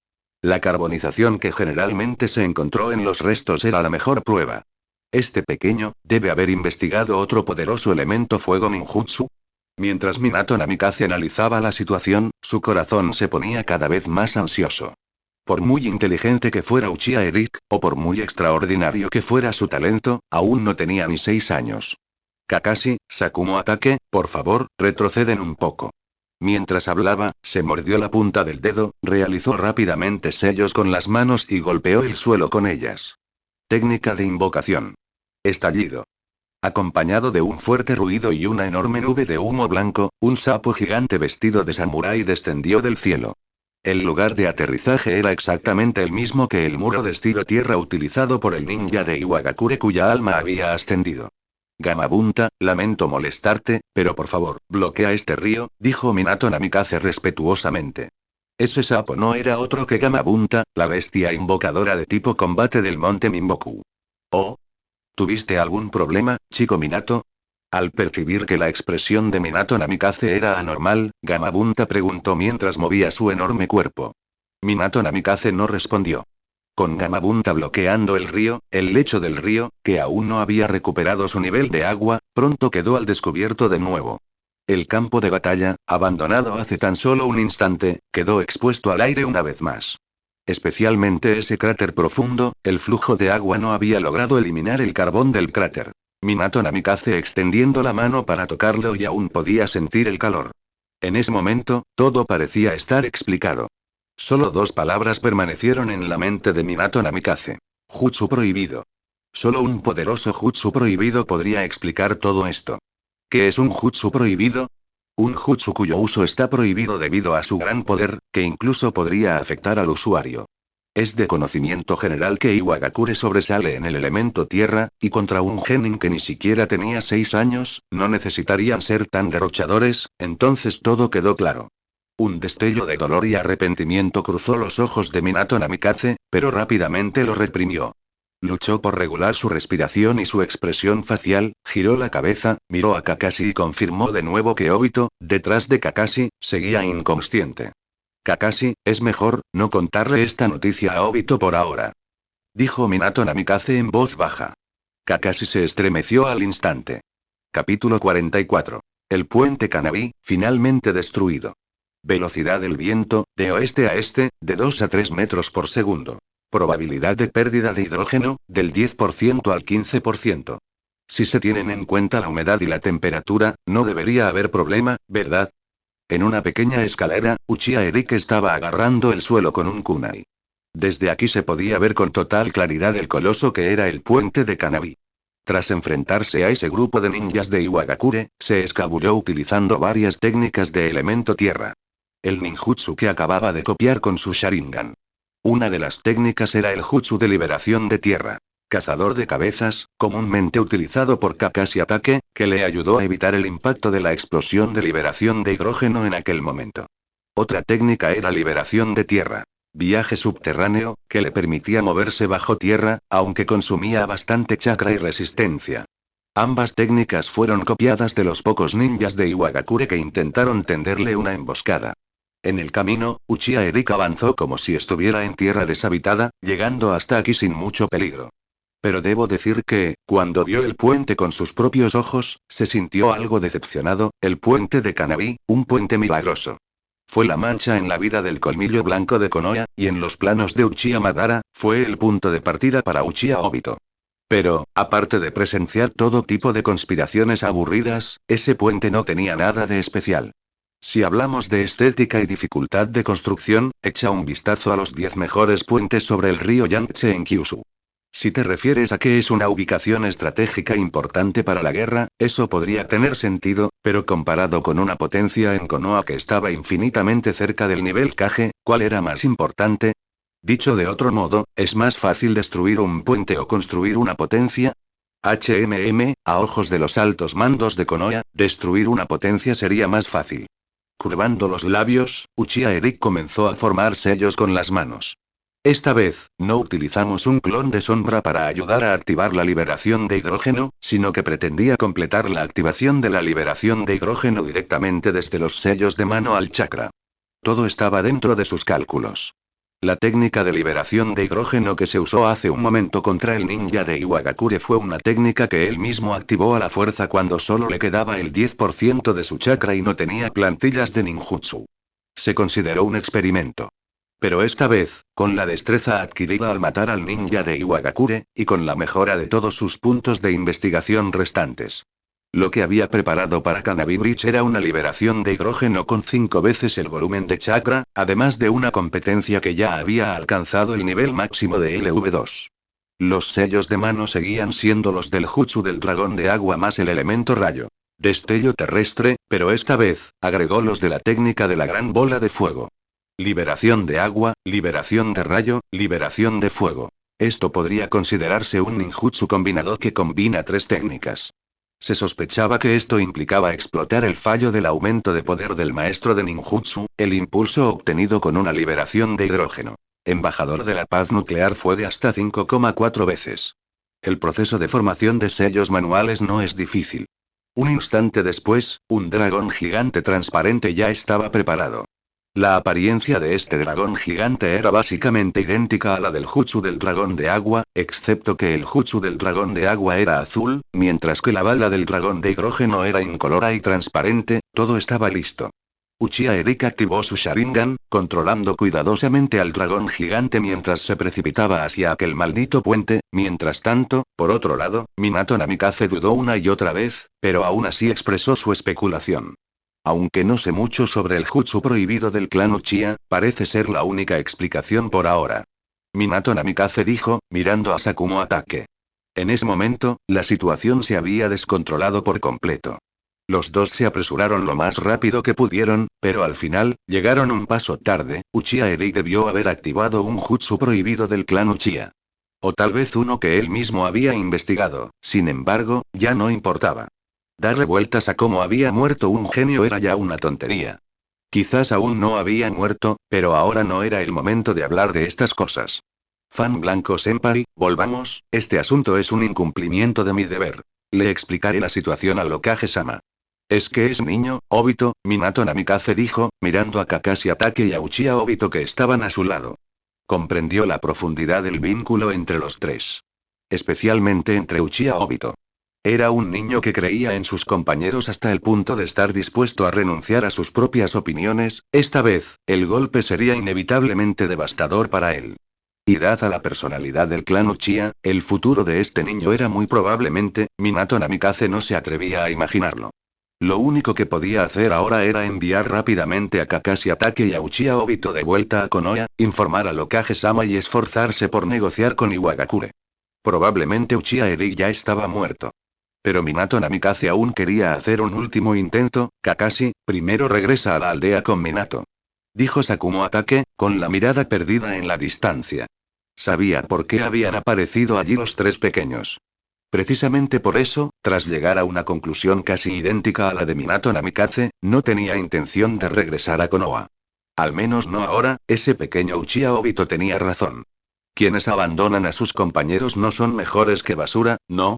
La carbonización que generalmente se encontró en los restos era la mejor prueba. Este pequeño, debe haber investigado otro poderoso elemento fuego ninjutsu. Mientras Minato Namikaze analizaba la situación, su corazón se ponía cada vez más ansioso. Por muy inteligente que fuera Uchiha Eric, o por muy extraordinario que fuera su talento, aún no tenía ni 6 años. Kakashi, Sakumo Atake, por favor, retroceden un poco. Mientras hablaba, se mordió la punta del dedo, realizó rápidamente sellos con las manos y golpeó el suelo con ellas. Técnica de invocación. Estallido. Acompañado de un fuerte ruido y una enorme nube de humo blanco, un sapo gigante vestido de samurái descendió del cielo. El lugar de aterrizaje era exactamente el mismo que el muro de estilo tierra utilizado por el ninja de Iwagakure cuya alma había ascendido. Gamabunta, lamento molestarte, pero por favor, bloquea este río, dijo Minato Namikaze respetuosamente. Ese sapo no era otro que Gamabunta, la bestia invocadora de tipo combate del monte Minboku. ¿Oh? ¿Tuviste algún problema, chico Minato? Al percibir que la expresión de Minato Namikaze era anormal, Gamabunta preguntó mientras movía su enorme cuerpo. Minato Namikaze no respondió. Con Gamabunta bloqueando el río, el lecho del río, que aún no había recuperado su nivel de agua, pronto quedó al descubierto de nuevo. El campo de batalla, abandonado hace tan solo un instante, quedó expuesto al aire una vez más. Especialmente ese cráter profundo, el flujo de agua no había logrado eliminar el carbón del cráter. Minato Namikaze extendiendo la mano para tocarlo y aún podía sentir el calor. En ese momento, todo parecía estar explicado. Solo dos palabras permanecieron en la mente de Minato Namikaze. Jutsu prohibido. Solo un poderoso jutsu prohibido podría explicar todo esto. ¿Qué es un jutsu prohibido? Un jutsu cuyo uso está prohibido debido a su gran poder, que incluso podría afectar al usuario. Es de conocimiento general que Iwagakure sobresale en el elemento tierra, y contra un genin que ni siquiera tenía 6 años, no necesitarían ser tan derrochadores, entonces todo quedó claro. Un destello de dolor y arrepentimiento cruzó los ojos de Minato Namikaze, pero rápidamente lo reprimió. Luchó por regular su respiración y su expresión facial, giró la cabeza, miró a Kakashi y confirmó de nuevo que Obito, detrás de Kakashi, seguía inconsciente. Kakashi, es mejor no contarle esta noticia a Obito por ahora. Dijo Minato Namikaze en voz baja. Kakashi se estremeció al instante. Capítulo 44. El puente Kanabi, finalmente destruido. Velocidad del viento, de oeste a este, de 2 a 3 metros por segundo. Probabilidad de pérdida de hidrógeno, del 10% al 15%. Si se tienen en cuenta la humedad y la temperatura, no debería haber problema, ¿verdad? En una pequeña escalera, Uchiha Eric estaba agarrando el suelo con un kunai. Desde aquí se podía ver con total claridad el coloso que era el puente de Kanabi. Tras enfrentarse a ese grupo de ninjas de Iwagakure, se escabulló utilizando varias técnicas de elemento tierra. El ninjutsu que acababa de copiar con su Sharingan. Una de las técnicas era el jutsu de liberación de tierra. Cazador de cabezas, comúnmente utilizado por Kakashi Ataque, que le ayudó a evitar el impacto de la explosión de liberación de hidrógeno en aquel momento. Otra técnica era liberación de tierra. Viaje subterráneo, que le permitía moverse bajo tierra, aunque consumía bastante chakra y resistencia. Ambas técnicas fueron copiadas de los pocos ninjas de Iwagakure que intentaron tenderle una emboscada. En el camino, Uchiha Eric avanzó como si estuviera en tierra deshabitada, llegando hasta aquí sin mucho peligro. Pero debo decir que, cuando vio el puente con sus propios ojos, se sintió algo decepcionado. El puente de Kanabi, un puente milagroso. Fue la mancha en la vida del colmillo blanco de Konoha, y en los planos de Uchiha Madara, fue el punto de partida para Uchiha Obito. Pero, aparte de presenciar todo tipo de conspiraciones aburridas, ese puente no tenía nada de especial. Si hablamos de estética y dificultad de construcción, echa un vistazo a los 10 mejores puentes sobre el río Yangtze en Kyushu. Si te refieres a que es una ubicación estratégica importante para la guerra, eso podría tener sentido, pero comparado con una potencia en Konoha que estaba infinitamente cerca del nivel Kage, ¿cuál era más importante? Dicho de otro modo, ¿es más fácil destruir un puente o construir una potencia? A ojos de los altos mandos de Konoha, destruir una potencia sería más fácil. Curvando los labios, Uchiha Eric comenzó a formar sellos con las manos. Esta vez, no utilizamos un clon de sombra para ayudar a activar la liberación de hidrógeno, sino que pretendía completar la activación de la liberación de hidrógeno directamente desde los sellos de mano al chakra. Todo estaba dentro de sus cálculos. La técnica de liberación de hidrógeno que se usó hace un momento contra el ninja de Iwagakure fue una técnica que él mismo activó a la fuerza cuando solo le quedaba el 10% de su chakra y no tenía plantillas de ninjutsu. Se consideró un experimento. Pero esta vez, con la destreza adquirida al matar al ninja de Iwagakure, y con la mejora de todos sus puntos de investigación restantes. Lo que había preparado para Kanabi Bridge era una liberación de hidrógeno con 5 veces el volumen de chakra, además de una competencia que ya había alcanzado el nivel máximo de LV2. Los sellos de mano seguían siendo los del jutsu del dragón de agua más el elemento rayo. Destello terrestre, pero esta vez, agregó los de la técnica de la gran bola de fuego. Liberación de agua, liberación de rayo, liberación de fuego. Esto podría considerarse un ninjutsu combinado que combina 3 técnicas. Se sospechaba que esto implicaba explotar el fallo del aumento de poder del maestro de ninjutsu, el impulso obtenido con una liberación de hidrógeno. Embajador de la paz nuclear fue de hasta 5,4 veces. El proceso de formación de sellos manuales no es difícil. Un instante después, un dragón gigante transparente ya estaba preparado. La apariencia de este dragón gigante era básicamente idéntica a la del jutsu del dragón de agua, excepto que el jutsu del dragón de agua era azul, mientras que la bala del dragón de hidrógeno era incolora y transparente. Todo estaba listo. Uchiha Eric activó su Sharingan, controlando cuidadosamente al dragón gigante mientras se precipitaba hacia aquel maldito puente. Mientras tanto, por otro lado, Minato Namikaze dudó una y otra vez, pero aún así expresó su especulación. Aunque no sé mucho sobre el jutsu prohibido del clan Uchiha, parece ser la única explicación por ahora. Minato Namikaze dijo, mirando a Sakumo Atake. En ese momento, la situación se había descontrolado por completo. Los dos se apresuraron lo más rápido que pudieron, pero al final, llegaron un paso tarde. Uchiha Eri debió haber activado un jutsu prohibido del clan Uchiha. O tal vez uno que él mismo había investigado, sin embargo, ya no importaba. Darle vueltas a cómo había muerto un genio era ya una tontería. Quizás aún no había muerto, pero ahora no era el momento de hablar de estas cosas. Fan Blanco Senpai, volvamos, este asunto es un incumplimiento de mi deber. Le explicaré la situación al Hokage-sama. Es que es niño, Obito, Minato Namikaze dijo, mirando a Kakashi Atake y a Uchiha Obito que estaban a su lado. Comprendió la profundidad del vínculo entre los tres. Especialmente entre Uchiha Obito. Era un niño que creía en sus compañeros hasta el punto de estar dispuesto a renunciar a sus propias opiniones. Esta vez, el golpe sería inevitablemente devastador para él. Y dada la personalidad del clan Uchiha, el futuro de este niño era muy probablemente, Minato Namikaze no se atrevía a imaginarlo. Lo único que podía hacer ahora era enviar rápidamente a Kakashi Atake y a Uchiha Obito de vuelta a Konoha, informar al Hokage-sama y esforzarse por negociar con Iwagakure. Probablemente Uchiha Eri ya estaba muerto. Pero Minato Namikaze aún quería hacer un último intento. Kakashi, primero regresa a la aldea con Minato. Dijo Sakumo Atake, con la mirada perdida en la distancia. Sabía por qué habían aparecido allí los tres pequeños. Precisamente por eso, tras llegar a una conclusión casi idéntica a la de Minato Namikaze, no tenía intención de regresar a Konoha. Al menos no ahora. Ese pequeño Uchiha Obito tenía razón. Quienes abandonan a sus compañeros no son mejores que basura, ¿no?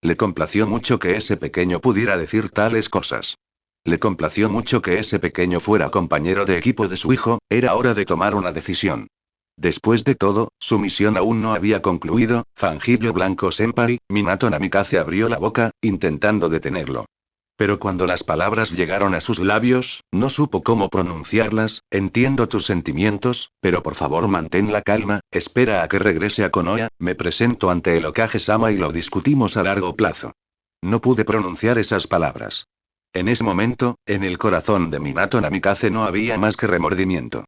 Le complació mucho que ese pequeño pudiera decir tales cosas. Le complació mucho que ese pequeño fuera compañero de equipo de su hijo. Era hora de tomar una decisión. Después de todo, su misión aún no había concluido. Fangillo Blanco Senpai, Minato Namikaze abrió la boca, intentando detenerlo. Pero cuando las palabras llegaron a sus labios, no supo cómo pronunciarlas. Entiendo tus sentimientos, pero por favor mantén la calma, espera a que regrese a Konoha, me presento ante el Hokage-sama y lo discutimos a largo plazo. No pude pronunciar esas palabras. En ese momento, en el corazón de Minato Namikaze no había más que remordimiento.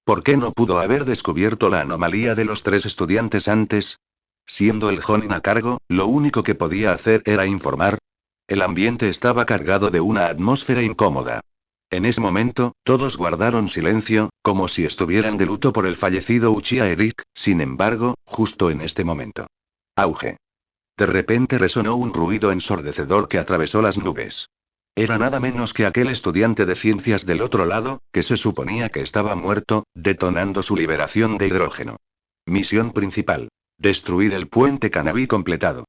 ¿Por qué no pudo haber descubierto la anomalía de los tres estudiantes antes? Siendo el Jonin a cargo, lo único que podía hacer era informar. El ambiente estaba cargado de una atmósfera incómoda. En ese momento, todos guardaron silencio, como si estuvieran de luto por el fallecido Uchiha Eric. Sin embargo, justo en este momento. Auge. De repente resonó un ruido ensordecedor que atravesó las nubes. Era nada menos que aquel estudiante de ciencias del otro lado, que se suponía que estaba muerto, detonando su liberación de hidrógeno. Misión principal. Destruir el puente Kanabi completado.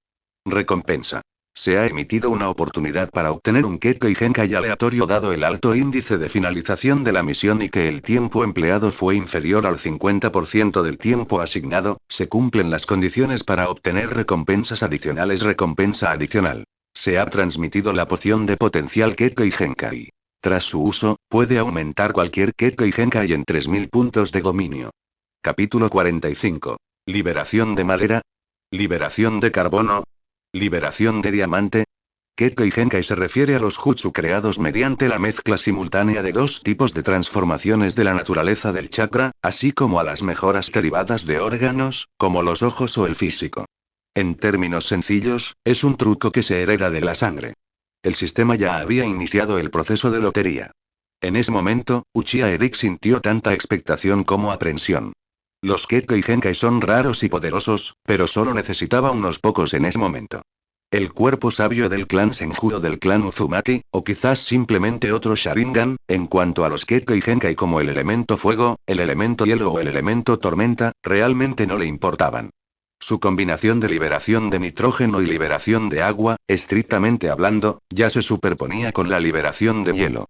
Recompensa. Se ha emitido una oportunidad para obtener un Kekkei Genkai aleatorio dado el alto índice de finalización de la misión y que el tiempo empleado fue inferior al 50% del tiempo asignado. Se cumplen las condiciones para obtener recompensas adicionales. Recompensa adicional. Se ha transmitido la poción de potencial Kekkei Genkai. Tras su uso, puede aumentar cualquier Kekkei Genkai en 3000 puntos de dominio. Capítulo 45. Liberación de madera. Liberación de carbono. Liberación de diamante. Kekkei Genkai se refiere a los jutsu creados mediante la mezcla simultánea de dos tipos de transformaciones de la naturaleza del chakra, así como a las mejoras derivadas de órganos, como los ojos o el físico. En términos sencillos, es un truco que se hereda de la sangre. El sistema ya había iniciado el proceso de lotería. En ese momento, Uchiha Eric sintió tanta expectación como aprensión. Los Kekkei Genkai son raros y poderosos, pero solo necesitaba unos pocos en ese momento. El cuerpo sabio del clan Senjuro del clan Uzumaki, o quizás simplemente otro Sharingan. En cuanto a los Kekkei Genkai como el elemento fuego, el elemento hielo o el elemento tormenta, realmente no le importaban. Su combinación de liberación de nitrógeno y liberación de agua, estrictamente hablando, ya se superponía con la liberación de hielo.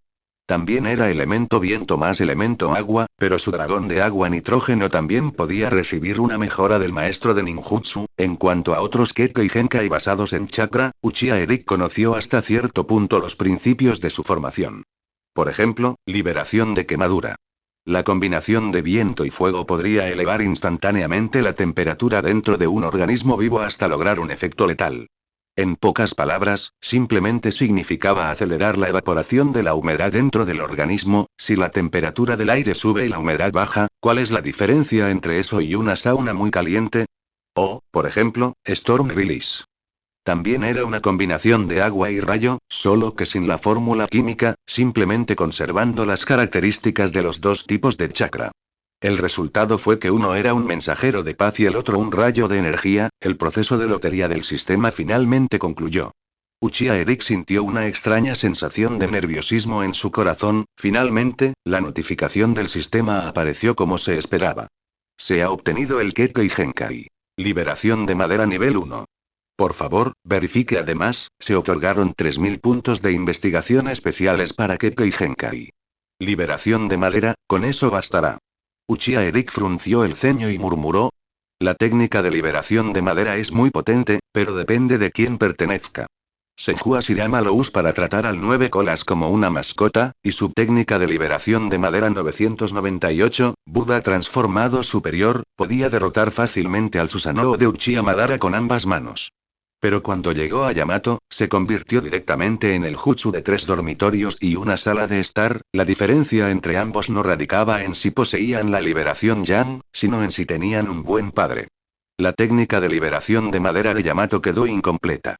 También era elemento viento más elemento agua, pero su dragón de agua nitrógeno también podía recibir una mejora del maestro de ninjutsu. En cuanto a otros Kekkei Genkai basados en chakra, Uchiha Eric conoció hasta cierto punto los principios de su formación. Por ejemplo, liberación de quemadura. La combinación de viento y fuego podría elevar instantáneamente la temperatura dentro de un organismo vivo hasta lograr un efecto letal. En pocas palabras, simplemente significaba acelerar la evaporación de la humedad dentro del organismo. Si la temperatura del aire sube y la humedad baja, ¿cuál es la diferencia entre eso y una sauna muy caliente? O, por ejemplo, Storm Release. También era una combinación de agua y rayo, solo que sin la fórmula química, simplemente conservando las características de los dos tipos de chakra. El resultado fue que uno era un mensajero de paz y el otro un rayo de energía. El proceso de lotería del sistema finalmente concluyó. Uchiha Eric sintió una extraña sensación de nerviosismo en su corazón. Finalmente, la notificación del sistema apareció como se esperaba. Se ha obtenido el Kekkei Genkai. Liberación de madera nivel 1. Por favor, verifique además, se otorgaron 3000 puntos de investigación especiales para Kekkei Genkai. Liberación de madera, con eso bastará. Uchiha Eric frunció el ceño y murmuró. La técnica de liberación de madera es muy potente, pero depende de quién pertenezca. Senju Ashirama lo usa para tratar al 9 colas como una mascota, y su técnica de liberación de madera 998, Buda transformado superior, podía derrotar fácilmente al Susanoo de Uchiha Madara con ambas manos. Pero cuando llegó a Yamato, se convirtió directamente en el jutsu de 3 dormitorios y una sala de estar. La diferencia entre ambos no radicaba en si poseían la liberación Yang, sino en si tenían un buen padre. La técnica de liberación de madera de Yamato quedó incompleta.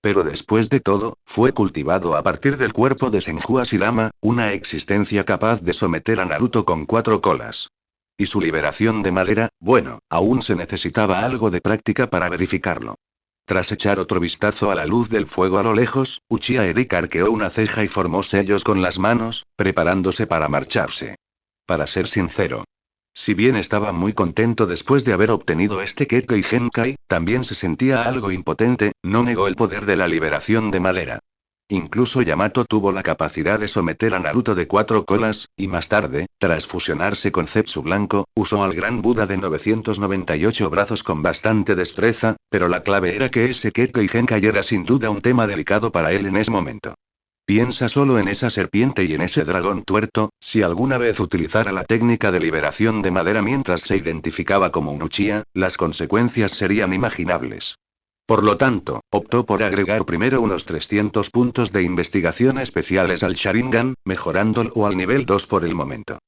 Pero después de todo, fue cultivado a partir del cuerpo de Senju Ashirama, una existencia capaz de someter a Naruto con 4 colas. Y su liberación de madera, bueno, aún se necesitaba algo de práctica para verificarlo. Tras echar otro vistazo a la luz del fuego a lo lejos, Uchiha Eric arqueó una ceja y formó sellos con las manos, preparándose para marcharse. Para ser sincero. Si bien estaba muy contento después de haber obtenido este Kekkei Genkai, también se sentía algo impotente. No negó el poder de la liberación de madera. Incluso Yamato tuvo la capacidad de someter a Naruto de 4 colas, y más tarde, tras fusionarse con Zetsu Blanco, usó al gran Buda de 998 brazos con bastante destreza, pero la clave era que ese Kekkei Genkai era sin duda un tema delicado para él en ese momento. Piensa solo en esa serpiente y en ese dragón tuerto. Si alguna vez utilizara la técnica de liberación de madera mientras se identificaba como un Uchiha, las consecuencias serían imaginables. Por lo tanto, optó por agregar primero unos 300 puntos de investigación especiales al Sharingan, mejorándolo al nivel 2 por el momento.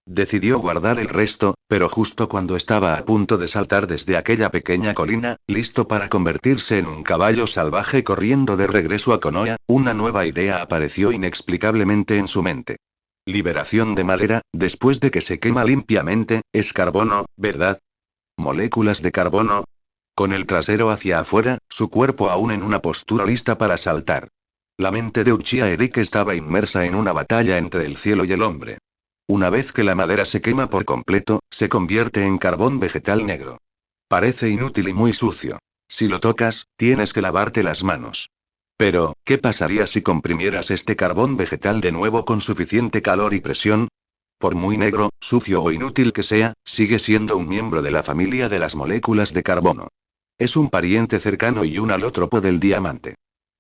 Decidió guardar el resto, pero justo cuando estaba a punto de saltar desde aquella pequeña colina, listo para convertirse en un caballo salvaje corriendo de regreso a Konoha, una nueva idea apareció inexplicablemente en su mente. Liberación de madera, después de que se quema limpiamente, es carbono, ¿verdad? Moléculas de carbono. Con el trasero hacia afuera, su cuerpo aún en una postura lista para saltar. La mente de Uchiha Eric estaba inmersa en una batalla entre el cielo y el hombre. Una vez que la madera se quema por completo, se convierte en carbón vegetal negro. Parece inútil y muy sucio. Si lo tocas, tienes que lavarte las manos. Pero, ¿qué pasaría si comprimieras este carbón vegetal de nuevo con suficiente calor y presión? Por muy negro, sucio o inútil que sea, sigue siendo un miembro de la familia de las moléculas de carbono. Es un pariente cercano y un alótropo del diamante.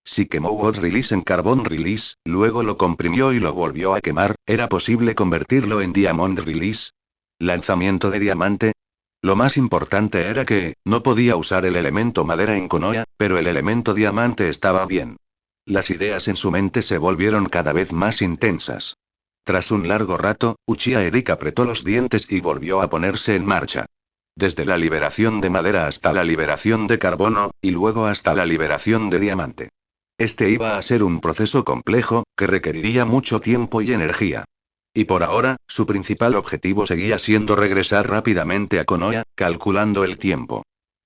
Si quemó Wood Release en Carbon Release, luego lo comprimió y lo volvió a quemar, ¿era posible convertirlo en Diamond Release? ¿Lanzamiento de diamante? Lo más importante era que, no podía usar el elemento madera en Konoha, pero el elemento diamante estaba bien. Las ideas en su mente se volvieron cada vez más intensas. Tras un largo rato, Uchiha Eric apretó los dientes y volvió a ponerse en marcha. Desde la liberación de madera hasta la liberación de carbono, y luego hasta la liberación de diamante. Este iba a ser un proceso complejo, que requeriría mucho tiempo y energía. Y por ahora, su principal objetivo seguía siendo regresar rápidamente a Konoha, calculando el tiempo.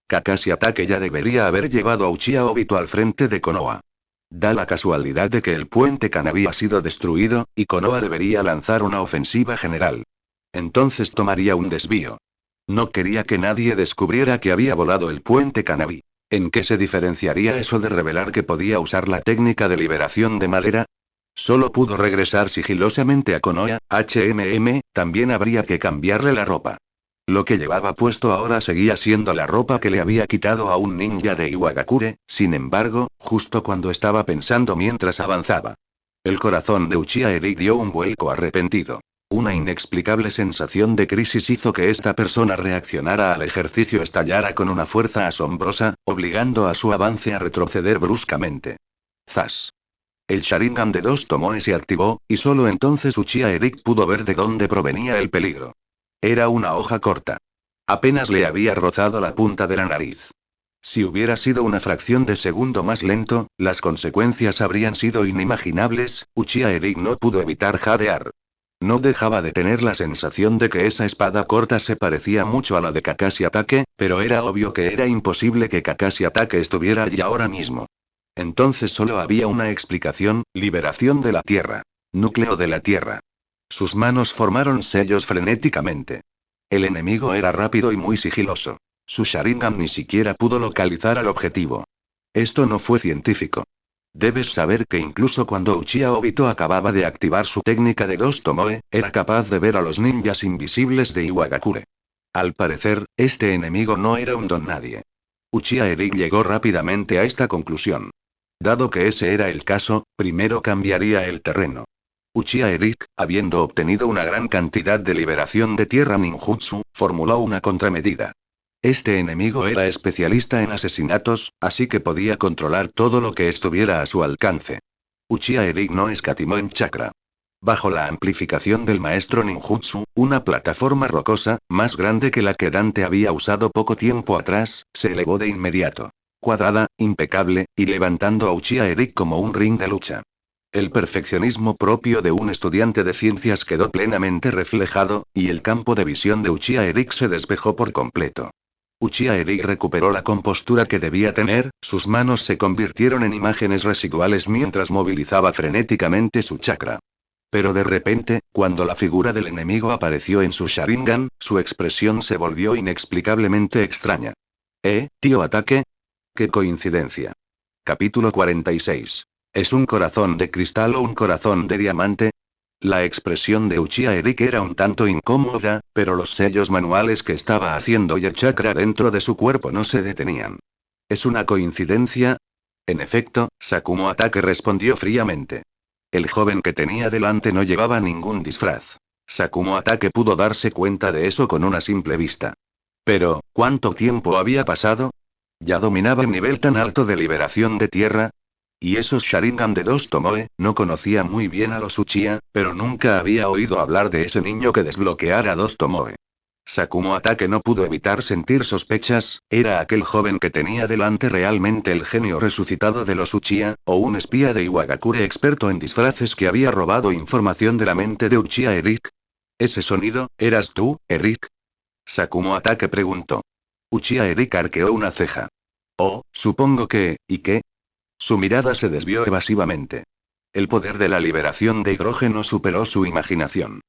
Kakashi Ataque ya debería haber llevado a Uchiha Obito al frente de Konoha. Da la casualidad de que el puente Kanabi ha sido destruido, y Konoha debería lanzar una ofensiva general. Entonces tomaría un desvío. No quería que nadie descubriera que había volado el puente Kanabi. ¿En qué se diferenciaría eso de revelar que podía usar la técnica de liberación de madera? Solo pudo regresar sigilosamente a Konoha. También habría que cambiarle la ropa. Lo que llevaba puesto ahora seguía siendo la ropa que le había quitado a un ninja de Iwagakure, sin embargo, justo cuando estaba pensando mientras avanzaba. El corazón de Uchiha Eric dio un vuelco arrepentido. Una inexplicable sensación de crisis hizo que esta persona reaccionara al ejercicio estallara con una fuerza asombrosa, obligando a su avance a retroceder bruscamente. ¡Zas! El Sharingan de dos Tomoe se activó, y solo entonces Uchiha Eric pudo ver de dónde provenía el peligro. Era una hoja corta. Apenas le había rozado la punta de la nariz. Si hubiera sido una fracción de segundo más lento, las consecuencias habrían sido inimaginables. Uchiha Eric no pudo evitar jadear. No dejaba de tener la sensación de que esa espada corta se parecía mucho a la de Kakashi Atake, pero era obvio que era imposible que Kakashi Atake estuviera allí ahora mismo. Entonces solo había una explicación: liberación de la Tierra. Núcleo de la Tierra. Sus manos formaron sellos frenéticamente. El enemigo era rápido y muy sigiloso. Su Sharingan ni siquiera pudo localizar al objetivo. Esto no fue científico. Debes saber que incluso cuando Uchiha Obito acababa de activar su técnica de dos Tomoe, era capaz de ver a los ninjas invisibles de Iwagakure. Al parecer, este enemigo no era un don nadie. Uchiha Eric llegó rápidamente a esta conclusión. Dado que ese era el caso, primero cambiaría el terreno. Uchiha Eric, habiendo obtenido una gran cantidad de liberación de tierra ninjutsu, formuló una contramedida. Este enemigo era especialista en asesinatos, así que podía controlar todo lo que estuviera a su alcance. Uchiha Eric no escatimó en chakra. Bajo la amplificación del maestro ninjutsu, una plataforma rocosa, más grande que la que Dante había usado poco tiempo atrás, se elevó de inmediato. Cuadrada, impecable, y levantando a Uchiha Eric como un ring de lucha. El perfeccionismo propio de un estudiante de ciencias quedó plenamente reflejado, y el campo de visión de Uchiha Eric se despejó por completo. Uchiha Eric recuperó la compostura que debía tener, sus manos se convirtieron en imágenes residuales mientras movilizaba frenéticamente su chakra. Pero de repente, cuando la figura del enemigo apareció en su Sharingan, su expresión se volvió inexplicablemente extraña. ¿Tío Ataque? ¡Qué coincidencia! Capítulo 46. ¿Es un corazón de cristal o un corazón de diamante? La expresión de Uchiha Eric era un tanto incómoda, pero los sellos manuales que estaba haciendo y el chakra dentro de su cuerpo no se detenían. ¿Es una coincidencia? En efecto, Sakumo Atake respondió fríamente. El joven que tenía delante no llevaba ningún disfraz. Sakumo Atake pudo darse cuenta de eso con una simple vista. Pero, ¿cuánto tiempo había pasado? ¿Ya dominaba el nivel tan alto de liberación de tierra? Y esos Sharingan de dos Tomoe, no conocía muy bien a los Uchiha, pero nunca había oído hablar de ese niño que desbloqueara dos Tomoe. Sakumo Atake no pudo evitar sentir sospechas: ¿era aquel joven que tenía delante realmente el genio resucitado de los Uchiha, o un espía de Iwagakure experto en disfraces que había robado información de la mente de Uchiha Eric? ¿Ese sonido, eras tú, Eric? Sakumo Atake preguntó. Uchiha Eric arqueó una ceja. Oh, supongo que, ¿y qué? Su mirada se desvió evasivamente. El poder de la liberación de hidrógeno superó su imaginación.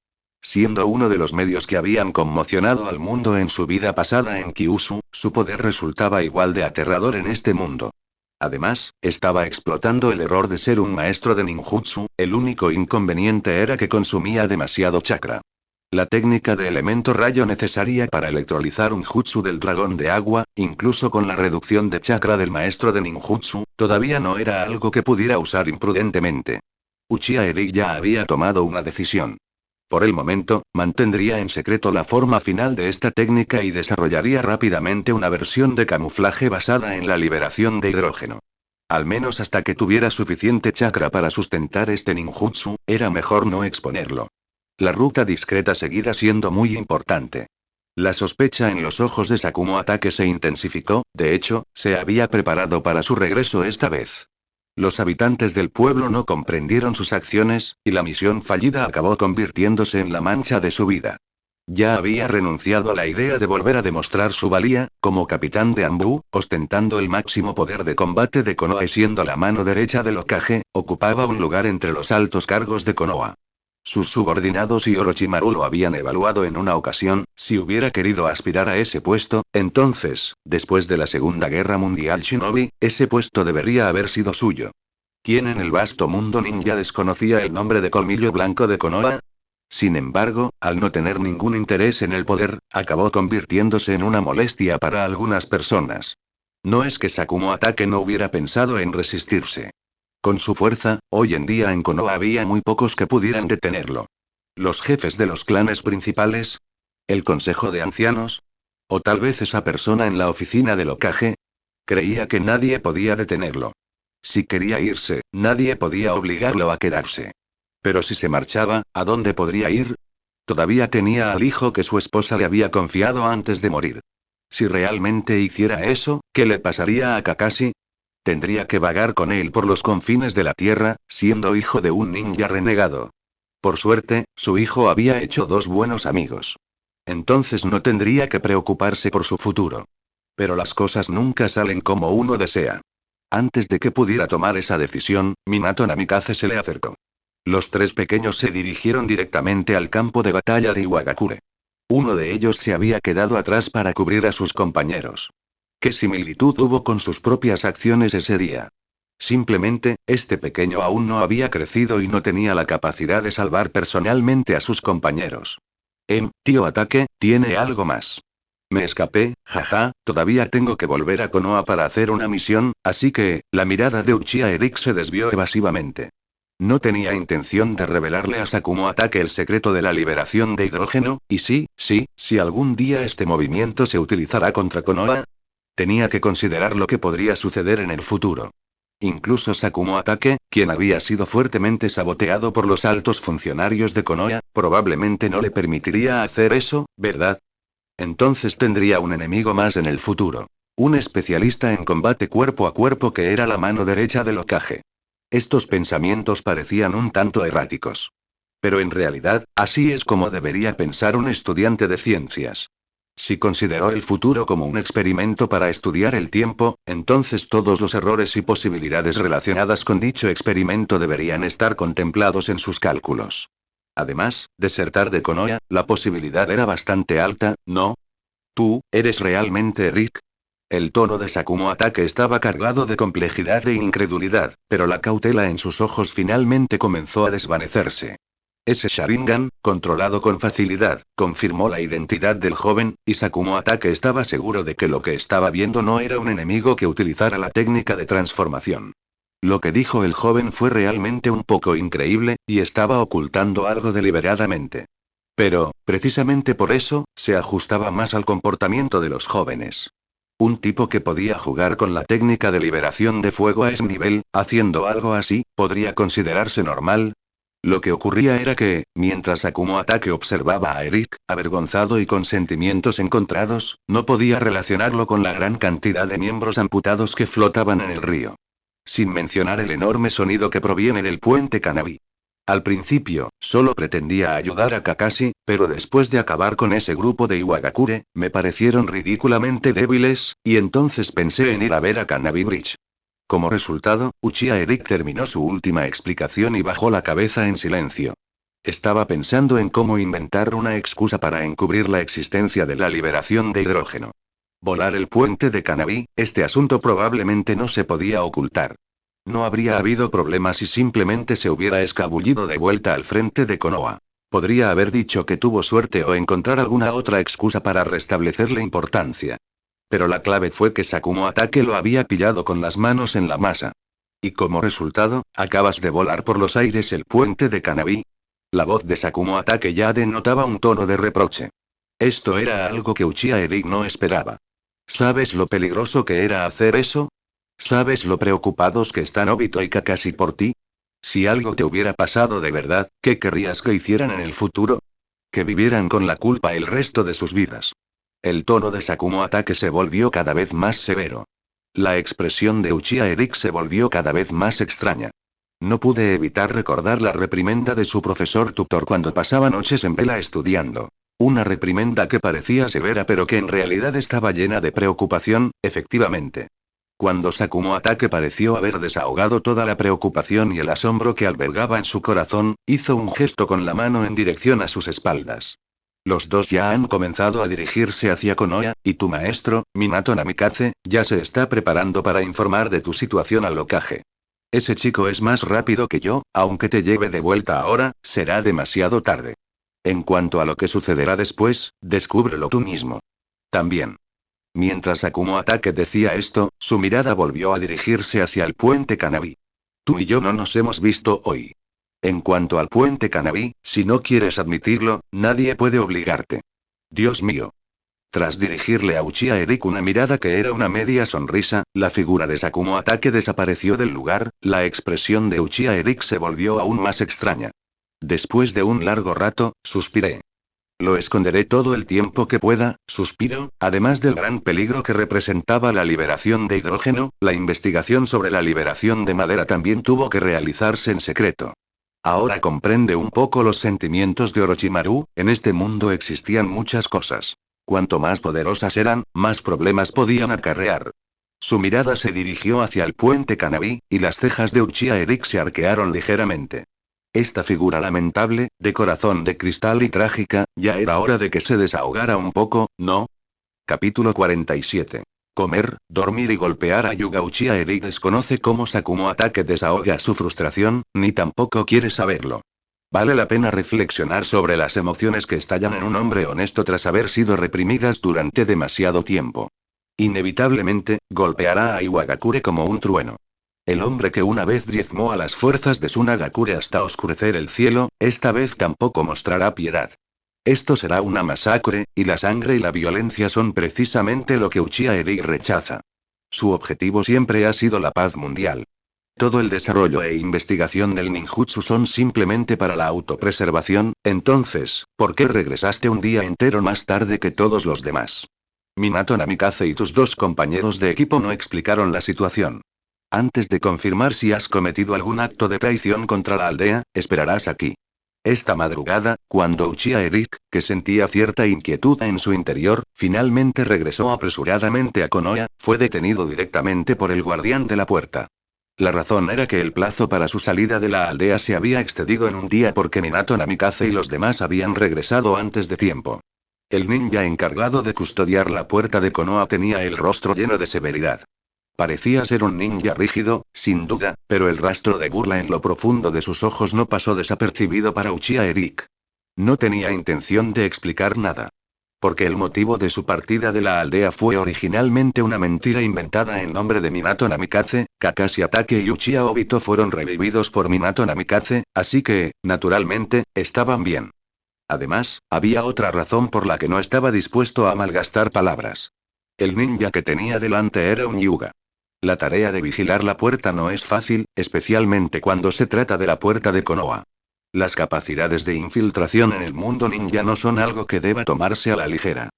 Siendo uno de los medios que habían conmocionado al mundo en su vida pasada en Kyushu, su poder resultaba igual de aterrador en este mundo. Además, estaba explotando el error de ser un maestro de ninjutsu, el único inconveniente era que consumía demasiado chakra. La técnica de elemento rayo necesaria para electrolizar un jutsu del dragón de agua, incluso con la reducción de chakra del maestro de ninjutsu, todavía no era algo que pudiera usar imprudentemente. Uchiha Eric ya había tomado una decisión. Por el momento, mantendría en secreto la forma final de esta técnica y desarrollaría rápidamente una versión de camuflaje basada en la liberación de hidrógeno. Al menos hasta que tuviera suficiente chakra para sustentar este ninjutsu, era mejor no exponerlo. La ruta discreta seguía siendo muy importante. La sospecha en los ojos de Sakumo Atake se intensificó, de hecho, se había preparado para su regreso esta vez. Los habitantes del pueblo no comprendieron sus acciones, y la misión fallida acabó convirtiéndose en la mancha de su vida. Ya había renunciado a la idea de volver a demostrar su valía, como capitán de Anbu, ostentando el máximo poder de combate de Konoha y siendo la mano derecha del Hokage, ocupaba un lugar entre los altos cargos de Konoha. Sus subordinados y Orochimaru lo habían evaluado en una ocasión: si hubiera querido aspirar a ese puesto, entonces, después de la Segunda Guerra Mundial Shinobi, ese puesto debería haber sido suyo. ¿Quién en el vasto mundo ninja desconocía el nombre de Colmillo Blanco de Konoha? Sin embargo, al no tener ningún interés en el poder, acabó convirtiéndose en una molestia para algunas personas. No es que Sakumo Atake no hubiera pensado en resistirse. Con su fuerza, hoy en día en Konoha había muy pocos que pudieran detenerlo. ¿Los jefes de los clanes principales? ¿El consejo de ancianos? ¿O tal vez esa persona en la oficina del Hokage? Creía que nadie podía detenerlo. Si quería irse, nadie podía obligarlo a quedarse. Pero si se marchaba, ¿a dónde podría ir? Todavía tenía al hijo que su esposa le había confiado antes de morir. Si realmente hiciera eso, ¿qué le pasaría a Kakashi? Tendría que vagar con él por los confines de la tierra, siendo hijo de un ninja renegado. Por suerte, su hijo había hecho dos buenos amigos. Entonces no tendría que preocuparse por su futuro. Pero las cosas nunca salen como uno desea. Antes de que pudiera tomar esa decisión, Minato Namikaze se le acercó. Los tres pequeños se dirigieron directamente al campo de batalla de Iwagakure. Uno de ellos se había quedado atrás para cubrir a sus compañeros. ¿Qué similitud hubo con sus propias acciones ese día? Simplemente, este pequeño aún no había crecido y no tenía la capacidad de salvar personalmente a sus compañeros. Tío Ataque, tiene algo más. Me escapé, jaja, todavía tengo que volver a Konoha para hacer una misión, así que, la mirada de Uchiha Eric se desvió evasivamente. No tenía intención de revelarle a Sakumo Atake el secreto de la liberación de hidrógeno, y si algún día este movimiento se utilizará contra Konoha, tenía que considerar lo que podría suceder en el futuro. Incluso Sakumo Atake, quien había sido fuertemente saboteado por los altos funcionarios de Konoha, probablemente no le permitiría hacer eso, ¿verdad? Entonces tendría un enemigo más en el futuro. Un especialista en combate cuerpo a cuerpo que era la mano derecha del Hokage. Estos pensamientos parecían un tanto erráticos. Pero en realidad, así es como debería pensar un estudiante de ciencias. Si consideró el futuro como un experimento para estudiar el tiempo, entonces todos los errores y posibilidades relacionadas con dicho experimento deberían estar contemplados en sus cálculos. Además, desertar de Konoha, la posibilidad era bastante alta, ¿no? ¿Tú, eres realmente Rick? El tono de Sakumo Atake estaba cargado de complejidad e incredulidad, pero la cautela en sus ojos finalmente comenzó a desvanecerse. Ese Sharingan, controlado con facilidad, confirmó la identidad del joven, y Sakumo Atake estaba seguro de que lo que estaba viendo no era un enemigo que utilizara la técnica de transformación. Lo que dijo el joven fue realmente un poco increíble, y estaba ocultando algo deliberadamente. Pero, precisamente por eso, se ajustaba más al comportamiento de los jóvenes. Un tipo que podía jugar con la técnica de liberación de fuego a ese nivel, haciendo algo así, ¿podría considerarse normal? Lo que ocurría era que, mientras Akumo Atake observaba a Eric, avergonzado y con sentimientos encontrados, no podía relacionarlo con la gran cantidad de miembros amputados que flotaban en el río. Sin mencionar el enorme sonido que proviene del puente Kanabi. Al principio, solo pretendía ayudar a Kakashi, pero después de acabar con ese grupo de Iwagakure, me parecieron ridículamente débiles, y entonces pensé en ir a ver a Kanabi Bridge. Como resultado, Uchiha Eric terminó su última explicación y bajó la cabeza en silencio. Estaba pensando en cómo inventar una excusa para encubrir la existencia de la liberación de hidrógeno. Volar el puente de Kanabi, este asunto probablemente no se podía ocultar. No habría habido problemas si simplemente se hubiera escabullido de vuelta al frente de Konoha. Podría haber dicho que tuvo suerte o encontrar alguna otra excusa para restablecerle importancia. Pero la clave fue que Sakumo Atake lo había pillado con las manos en la masa. Y como resultado, acabas de volar por los aires el puente de Kanabi. La voz de Sakumo Atake ya denotaba un tono de reproche. Esto era algo que Uchiha Eric no esperaba. ¿Sabes lo peligroso que era hacer eso? ¿Sabes lo preocupados que están Obito y Kakashi por ti? Si algo te hubiera pasado de verdad, ¿qué querrías que hicieran en el futuro? Que vivieran con la culpa el resto de sus vidas. El tono de Sakumo Atake se volvió cada vez más severo. La expresión de Uchiha Eric se volvió cada vez más extraña. No pude evitar recordar la reprimenda de su profesor tutor cuando pasaba noches en vela estudiando. Una reprimenda que parecía severa pero que en realidad estaba llena de preocupación, efectivamente. Cuando Sakumo Atake pareció haber desahogado toda la preocupación y el asombro que albergaba en su corazón, hizo un gesto con la mano en dirección a sus espaldas. Los dos ya han comenzado a dirigirse hacia Konoha, y tu maestro, Minato Namikaze, ya se está preparando para informar de tu situación al Hokage. Ese chico es más rápido que yo, aunque te lleve de vuelta ahora, será demasiado tarde. En cuanto a lo que sucederá después, descúbrelo tú mismo. También. Mientras Akumo Atake decía esto, su mirada volvió a dirigirse hacia el puente Kanabi. Tú y yo no nos hemos visto hoy. En cuanto al puente Kanabi, si no quieres admitirlo, nadie puede obligarte. Dios mío. Tras dirigirle a Uchiha Eric una mirada que era una media sonrisa, la figura de Sakumo Atake desapareció del lugar, la expresión de Uchiha Eric se volvió aún más extraña. Después de un largo rato, suspiré. Lo esconderé todo el tiempo que pueda, suspiro, además del gran peligro que representaba la liberación de hidrógeno, la investigación sobre la liberación de madera también tuvo que realizarse en secreto. Ahora comprende un poco los sentimientos de Orochimaru, en este mundo existían muchas cosas. Cuanto más poderosas eran, más problemas podían acarrear. Su mirada se dirigió hacia el puente Kanabi, y las cejas de Uchiha Eric se arquearon ligeramente. Esta figura lamentable, de corazón de cristal y trágica, ya era hora de que se desahogara un poco, ¿no? Capítulo 47. Comer, dormir y golpear a Yuga. Uchiha Eric desconoce cómo Sakumo Atake desahoga su frustración, ni tampoco quiere saberlo. Vale la pena reflexionar sobre las emociones que estallan en un hombre honesto tras haber sido reprimidas durante demasiado tiempo. Inevitablemente, golpeará a Iwagakure como un trueno. El hombre que una vez diezmó a las fuerzas de Tsunagakure hasta oscurecer el cielo, esta vez tampoco mostrará piedad. Esto será una masacre, y la sangre y la violencia son precisamente lo que Uchiha Eric rechaza. Su objetivo siempre ha sido la paz mundial. Todo el desarrollo e investigación del ninjutsu son simplemente para la autopreservación. Entonces, ¿por qué regresaste un día entero más tarde que todos los demás? Minato Namikaze y tus dos compañeros de equipo no explicaron la situación. Antes de confirmar si has cometido algún acto de traición contra la aldea, esperarás aquí. Esta madrugada, cuando Uchiha Eric, que sentía cierta inquietud en su interior, finalmente regresó apresuradamente a Konoha, fue detenido directamente por el guardián de la puerta. La razón era que el plazo para su salida de la aldea se había excedido en un día porque Minato Namikaze y los demás habían regresado antes de tiempo. El ninja encargado de custodiar la puerta de Konoha tenía el rostro lleno de severidad. Parecía ser un ninja rígido, sin duda, pero el rastro de burla en lo profundo de sus ojos no pasó desapercibido para Uchiha Eric. No tenía intención de explicar nada. Porque el motivo de su partida de la aldea fue originalmente una mentira inventada en nombre de Minato Namikaze. Kakashi Atake y Uchiha Obito fueron revividos por Minato Namikaze, así que, naturalmente, estaban bien. Además, había otra razón por la que no estaba dispuesto a malgastar palabras. El ninja que tenía delante era un Hyuga. La tarea de vigilar la puerta no es fácil, especialmente cuando se trata de la puerta de Konoha. Las capacidades de infiltración en el mundo ninja no son algo que deba tomarse a la ligera.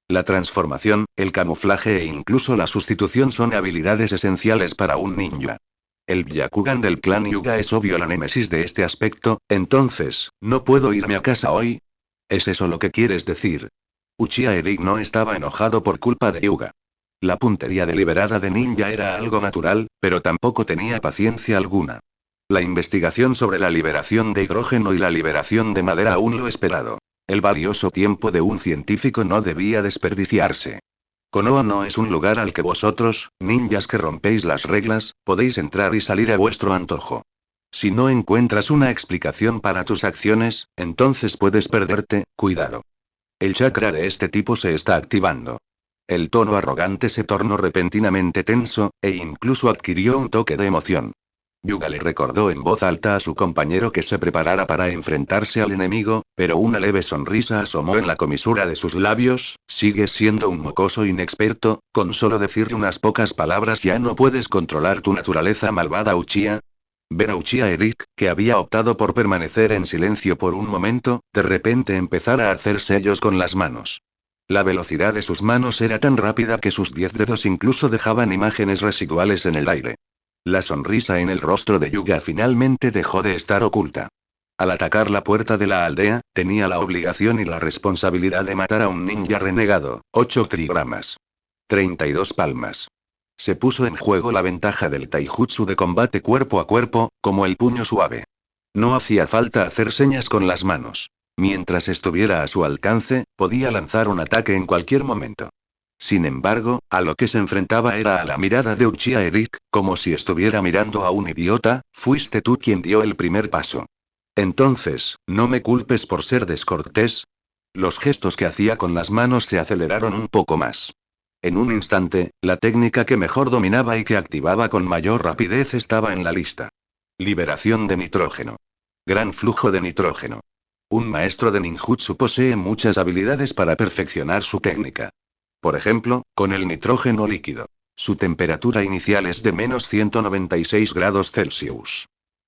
La transformación, el camuflaje e incluso la sustitución son habilidades esenciales para un ninja. El Byakugan del clan Hyuga es obvio la némesis de este aspecto. Entonces, ¿no puedo irme a casa hoy? ¿Es eso lo que quieres decir? Uchiha Eric no estaba enojado por culpa de Hyuga. La puntería deliberada de ninja era algo natural, pero tampoco tenía paciencia alguna. La investigación sobre la liberación de hidrógeno y la liberación de madera aún lo esperado. El valioso tiempo de un científico no debía desperdiciarse. Konoha no es un lugar al que vosotros, ninjas que rompéis las reglas, podéis entrar y salir a vuestro antojo. Si no encuentras una explicación para tus acciones, entonces puedes perderte. Cuidado. El chakra de este tipo se está activando. El tono arrogante se tornó repentinamente tenso, e incluso adquirió un toque de emoción. Hyuga le recordó en voz alta a su compañero que se preparara para enfrentarse al enemigo, pero una leve sonrisa asomó en la comisura de sus labios. Sigues siendo un mocoso inexperto, con solo decirle unas pocas palabras ya no puedes controlar tu naturaleza malvada. Uchiha. Ver a Uchiha Eric, que había optado por permanecer en silencio por un momento, de repente empezar a hacer sellos con las manos. La velocidad de sus manos era tan rápida que sus 10 dedos incluso dejaban imágenes residuales en el aire. La sonrisa en el rostro de Hyuga finalmente dejó de estar oculta. Al atacar la puerta de la aldea, tenía la obligación y la responsabilidad de matar a un ninja renegado. 8 trigramas. 32 palmas. Se puso en juego la ventaja del taijutsu de combate cuerpo a cuerpo, como el puño suave. No hacía falta hacer señas con las manos. Mientras estuviera a su alcance, podía lanzar un ataque en cualquier momento. Sin embargo, a lo que se enfrentaba era a la mirada de Uchiha Eric, como si estuviera mirando a un idiota. Fuiste tú quien dio el primer paso. Entonces, no me culpes por ser descortés. Los gestos que hacía con las manos se aceleraron un poco más. En un instante, la técnica que mejor dominaba y que activaba con mayor rapidez estaba en la lista. Liberación de nitrógeno. Gran flujo de nitrógeno. Un maestro de ninjutsu posee muchas habilidades para perfeccionar su técnica. Por ejemplo, con el nitrógeno líquido. Su temperatura inicial es de -196 grados Celsius.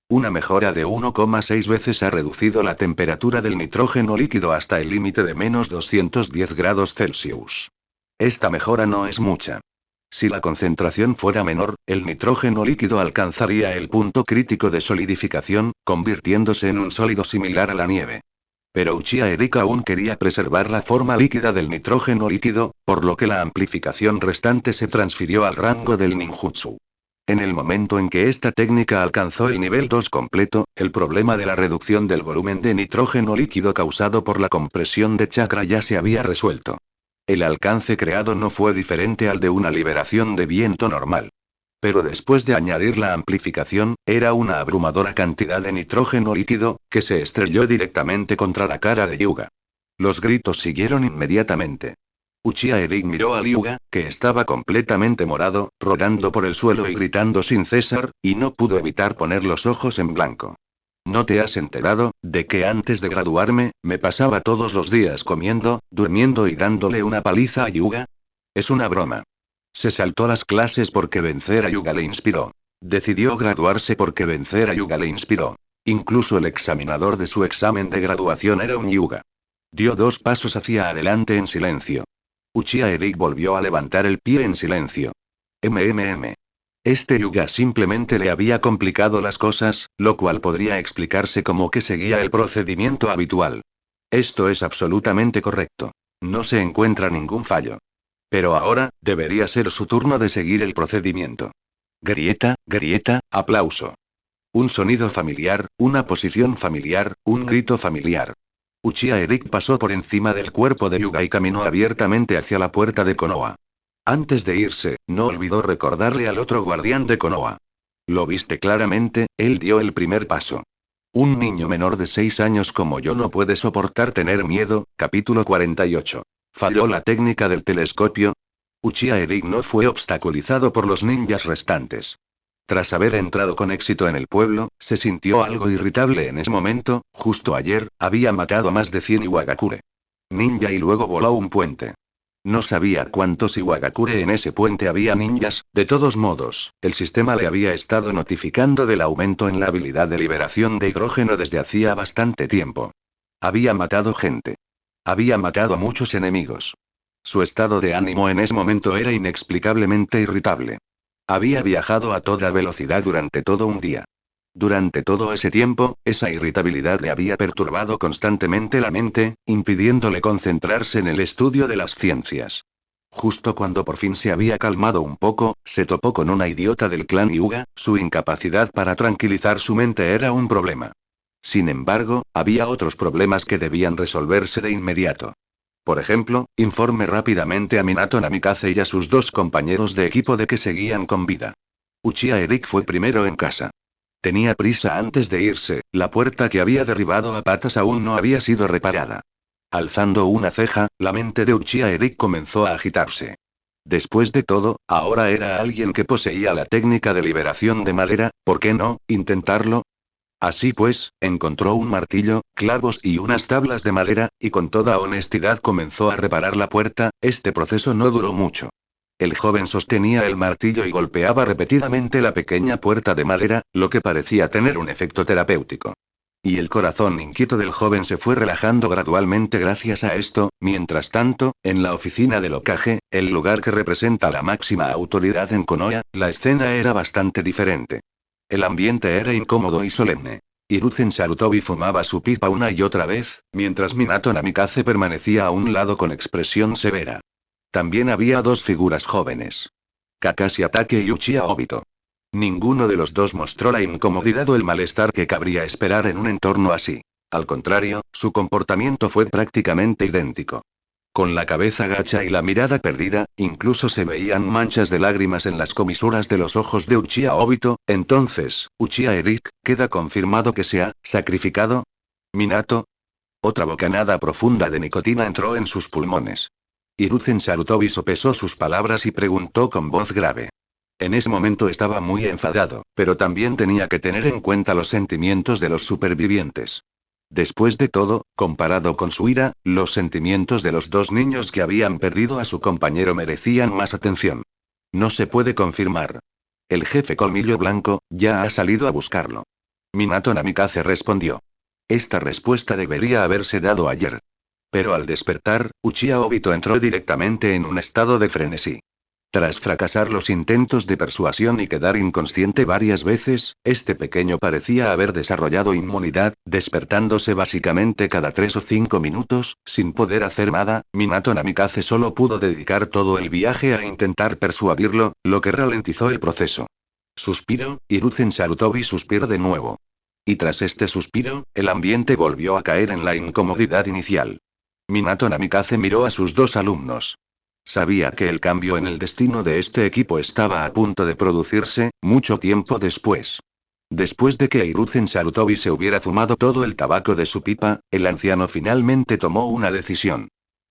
Una mejora de 1,6 veces ha reducido la temperatura del nitrógeno líquido hasta el límite de -210 grados Celsius. Esta mejora no es mucha. Si la concentración fuera menor, el nitrógeno líquido alcanzaría el punto crítico de solidificación, convirtiéndose en un sólido similar a la nieve. Pero Uchiha Eric aún quería preservar la forma líquida del nitrógeno líquido, por lo que la amplificación restante se transfirió al rango del ninjutsu. En el momento en que esta técnica alcanzó el nivel 2 completo, el problema de la reducción del volumen de nitrógeno líquido causado por la compresión de chakra ya se había resuelto. El alcance creado no fue diferente al de una liberación de viento normal. Pero después de añadir la amplificación, era una abrumadora cantidad de nitrógeno líquido, que se estrelló directamente contra la cara de Hyuga. Los gritos siguieron inmediatamente. Uchiha Eric miró a Hyuga, que estaba completamente morado, rodando por el suelo y gritando sin cesar, y no pudo evitar poner los ojos en blanco. ¿No te has enterado de que antes de graduarme, me pasaba todos los días comiendo, durmiendo y dándole una paliza a Hyuga? Es una broma. Se saltó las clases porque vencer a Hyuga le inspiró. Decidió graduarse porque vencer a Hyuga le inspiró. Incluso el examinador de su examen de graduación era un Hyuga. Dio 2 pasos hacia adelante en silencio. Uchiha Eric volvió a levantar el pie en silencio. Este Hyuga simplemente le había complicado las cosas, lo cual podría explicarse como que seguía el procedimiento habitual. Esto es absolutamente correcto. No se encuentra ningún fallo. Pero ahora, debería ser su turno de seguir el procedimiento. Grieta, grieta, aplauso. Un sonido familiar, una posición familiar, un grito familiar. Uchiha Eric pasó por encima del cuerpo de Hyuga y caminó abiertamente hacia la puerta de Konoha. Antes de irse, no olvidó recordarle al otro guardián de Konoha. Lo viste claramente, él dio el primer paso. Un niño menor de 6 años como yo no puede soportar tener miedo. Capítulo 48. ¿Falló la técnica del telescopio? Uchiha Eric no fue obstaculizado por los ninjas restantes. Tras haber entrado con éxito en el pueblo, se sintió algo irritable en ese momento. Justo ayer, había matado a más de 100 Iwagakure. Ninja y luego voló un puente. No sabía cuántos Iwagakure en ese puente había ninjas. De todos modos, el sistema le había estado notificando del aumento en la habilidad de liberación de hidrógeno desde hacía bastante tiempo. Había matado gente. Había matado a muchos enemigos. Su estado de ánimo en ese momento era inexplicablemente irritable. Había viajado a toda velocidad durante todo un día. Durante todo ese tiempo, esa irritabilidad le había perturbado constantemente la mente, impidiéndole concentrarse en el estudio de las ciencias. Justo cuando por fin se había calmado un poco, se topó con una idiota del clan Hyuga. Su incapacidad para tranquilizar su mente era un problema. Sin embargo, había otros problemas que debían resolverse de inmediato. Por ejemplo, informe rápidamente a Minato Namikaze y a sus 2 compañeros de equipo de que seguían con vida. Uchiha Eric fue primero en casa. Tenía prisa antes de irse, la puerta que había derribado a patas aún no había sido reparada. Alzando una ceja, la mente de Uchiha Eric comenzó a agitarse. Después de todo, ahora era alguien que poseía la técnica de liberación de madera. ¿Por qué no intentarlo? Así pues, encontró un martillo, clavos y unas tablas de madera, y con toda honestidad comenzó a reparar la puerta. Este proceso no duró mucho. El joven sostenía el martillo y golpeaba repetidamente la pequeña puerta de madera, lo que parecía tener un efecto terapéutico. Y el corazón inquieto del joven se fue relajando gradualmente gracias a esto. Mientras tanto, en la oficina del Hokage, el lugar que representa la máxima autoridad en Konoha, la escena era bastante diferente. El ambiente era incómodo y solemne. Hiruzen Sarutobi fumaba su pipa una y otra vez, mientras Minato Namikaze permanecía a un lado con expresión severa. También había 2 figuras jóvenes. Kakashi Atake y Uchiha Obito. Ninguno de los 2 mostró la incomodidad o el malestar que cabría esperar en un entorno así. Al contrario, su comportamiento fue prácticamente idéntico. Con la cabeza gacha y la mirada perdida, incluso se veían manchas de lágrimas en las comisuras de los ojos de Uchiha Obito. Entonces, Uchiha Eric, ¿queda confirmado que se ha sacrificado? Minato. Otra bocanada profunda de nicotina entró en sus pulmones. Hiruzen Sarutobi sopesó sus palabras y preguntó con voz grave. En ese momento estaba muy enfadado, pero también tenía que tener en cuenta los sentimientos de los supervivientes. Después de todo, comparado con su ira, los sentimientos de los dos niños que habían perdido a su compañero merecían más atención. No se puede confirmar. El jefe Colmillo Blanco ya ha salido a buscarlo. Minato Namikaze respondió. Esta respuesta debería haberse dado ayer. Pero al despertar, Uchiha Obito entró directamente en un estado de frenesí. Tras fracasar los intentos de persuasión y quedar inconsciente varias veces, este pequeño parecía haber desarrollado inmunidad, despertándose básicamente cada 3 o 5 minutos, sin poder hacer nada. Minato Namikaze solo pudo dedicar todo el viaje a intentar persuadirlo, lo que ralentizó el proceso. Suspiro, Hiruzen Sarutobi suspiró de nuevo. Y tras este suspiro, el ambiente volvió a caer en la incomodidad inicial. Minato Namikaze miró a sus dos alumnos. Sabía que el cambio en el destino de este equipo estaba a punto de producirse, mucho tiempo después. Después de que Hiruzen Sarutobi se hubiera fumado todo el tabaco de su pipa, el anciano finalmente tomó una decisión.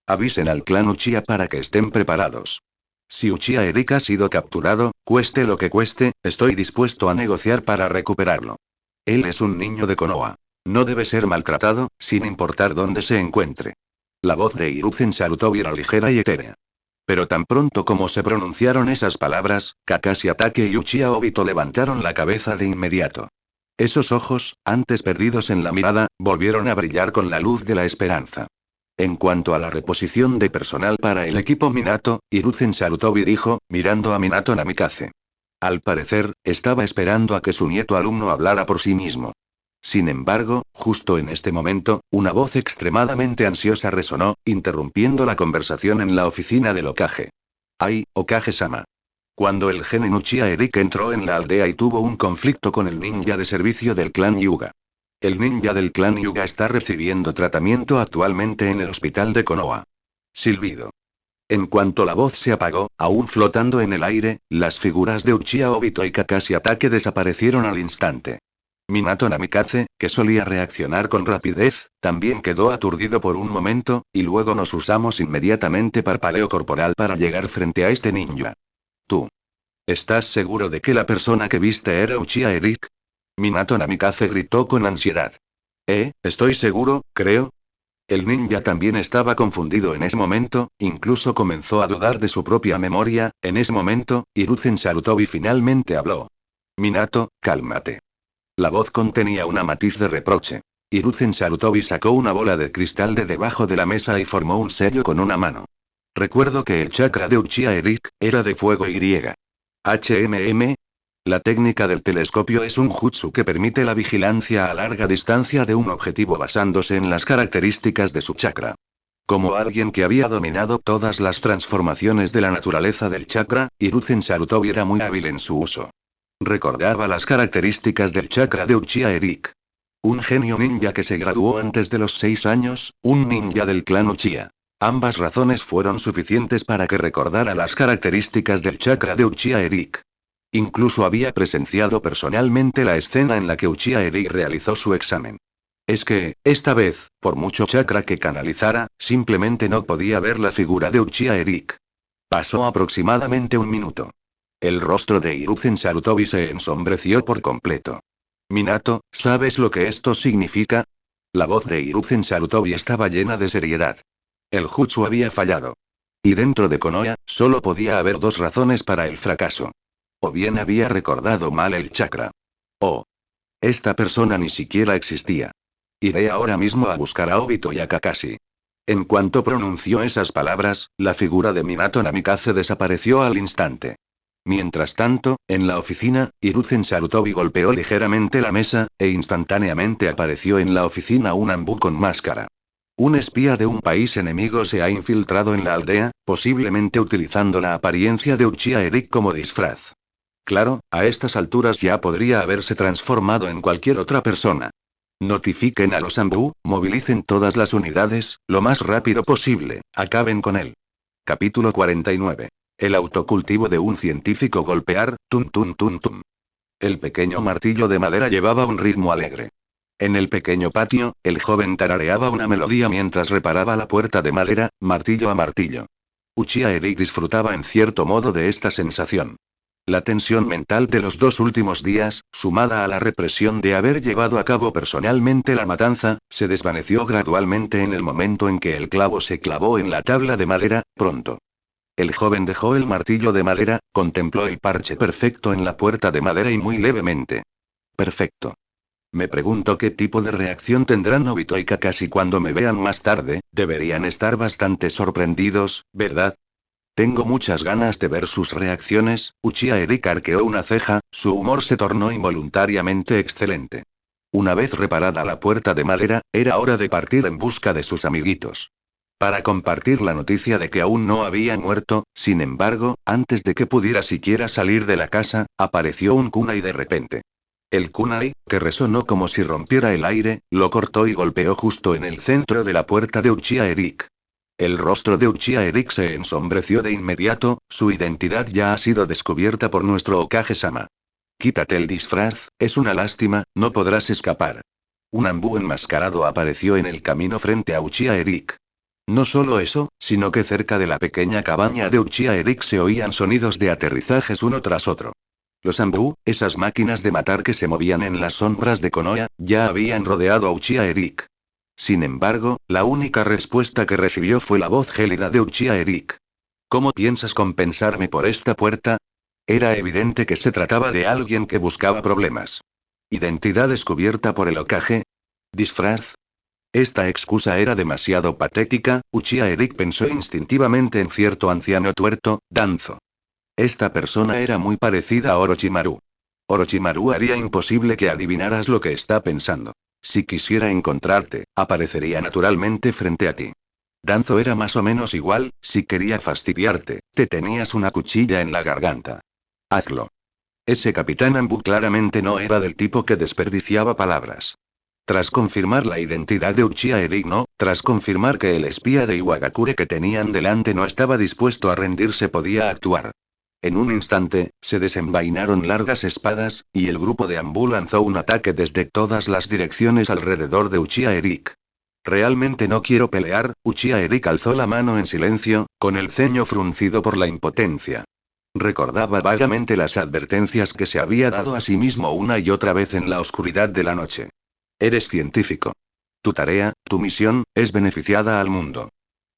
Avisen al clan Uchiha para que estén preparados. Si Uchiha Eric ha sido capturado, cueste lo que cueste, estoy dispuesto a negociar para recuperarlo. Él es un niño de Konoha. No debe ser maltratado, sin importar dónde se encuentre. La voz de Hiruzen Sarutobi era ligera y etérea. Pero tan pronto como se pronunciaron esas palabras, Kakashi Hatake y Uchiha Obito levantaron la cabeza de inmediato. Esos ojos, antes perdidos en la mirada, volvieron a brillar con la luz de la esperanza. En cuanto a la reposición de personal para el equipo Minato, Hiruzen Sarutobi dijo, mirando a Minato Namikaze. Al parecer, estaba esperando a que su nieto alumno hablara por sí mismo. Sin embargo, justo en este momento, una voz extremadamente ansiosa resonó, interrumpiendo la conversación en la oficina del Hokage. ¡Ay, Hokage-sama! Cuando el genin Uchiha Eric entró en la aldea y tuvo un conflicto con el ninja de servicio del clan Hyuga. El ninja del clan Hyuga está recibiendo tratamiento actualmente en el hospital de Konoha. Silbido. En cuanto la voz se apagó, aún flotando en el aire, las figuras de Uchiha Obito y Kakashi Hatake desaparecieron al instante. Minato Namikaze, que solía reaccionar con rapidez, también quedó aturdido por un momento, y luego nos usamos inmediatamente parpadeo corporal para llegar frente a este ninja. ¿Tú estás seguro de que la persona que viste era Uchiha Eric? Minato Namikaze gritó con ansiedad. Estoy seguro, creo. El ninja también estaba confundido en ese momento, incluso comenzó a dudar de su propia memoria. En ese momento, Hiruzen Sarutobi finalmente habló. Minato, cálmate. La voz contenía una matiz de reproche. Hiruzen Sarutobi sacó una bola de cristal de debajo de la mesa y formó un sello con una mano. Recuerdo que el chakra de Uchiha Eric era de fuego y. HMM. La técnica del telescopio es un jutsu que permite la vigilancia a larga distancia de un objetivo basándose en las características de su chakra. Como alguien que había dominado todas las transformaciones de la naturaleza del chakra, Hiruzen Sarutobi era muy hábil en su uso. Recordaba las características del chakra de Uchiha Eric. Un genio ninja que se graduó antes de los 6 años, un ninja del clan Uchiha. Ambas razones fueron suficientes para que recordara las características del chakra de Uchiha Eric. Incluso había presenciado personalmente la escena en la que Uchiha Eric realizó su examen. Es que, esta vez, por mucho chakra que canalizara, simplemente no podía ver la figura de Uchiha Eric. Pasó aproximadamente un minuto. El rostro de Hiruzen Sarutobi se ensombreció por completo. Minato, ¿sabes lo que esto significa? La voz de Hiruzen Sarutobi estaba llena de seriedad. El jutsu había fallado. Y dentro de Konoha, solo podía haber dos razones para el fracaso. O bien había recordado mal el chakra. O esta persona ni siquiera existía. Iré ahora mismo a buscar a Obito y a Kakashi. En cuanto pronunció esas palabras, la figura de Minato Namikaze desapareció al instante. Mientras tanto, en la oficina, Hiruzen Sarutobi golpeó ligeramente la mesa, e instantáneamente apareció en la oficina un Anbu con máscara. Un espía de un país enemigo se ha infiltrado en la aldea, posiblemente utilizando la apariencia de Uchiha Eric como disfraz. Claro, a estas alturas ya podría haberse transformado en cualquier otra persona. Notifiquen a los Ambu, movilicen todas las unidades, lo más rápido posible, acaben con él. Capítulo 49. El autocultivo de un científico golpear, tum tum tum tum. El pequeño martillo de madera llevaba un ritmo alegre. En el pequeño patio, el joven tarareaba una melodía mientras reparaba la puerta de madera, martillo a martillo. Uchiha Eric disfrutaba en cierto modo de esta sensación. La tensión mental de los 2 últimos días, sumada a la represión de haber llevado a cabo personalmente la matanza, se desvaneció gradualmente en el momento en que el clavo se clavó en la tabla de madera, pronto. El joven dejó el martillo de madera, contempló el parche perfecto en la puerta de madera y muy levemente. Perfecto. Me pregunto qué tipo de reacción tendrán Obito y Kakashi cuando me vean más tarde, deberían estar bastante sorprendidos, ¿verdad? Tengo muchas ganas de ver sus reacciones. Uchiha Eric arqueó una ceja, su humor se tornó involuntariamente excelente. Una vez reparada la puerta de madera, era hora de partir en busca de sus amiguitos. Para compartir la noticia de que aún no había muerto, sin embargo, antes de que pudiera siquiera salir de la casa, apareció un kunai de repente. El kunai, que resonó como si rompiera el aire, lo cortó y golpeó justo en el centro de la puerta de Uchiha Eric. El rostro de Uchiha Eric se ensombreció de inmediato, su identidad ya ha sido descubierta por nuestro Hokage-sama. Quítate el disfraz, es una lástima, no podrás escapar. Un Ambu enmascarado apareció en el camino frente a Uchiha Eric. No solo eso, sino que cerca de la pequeña cabaña de Uchiha Eric se oían sonidos de aterrizajes uno tras otro. Los Ambu, esas máquinas de matar que se movían en las sombras de Konoha, ya habían rodeado a Uchiha Eric. Sin embargo, la única respuesta que recibió fue la voz gélida de Uchiha Eric. ¿Cómo piensas compensarme por esta puerta? Era evidente que se trataba de alguien que buscaba problemas. ¿Identidad descubierta por el Hokage? ¿Disfraz? Esta excusa era demasiado patética. Uchiha Eric pensó instintivamente en cierto anciano tuerto, Danzo. Esta persona era muy parecida a Orochimaru. Orochimaru haría imposible que adivinaras lo que está pensando. Si quisiera encontrarte, aparecería naturalmente frente a ti. Danzo era más o menos igual, si quería fastidiarte, te tenías una cuchilla en la garganta. Hazlo. Ese capitán Ambu claramente no era del tipo que desperdiciaba palabras. Tras confirmar la identidad de Uchiha Eric no, tras confirmar que el espía de Iwagakure que tenían delante no estaba dispuesto a rendirse podía actuar. En un instante, se desenvainaron largas espadas, y el grupo de Ambu lanzó un ataque desde todas las direcciones alrededor de Uchiha Eric. Realmente no quiero pelear. Uchiha Eric alzó la mano en silencio, con el ceño fruncido por la impotencia. Recordaba vagamente las advertencias que se había dado a sí mismo una y otra vez en la oscuridad de la noche. Eres científico. Tu tarea, tu misión, es beneficiada al mundo.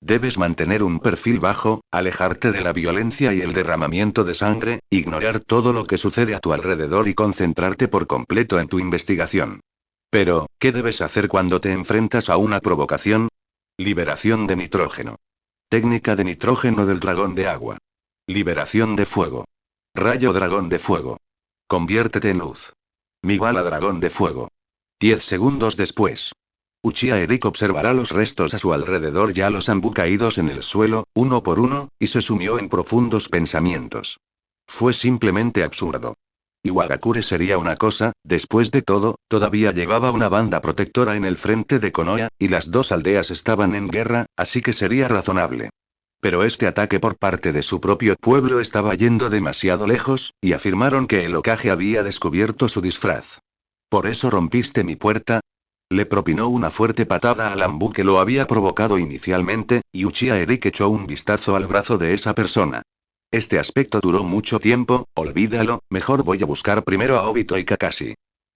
Debes mantener un perfil bajo, alejarte de la violencia y el derramamiento de sangre, ignorar todo lo que sucede a tu alrededor y concentrarte por completo en tu investigación. Pero, ¿qué debes hacer cuando te enfrentas a una provocación? Liberación de nitrógeno. Técnica de nitrógeno del dragón de agua. Liberación de fuego. Rayo dragón de fuego. Conviértete en luz. Mi bala dragón de fuego. 10 segundos después. Uchiha Eric observará los restos a su alrededor ya los Ambu caídos en el suelo, uno por uno, y se sumió en profundos pensamientos. Fue simplemente absurdo. Iwagakure sería una cosa, después de todo, todavía llevaba una banda protectora en el frente de Konoha, y las dos aldeas estaban en guerra, así que sería razonable. Pero este ataque por parte de su propio pueblo estaba yendo demasiado lejos, y afirmaron que el Hokage había descubierto su disfraz. ¿Por eso rompiste mi puerta? Le propinó una fuerte patada al Ambu que lo había provocado inicialmente, y Uchiha Eric echó un vistazo al brazo de esa persona. Este aspecto duró mucho tiempo, olvídalo, mejor voy a buscar primero a Obito y Kakashi.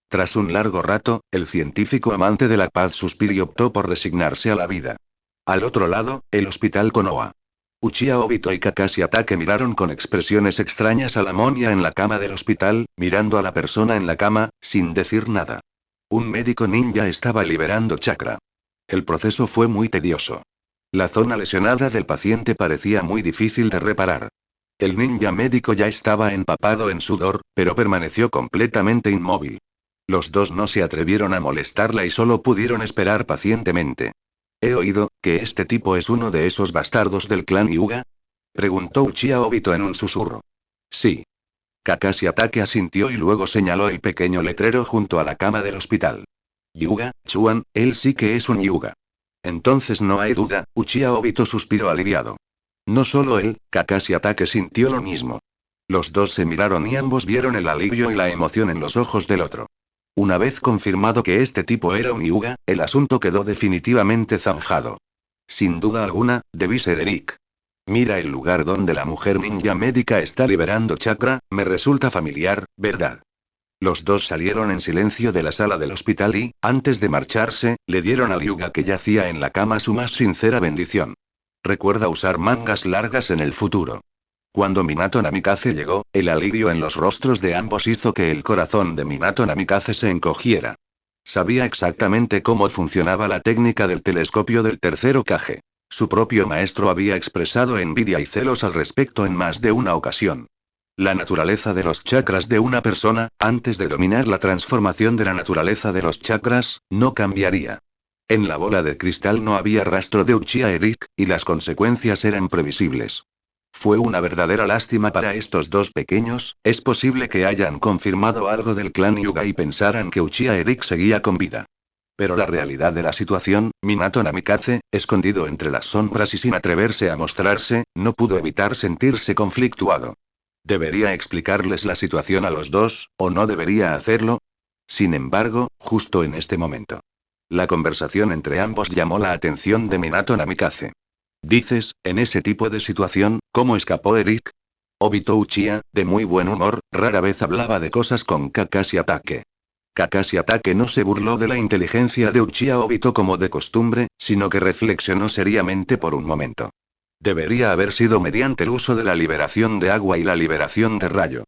Tras un largo rato, el científico amante de la paz suspiró y optó por resignarse a la vida. Al otro lado, el hospital Konoha. Uchiha, Obito y Kakashi Atake miraron con expresiones extrañas a la momia en la cama del hospital, mirando a la persona en la cama, sin decir nada. Un médico ninja estaba liberando chakra. El proceso fue muy tedioso. La zona lesionada del paciente parecía muy difícil de reparar. El ninja médico ya estaba empapado en sudor, pero permaneció completamente inmóvil. Los dos no se atrevieron a molestarla y solo pudieron esperar pacientemente. ¿He oído que este tipo es uno de esos bastardos del clan Hyuga? Preguntó Uchiha Obito en un susurro. Sí. Kakashi Atake asintió y luego señaló el pequeño letrero junto a la cama del hospital. Yuga, Chuan, él sí que es un Yuga. Entonces no hay duda, Uchiha Obito suspiró aliviado. No solo él, Kakashi Hatake sintió lo mismo. Los dos se miraron y ambos vieron el alivio y la emoción en los ojos del otro. Una vez confirmado que este tipo era un Hyuga, el asunto quedó definitivamente zanjado. Sin duda alguna, debí ser Eric. Mira el lugar donde la mujer ninja médica está liberando chakra, me resulta familiar, ¿verdad? Los dos salieron en silencio de la sala del hospital y, antes de marcharse, le dieron al Hyuga que yacía en la cama su más sincera bendición. Recuerda usar mangas largas en el futuro. Cuando Minato Namikaze llegó, el alivio en los rostros de ambos hizo que el corazón de Minato Namikaze se encogiera. Sabía exactamente cómo funcionaba la técnica del telescopio del tercer Hokage. Su propio maestro había expresado envidia y celos al respecto en más de una ocasión. La naturaleza de los chakras de una persona, antes de dominar la transformación de la naturaleza de los chakras, no cambiaría. En la bola de cristal no había rastro de Uchiha Eric, y las consecuencias eran previsibles. Fue una verdadera lástima para estos dos pequeños, es posible que hayan confirmado algo del clan Hyuga y pensaran que Uchiha Eric seguía con vida. Pero la realidad de la situación, Minato Namikaze, escondido entre las sombras y sin atreverse a mostrarse, no pudo evitar sentirse conflictuado. ¿Debería explicarles la situación a los dos, o no debería hacerlo? Sin embargo, justo en este momento. La conversación entre ambos llamó la atención de Minato Namikaze. Dices, en ese tipo de situación, ¿cómo escapó Eric? Obito Uchiha, de muy buen humor, rara vez hablaba de cosas con Kakashi Hatake. Kakashi Hatake no se burló de la inteligencia de Uchiha Obito como de costumbre, sino que reflexionó seriamente por un momento. Debería haber sido mediante el uso de la liberación de agua y la liberación de rayo.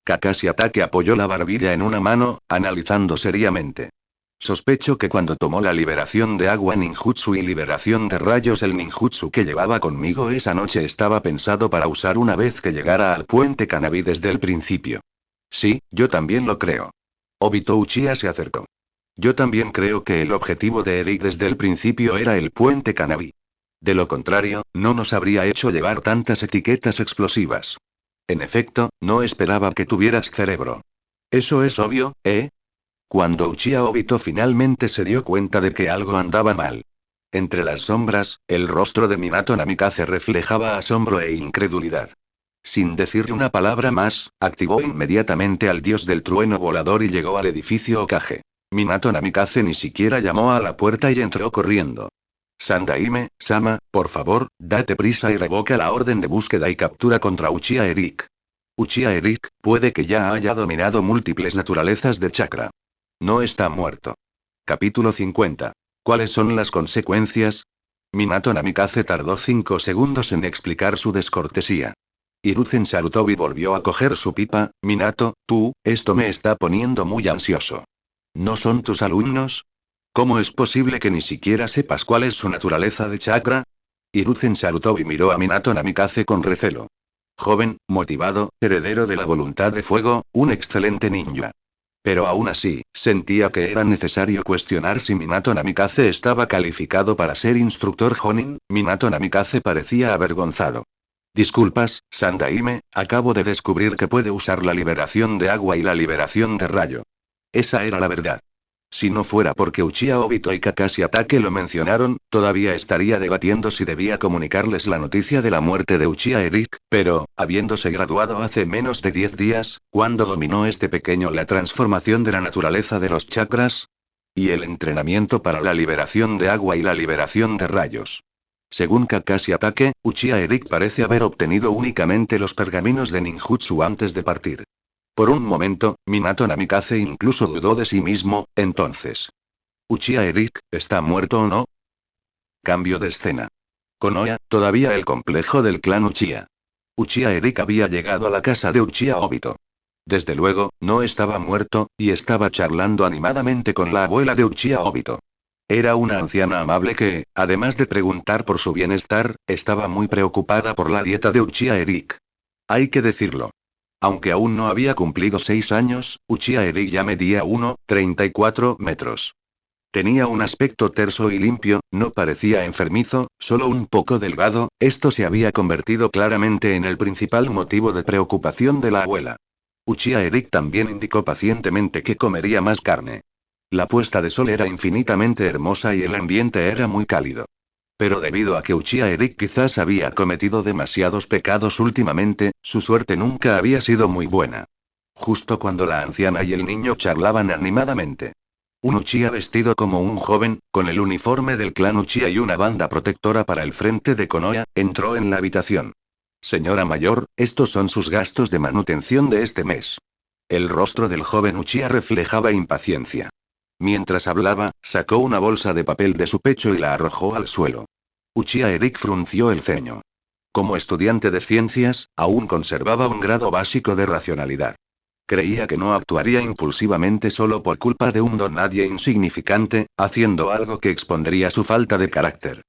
Kakashi Hatake apoyó la barbilla en una mano, analizando seriamente. Sospecho que cuando tomó la liberación de agua ninjutsu y liberación de rayos el ninjutsu que llevaba conmigo esa noche estaba pensado para usar una vez que llegara al puente Kanabi desde el principio. Sí, yo también lo creo. Obito Uchiha se acercó. Yo también creo que el objetivo de Eric desde el principio era el puente Kanabi. De lo contrario, no nos habría hecho llevar tantas etiquetas explosivas. En efecto, no esperaba que tuvieras cerebro. Eso es obvio, ¿eh? Cuando Uchiha Obito finalmente se dio cuenta de que algo andaba mal. Entre las sombras, el rostro de Minato Namikaze reflejaba asombro e incredulidad. Sin decirle una palabra más, activó inmediatamente al dios del trueno volador y llegó al edificio Hokage. Minato Namikaze ni siquiera llamó a la puerta y entró corriendo. Sandaime, Sama, por favor, date prisa y revoca la orden de búsqueda y captura contra Uchiha Eric. Uchiha Eric, puede que ya haya dominado múltiples naturalezas de chakra. No está muerto. Capítulo 50. ¿Cuáles son las consecuencias? Minato Namikaze tardó 5 segundos en explicar su descortesía. Hiruzen Sarutobi volvió a coger su pipa. Minato, esto me está poniendo muy ansioso. ¿No son tus alumnos? ¿Cómo es posible que ni siquiera sepas cuál es su naturaleza de chakra? Hiruzen Sarutobi miró a Minato Namikaze con recelo. Joven, motivado, heredero de la voluntad de fuego, un excelente ninja. Pero aún así, sentía que era necesario cuestionar si Minato Namikaze estaba calificado para ser instructor Jonin. Minato Namikaze parecía avergonzado. Disculpas, Sandaime, acabo de descubrir que puede usar la liberación de agua y la liberación de rayo. Esa era la verdad. Si no fuera porque Uchiha Obito y Kakashi Hatake lo mencionaron, todavía estaría debatiendo si debía comunicarles la noticia de la muerte de Uchiha Eric, pero, habiéndose graduado hace menos de 10 días, ¿cuándo dominó este pequeño la transformación de la naturaleza de los chakras? Y el entrenamiento para la liberación de agua y la liberación de rayos. Según Kakashi Hatake, Uchiha Eric parece haber obtenido únicamente los pergaminos de ninjutsu antes de partir. Por un momento, Minato Namikaze incluso dudó de sí mismo, entonces. ¿Uchiha Eric, está muerto o no? Cambio de escena. Konoha, todavía el complejo del clan Uchiha. Uchiha Eric había llegado a la casa de Uchiha Obito. Desde luego, no estaba muerto, y estaba charlando animadamente con la abuela de Uchiha Obito. Era una anciana amable que, además de preguntar por su bienestar, estaba muy preocupada por la dieta de Uchiha Eric. Hay que decirlo. Aunque aún no había cumplido 6 años, Uchiha Eric ya medía 1,34 metros. Tenía un aspecto terso y limpio, no parecía enfermizo, solo un poco delgado. Esto se había convertido claramente en el principal motivo de preocupación de la abuela. Uchiha Eric también indicó pacientemente que comería más carne. La puesta de sol era infinitamente hermosa y el ambiente era muy cálido. Pero debido a que Uchiha Eric quizás había cometido demasiados pecados últimamente, su suerte nunca había sido muy buena. Justo cuando la anciana y el niño charlaban animadamente. Un Uchiha vestido como un joven, con el uniforme del clan Uchiha y una banda protectora para el frente de Konoha, entró en la habitación. Señora mayor, estos son sus gastos de manutención de este mes. El rostro del joven Uchiha reflejaba impaciencia. Mientras hablaba, sacó una bolsa de papel de su pecho y la arrojó al suelo. Uchiha Eric frunció el ceño. Como estudiante de ciencias, aún conservaba un grado básico de racionalidad. Creía que no actuaría impulsivamente solo por culpa de un don nadie insignificante, haciendo algo que expondría su falta de carácter.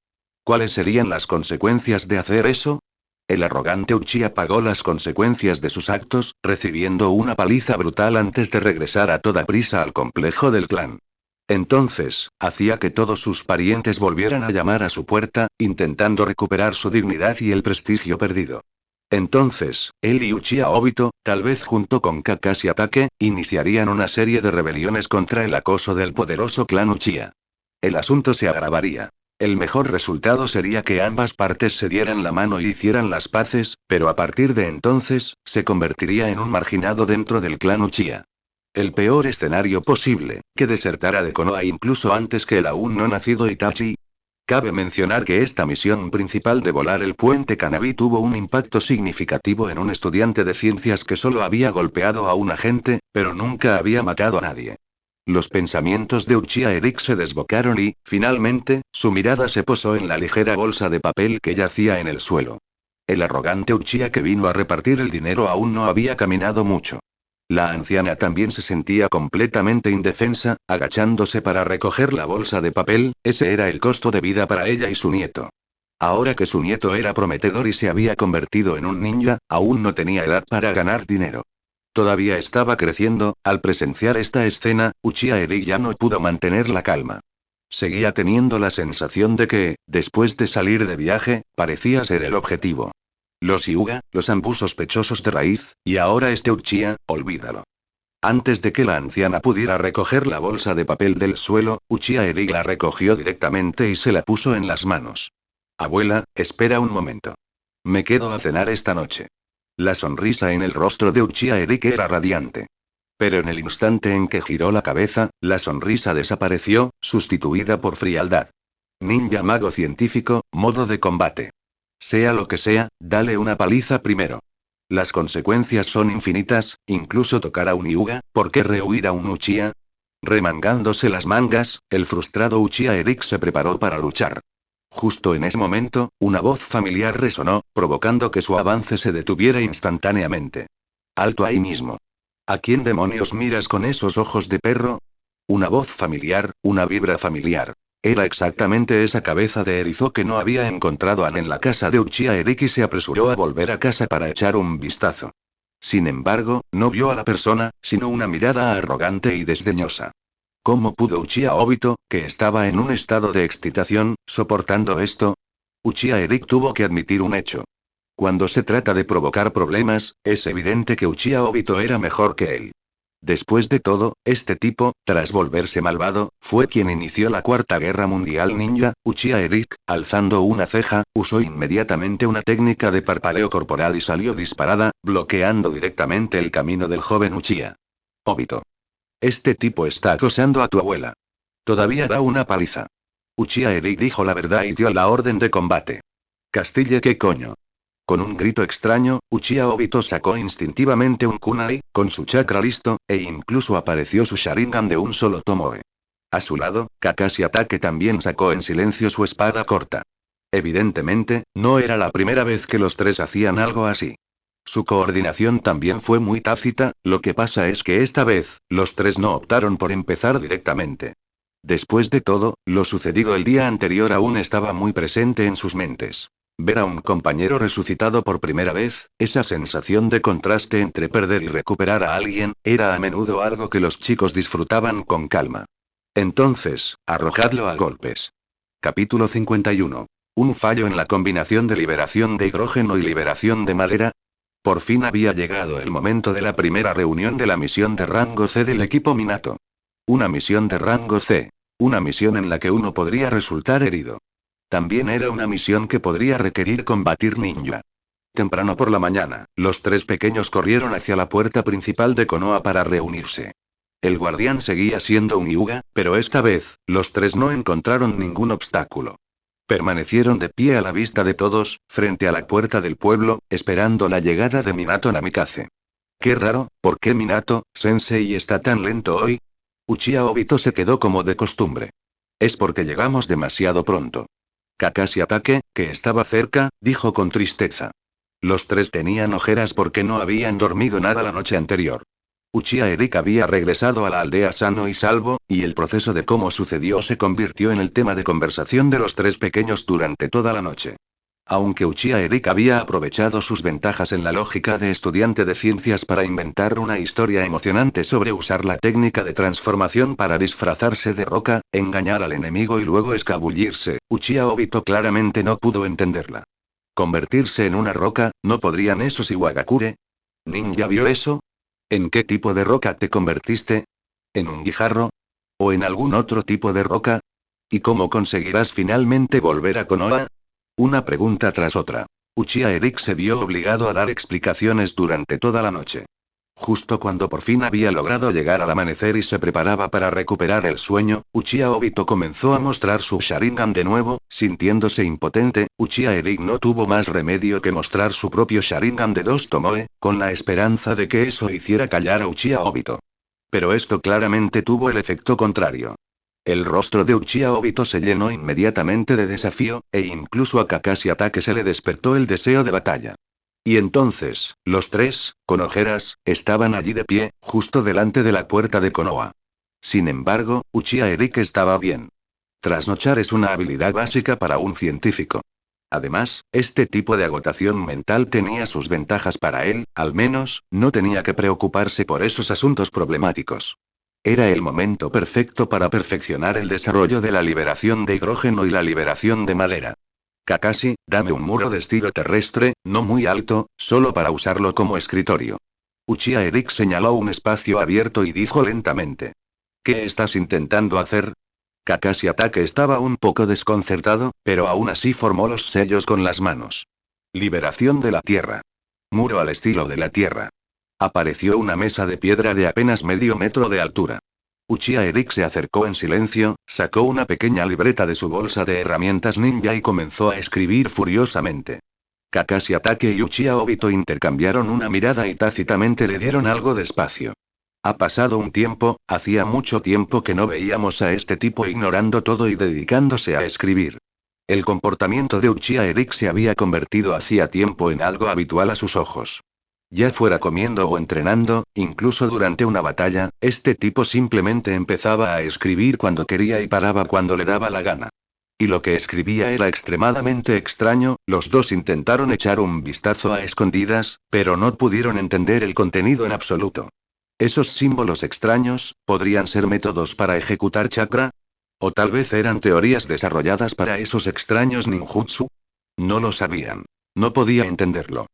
¿Cuáles serían las consecuencias de hacer eso? El arrogante Uchiha pagó las consecuencias de sus actos, recibiendo una paliza brutal antes de regresar a toda prisa al complejo del clan. Entonces, hacía que todos sus parientes volvieran a llamar a su puerta, intentando recuperar su dignidad y el prestigio perdido. Entonces, él y Uchiha Obito, tal vez junto con Kakashi Atake, iniciarían una serie de rebeliones contra el acoso del poderoso clan Uchiha. El asunto se agravaría. El mejor resultado sería que ambas partes se dieran la mano y hicieran las paces, pero a partir de entonces, se convertiría en un marginado dentro del clan Uchiha. El peor escenario posible, que desertara de Konoha incluso antes que el aún no nacido Itachi. Cabe mencionar que esta misión principal de volar el puente Kanabi tuvo un impacto significativo en un estudiante de ciencias que solo había golpeado a un agente, pero nunca había matado a nadie. Los pensamientos de Uchiha Eric se desbocaron y, finalmente, su mirada se posó en la ligera bolsa de papel que yacía en el suelo. El arrogante Uchiha que vino a repartir el dinero aún no había caminado mucho. La anciana también se sentía completamente indefensa, agachándose para recoger la bolsa de papel, ese era el costo de vida para ella y su nieto. Ahora que su nieto era prometedor y se había convertido en un ninja, aún no tenía edad para ganar dinero. Todavía estaba creciendo, al presenciar esta escena, Uchiha Eri ya no pudo mantener la calma. Seguía teniendo la sensación de que, después de salir de viaje, parecía ser el objetivo. Los Hyuga, los ambos sospechosos de raíz, y ahora este Uchiha, olvídalo. Antes de que la anciana pudiera recoger la bolsa de papel del suelo, Uchiha Eri la recogió directamente y se la puso en las manos. Abuela, espera un momento. Me quedo a cenar esta noche. La sonrisa en el rostro de Uchiha Eri era radiante. Pero en el instante en que giró la cabeza, la sonrisa desapareció, sustituida por frialdad. Ninja mago científico, modo de combate. Sea lo que sea, dale una paliza primero. Las consecuencias son infinitas, incluso tocar a un Hyuga, ¿por qué rehuir a un Uchiha? Remangándose las mangas, el frustrado Uchiha Eric se preparó para luchar. Justo en ese momento, una voz familiar resonó, provocando que su avance se detuviera instantáneamente. Alto ahí mismo. ¿A quién demonios miras con esos ojos de perro? Una voz familiar, una vibra familiar. Era exactamente esa cabeza de erizo que no había encontrado Anne en la casa de Uchiha Eric y se apresuró a volver a casa para echar un vistazo. Sin embargo, no vio a la persona, sino una mirada arrogante y desdeñosa. ¿Cómo pudo Uchiha Obito, que estaba en un estado de excitación, soportando esto? Uchiha Eric tuvo que admitir un hecho. Cuando se trata de provocar problemas, es evidente que Uchiha Obito era mejor que él. Después de todo, este tipo, tras volverse malvado, fue quien inició la Cuarta Guerra Mundial Ninja. Uchiha Eric, alzando una ceja, usó inmediatamente una técnica de parpadeo corporal y salió disparada, bloqueando directamente el camino del joven Uchiha. Obito. Este tipo está acosando a tu abuela. Todavía da una paliza. Uchiha Eric dijo la verdad y dio la orden de combate. Castille, ¿qué coño? Con un grito extraño, Uchiha Obito sacó instintivamente un kunai, con su chakra listo, e incluso apareció su Sharingan de un solo tomoe. A su lado, Kakashi Atake también sacó en silencio su espada corta. Evidentemente, no era la primera vez que los tres hacían algo así. Su coordinación también fue muy tácita, lo que pasa es que esta vez, los tres no optaron por empezar directamente. Después de todo, lo sucedido el día anterior aún estaba muy presente en sus mentes. Ver a un compañero resucitado por primera vez, esa sensación de contraste entre perder y recuperar a alguien, era a menudo algo que los chicos disfrutaban con calma. Entonces, arrojadlo a golpes. Capítulo 51. Un fallo en la combinación de liberación de hidrógeno y liberación de madera. Por fin había llegado el momento de la primera reunión de la misión de rango C del equipo Minato. Una misión de rango C. Una misión en la que uno podría resultar herido. También era una misión que podría requerir combatir ninja. Temprano por la mañana, los tres pequeños corrieron hacia la puerta principal de Konoha para reunirse. El guardián seguía siendo un Hyuga, pero esta vez, los tres no encontraron ningún obstáculo. Permanecieron de pie a la vista de todos, frente a la puerta del pueblo, esperando la llegada de Minato Namikaze. Qué raro, ¿por qué Minato-sensei está tan lento hoy? Uchiha Obito se quedó como de costumbre. Es porque llegamos demasiado pronto. Kakashi Atake, que estaba cerca, dijo con tristeza. Los tres tenían ojeras porque no habían dormido nada la noche anterior. Uchiha Eric había regresado a la aldea sano y salvo, y el proceso de cómo sucedió se convirtió en el tema de conversación de los tres pequeños durante toda la noche. Aunque Uchiha Eric había aprovechado sus ventajas en la lógica de estudiante de ciencias para inventar una historia emocionante sobre usar la técnica de transformación para disfrazarse de roca, engañar al enemigo y luego escabullirse, Uchiha Obito claramente no pudo entenderla. ¿Convertirse en una roca, no podrían esos Iwagakure? ¿Ninja vio eso? ¿En qué tipo de roca te convertiste? ¿En un guijarro? ¿O en algún otro tipo de roca? ¿Y cómo conseguirás finalmente volver a Konoha? Una pregunta tras otra. Uchiha Eric se vio obligado a dar explicaciones durante toda la noche. Justo cuando por fin había logrado llegar al amanecer y se preparaba para recuperar el sueño, Uchiha Obito comenzó a mostrar su Sharingan de nuevo, sintiéndose impotente. Uchiha Eric no tuvo más remedio que mostrar su propio Sharingan de dos Tomoe, con la esperanza de que eso hiciera callar a Uchiha Obito. Pero esto claramente tuvo el efecto contrario. El rostro de Uchiha Obito se llenó inmediatamente de desafío, e incluso a Kakashi Atake se le despertó el deseo de batalla. Y entonces, los tres, con ojeras, estaban allí de pie, justo delante de la puerta de Konoha. Sin embargo, Uchiha Eric estaba bien. Trasnochar es una habilidad básica para un científico. Además, este tipo de agotación mental tenía sus ventajas para él, al menos, no tenía que preocuparse por esos asuntos problemáticos. Era el momento perfecto para perfeccionar el desarrollo de la liberación de hidrógeno y la liberación de madera. Kakashi, dame un muro de estilo terrestre, no muy alto, solo para usarlo como escritorio. Uchiha Eric señaló un espacio abierto y dijo lentamente. ¿Qué estás intentando hacer? Kakashi Atake estaba un poco desconcertado, pero aún así formó los sellos con las manos. Liberación de la tierra. Muro al estilo de la tierra. Apareció una mesa de piedra de apenas medio metro de altura. Uchiha Eric se acercó en silencio, sacó una pequeña libreta de su bolsa de herramientas ninja y comenzó a escribir furiosamente. Kakashi Atake y Uchiha Obito intercambiaron una mirada y tácitamente le dieron algo de espacio. Ha pasado un tiempo, hacía mucho tiempo que no veíamos a este tipo ignorando todo y dedicándose a escribir. El comportamiento de Uchiha Eric se había convertido hacía tiempo en algo habitual a sus ojos. Ya fuera comiendo o entrenando, incluso durante una batalla, este tipo simplemente empezaba a escribir cuando quería y paraba cuando le daba la gana. Y lo que escribía era extremadamente extraño. Los dos intentaron echar un vistazo a escondidas, pero no pudieron entender el contenido en absoluto. ¿Esos símbolos extraños, podrían ser métodos para ejecutar chakra? ¿O tal vez eran teorías desarrolladas para esos extraños ninjutsu? No lo sabían. No podía entenderlo.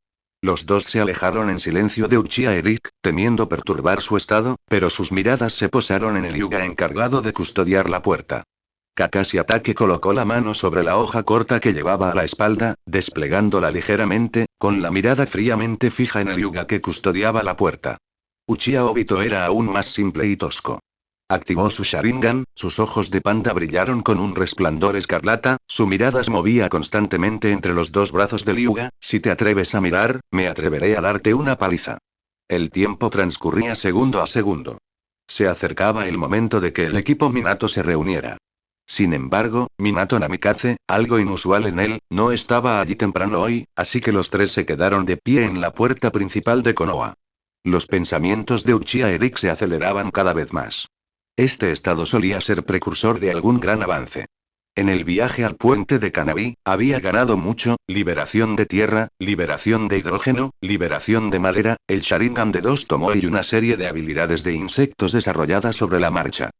Los dos se alejaron en silencio de Uchiha Eric, temiendo perturbar su estado, pero sus miradas se posaron en el Hyuga encargado de custodiar la puerta. Kakashi Atake colocó la mano sobre la hoja corta que llevaba a la espalda, desplegándola ligeramente, con la mirada fríamente fija en el Hyuga que custodiaba la puerta. Uchiha Obito era aún más simple y tosco. Activó su Sharingan, sus ojos de panda brillaron con un resplandor escarlata, su mirada se movía constantemente entre los dos brazos del Hyuga. Si te atreves a mirar, me atreveré a darte una paliza. El tiempo transcurría segundo a segundo. Se acercaba el momento de que el equipo Minato se reuniera. Sin embargo, Minato Namikaze, algo inusual en él, no estaba allí temprano hoy, así que los tres se quedaron de pie en la puerta principal de Konoha. Los pensamientos de Uchiha Eric se aceleraban cada vez más. Este estado solía ser precursor de algún gran avance. En el viaje al puente de Kanabi, había ganado mucho: liberación de tierra, liberación de hidrógeno, liberación de madera, el Sharingan de dos Tomoe y una serie de habilidades de insectos desarrolladas sobre la marcha.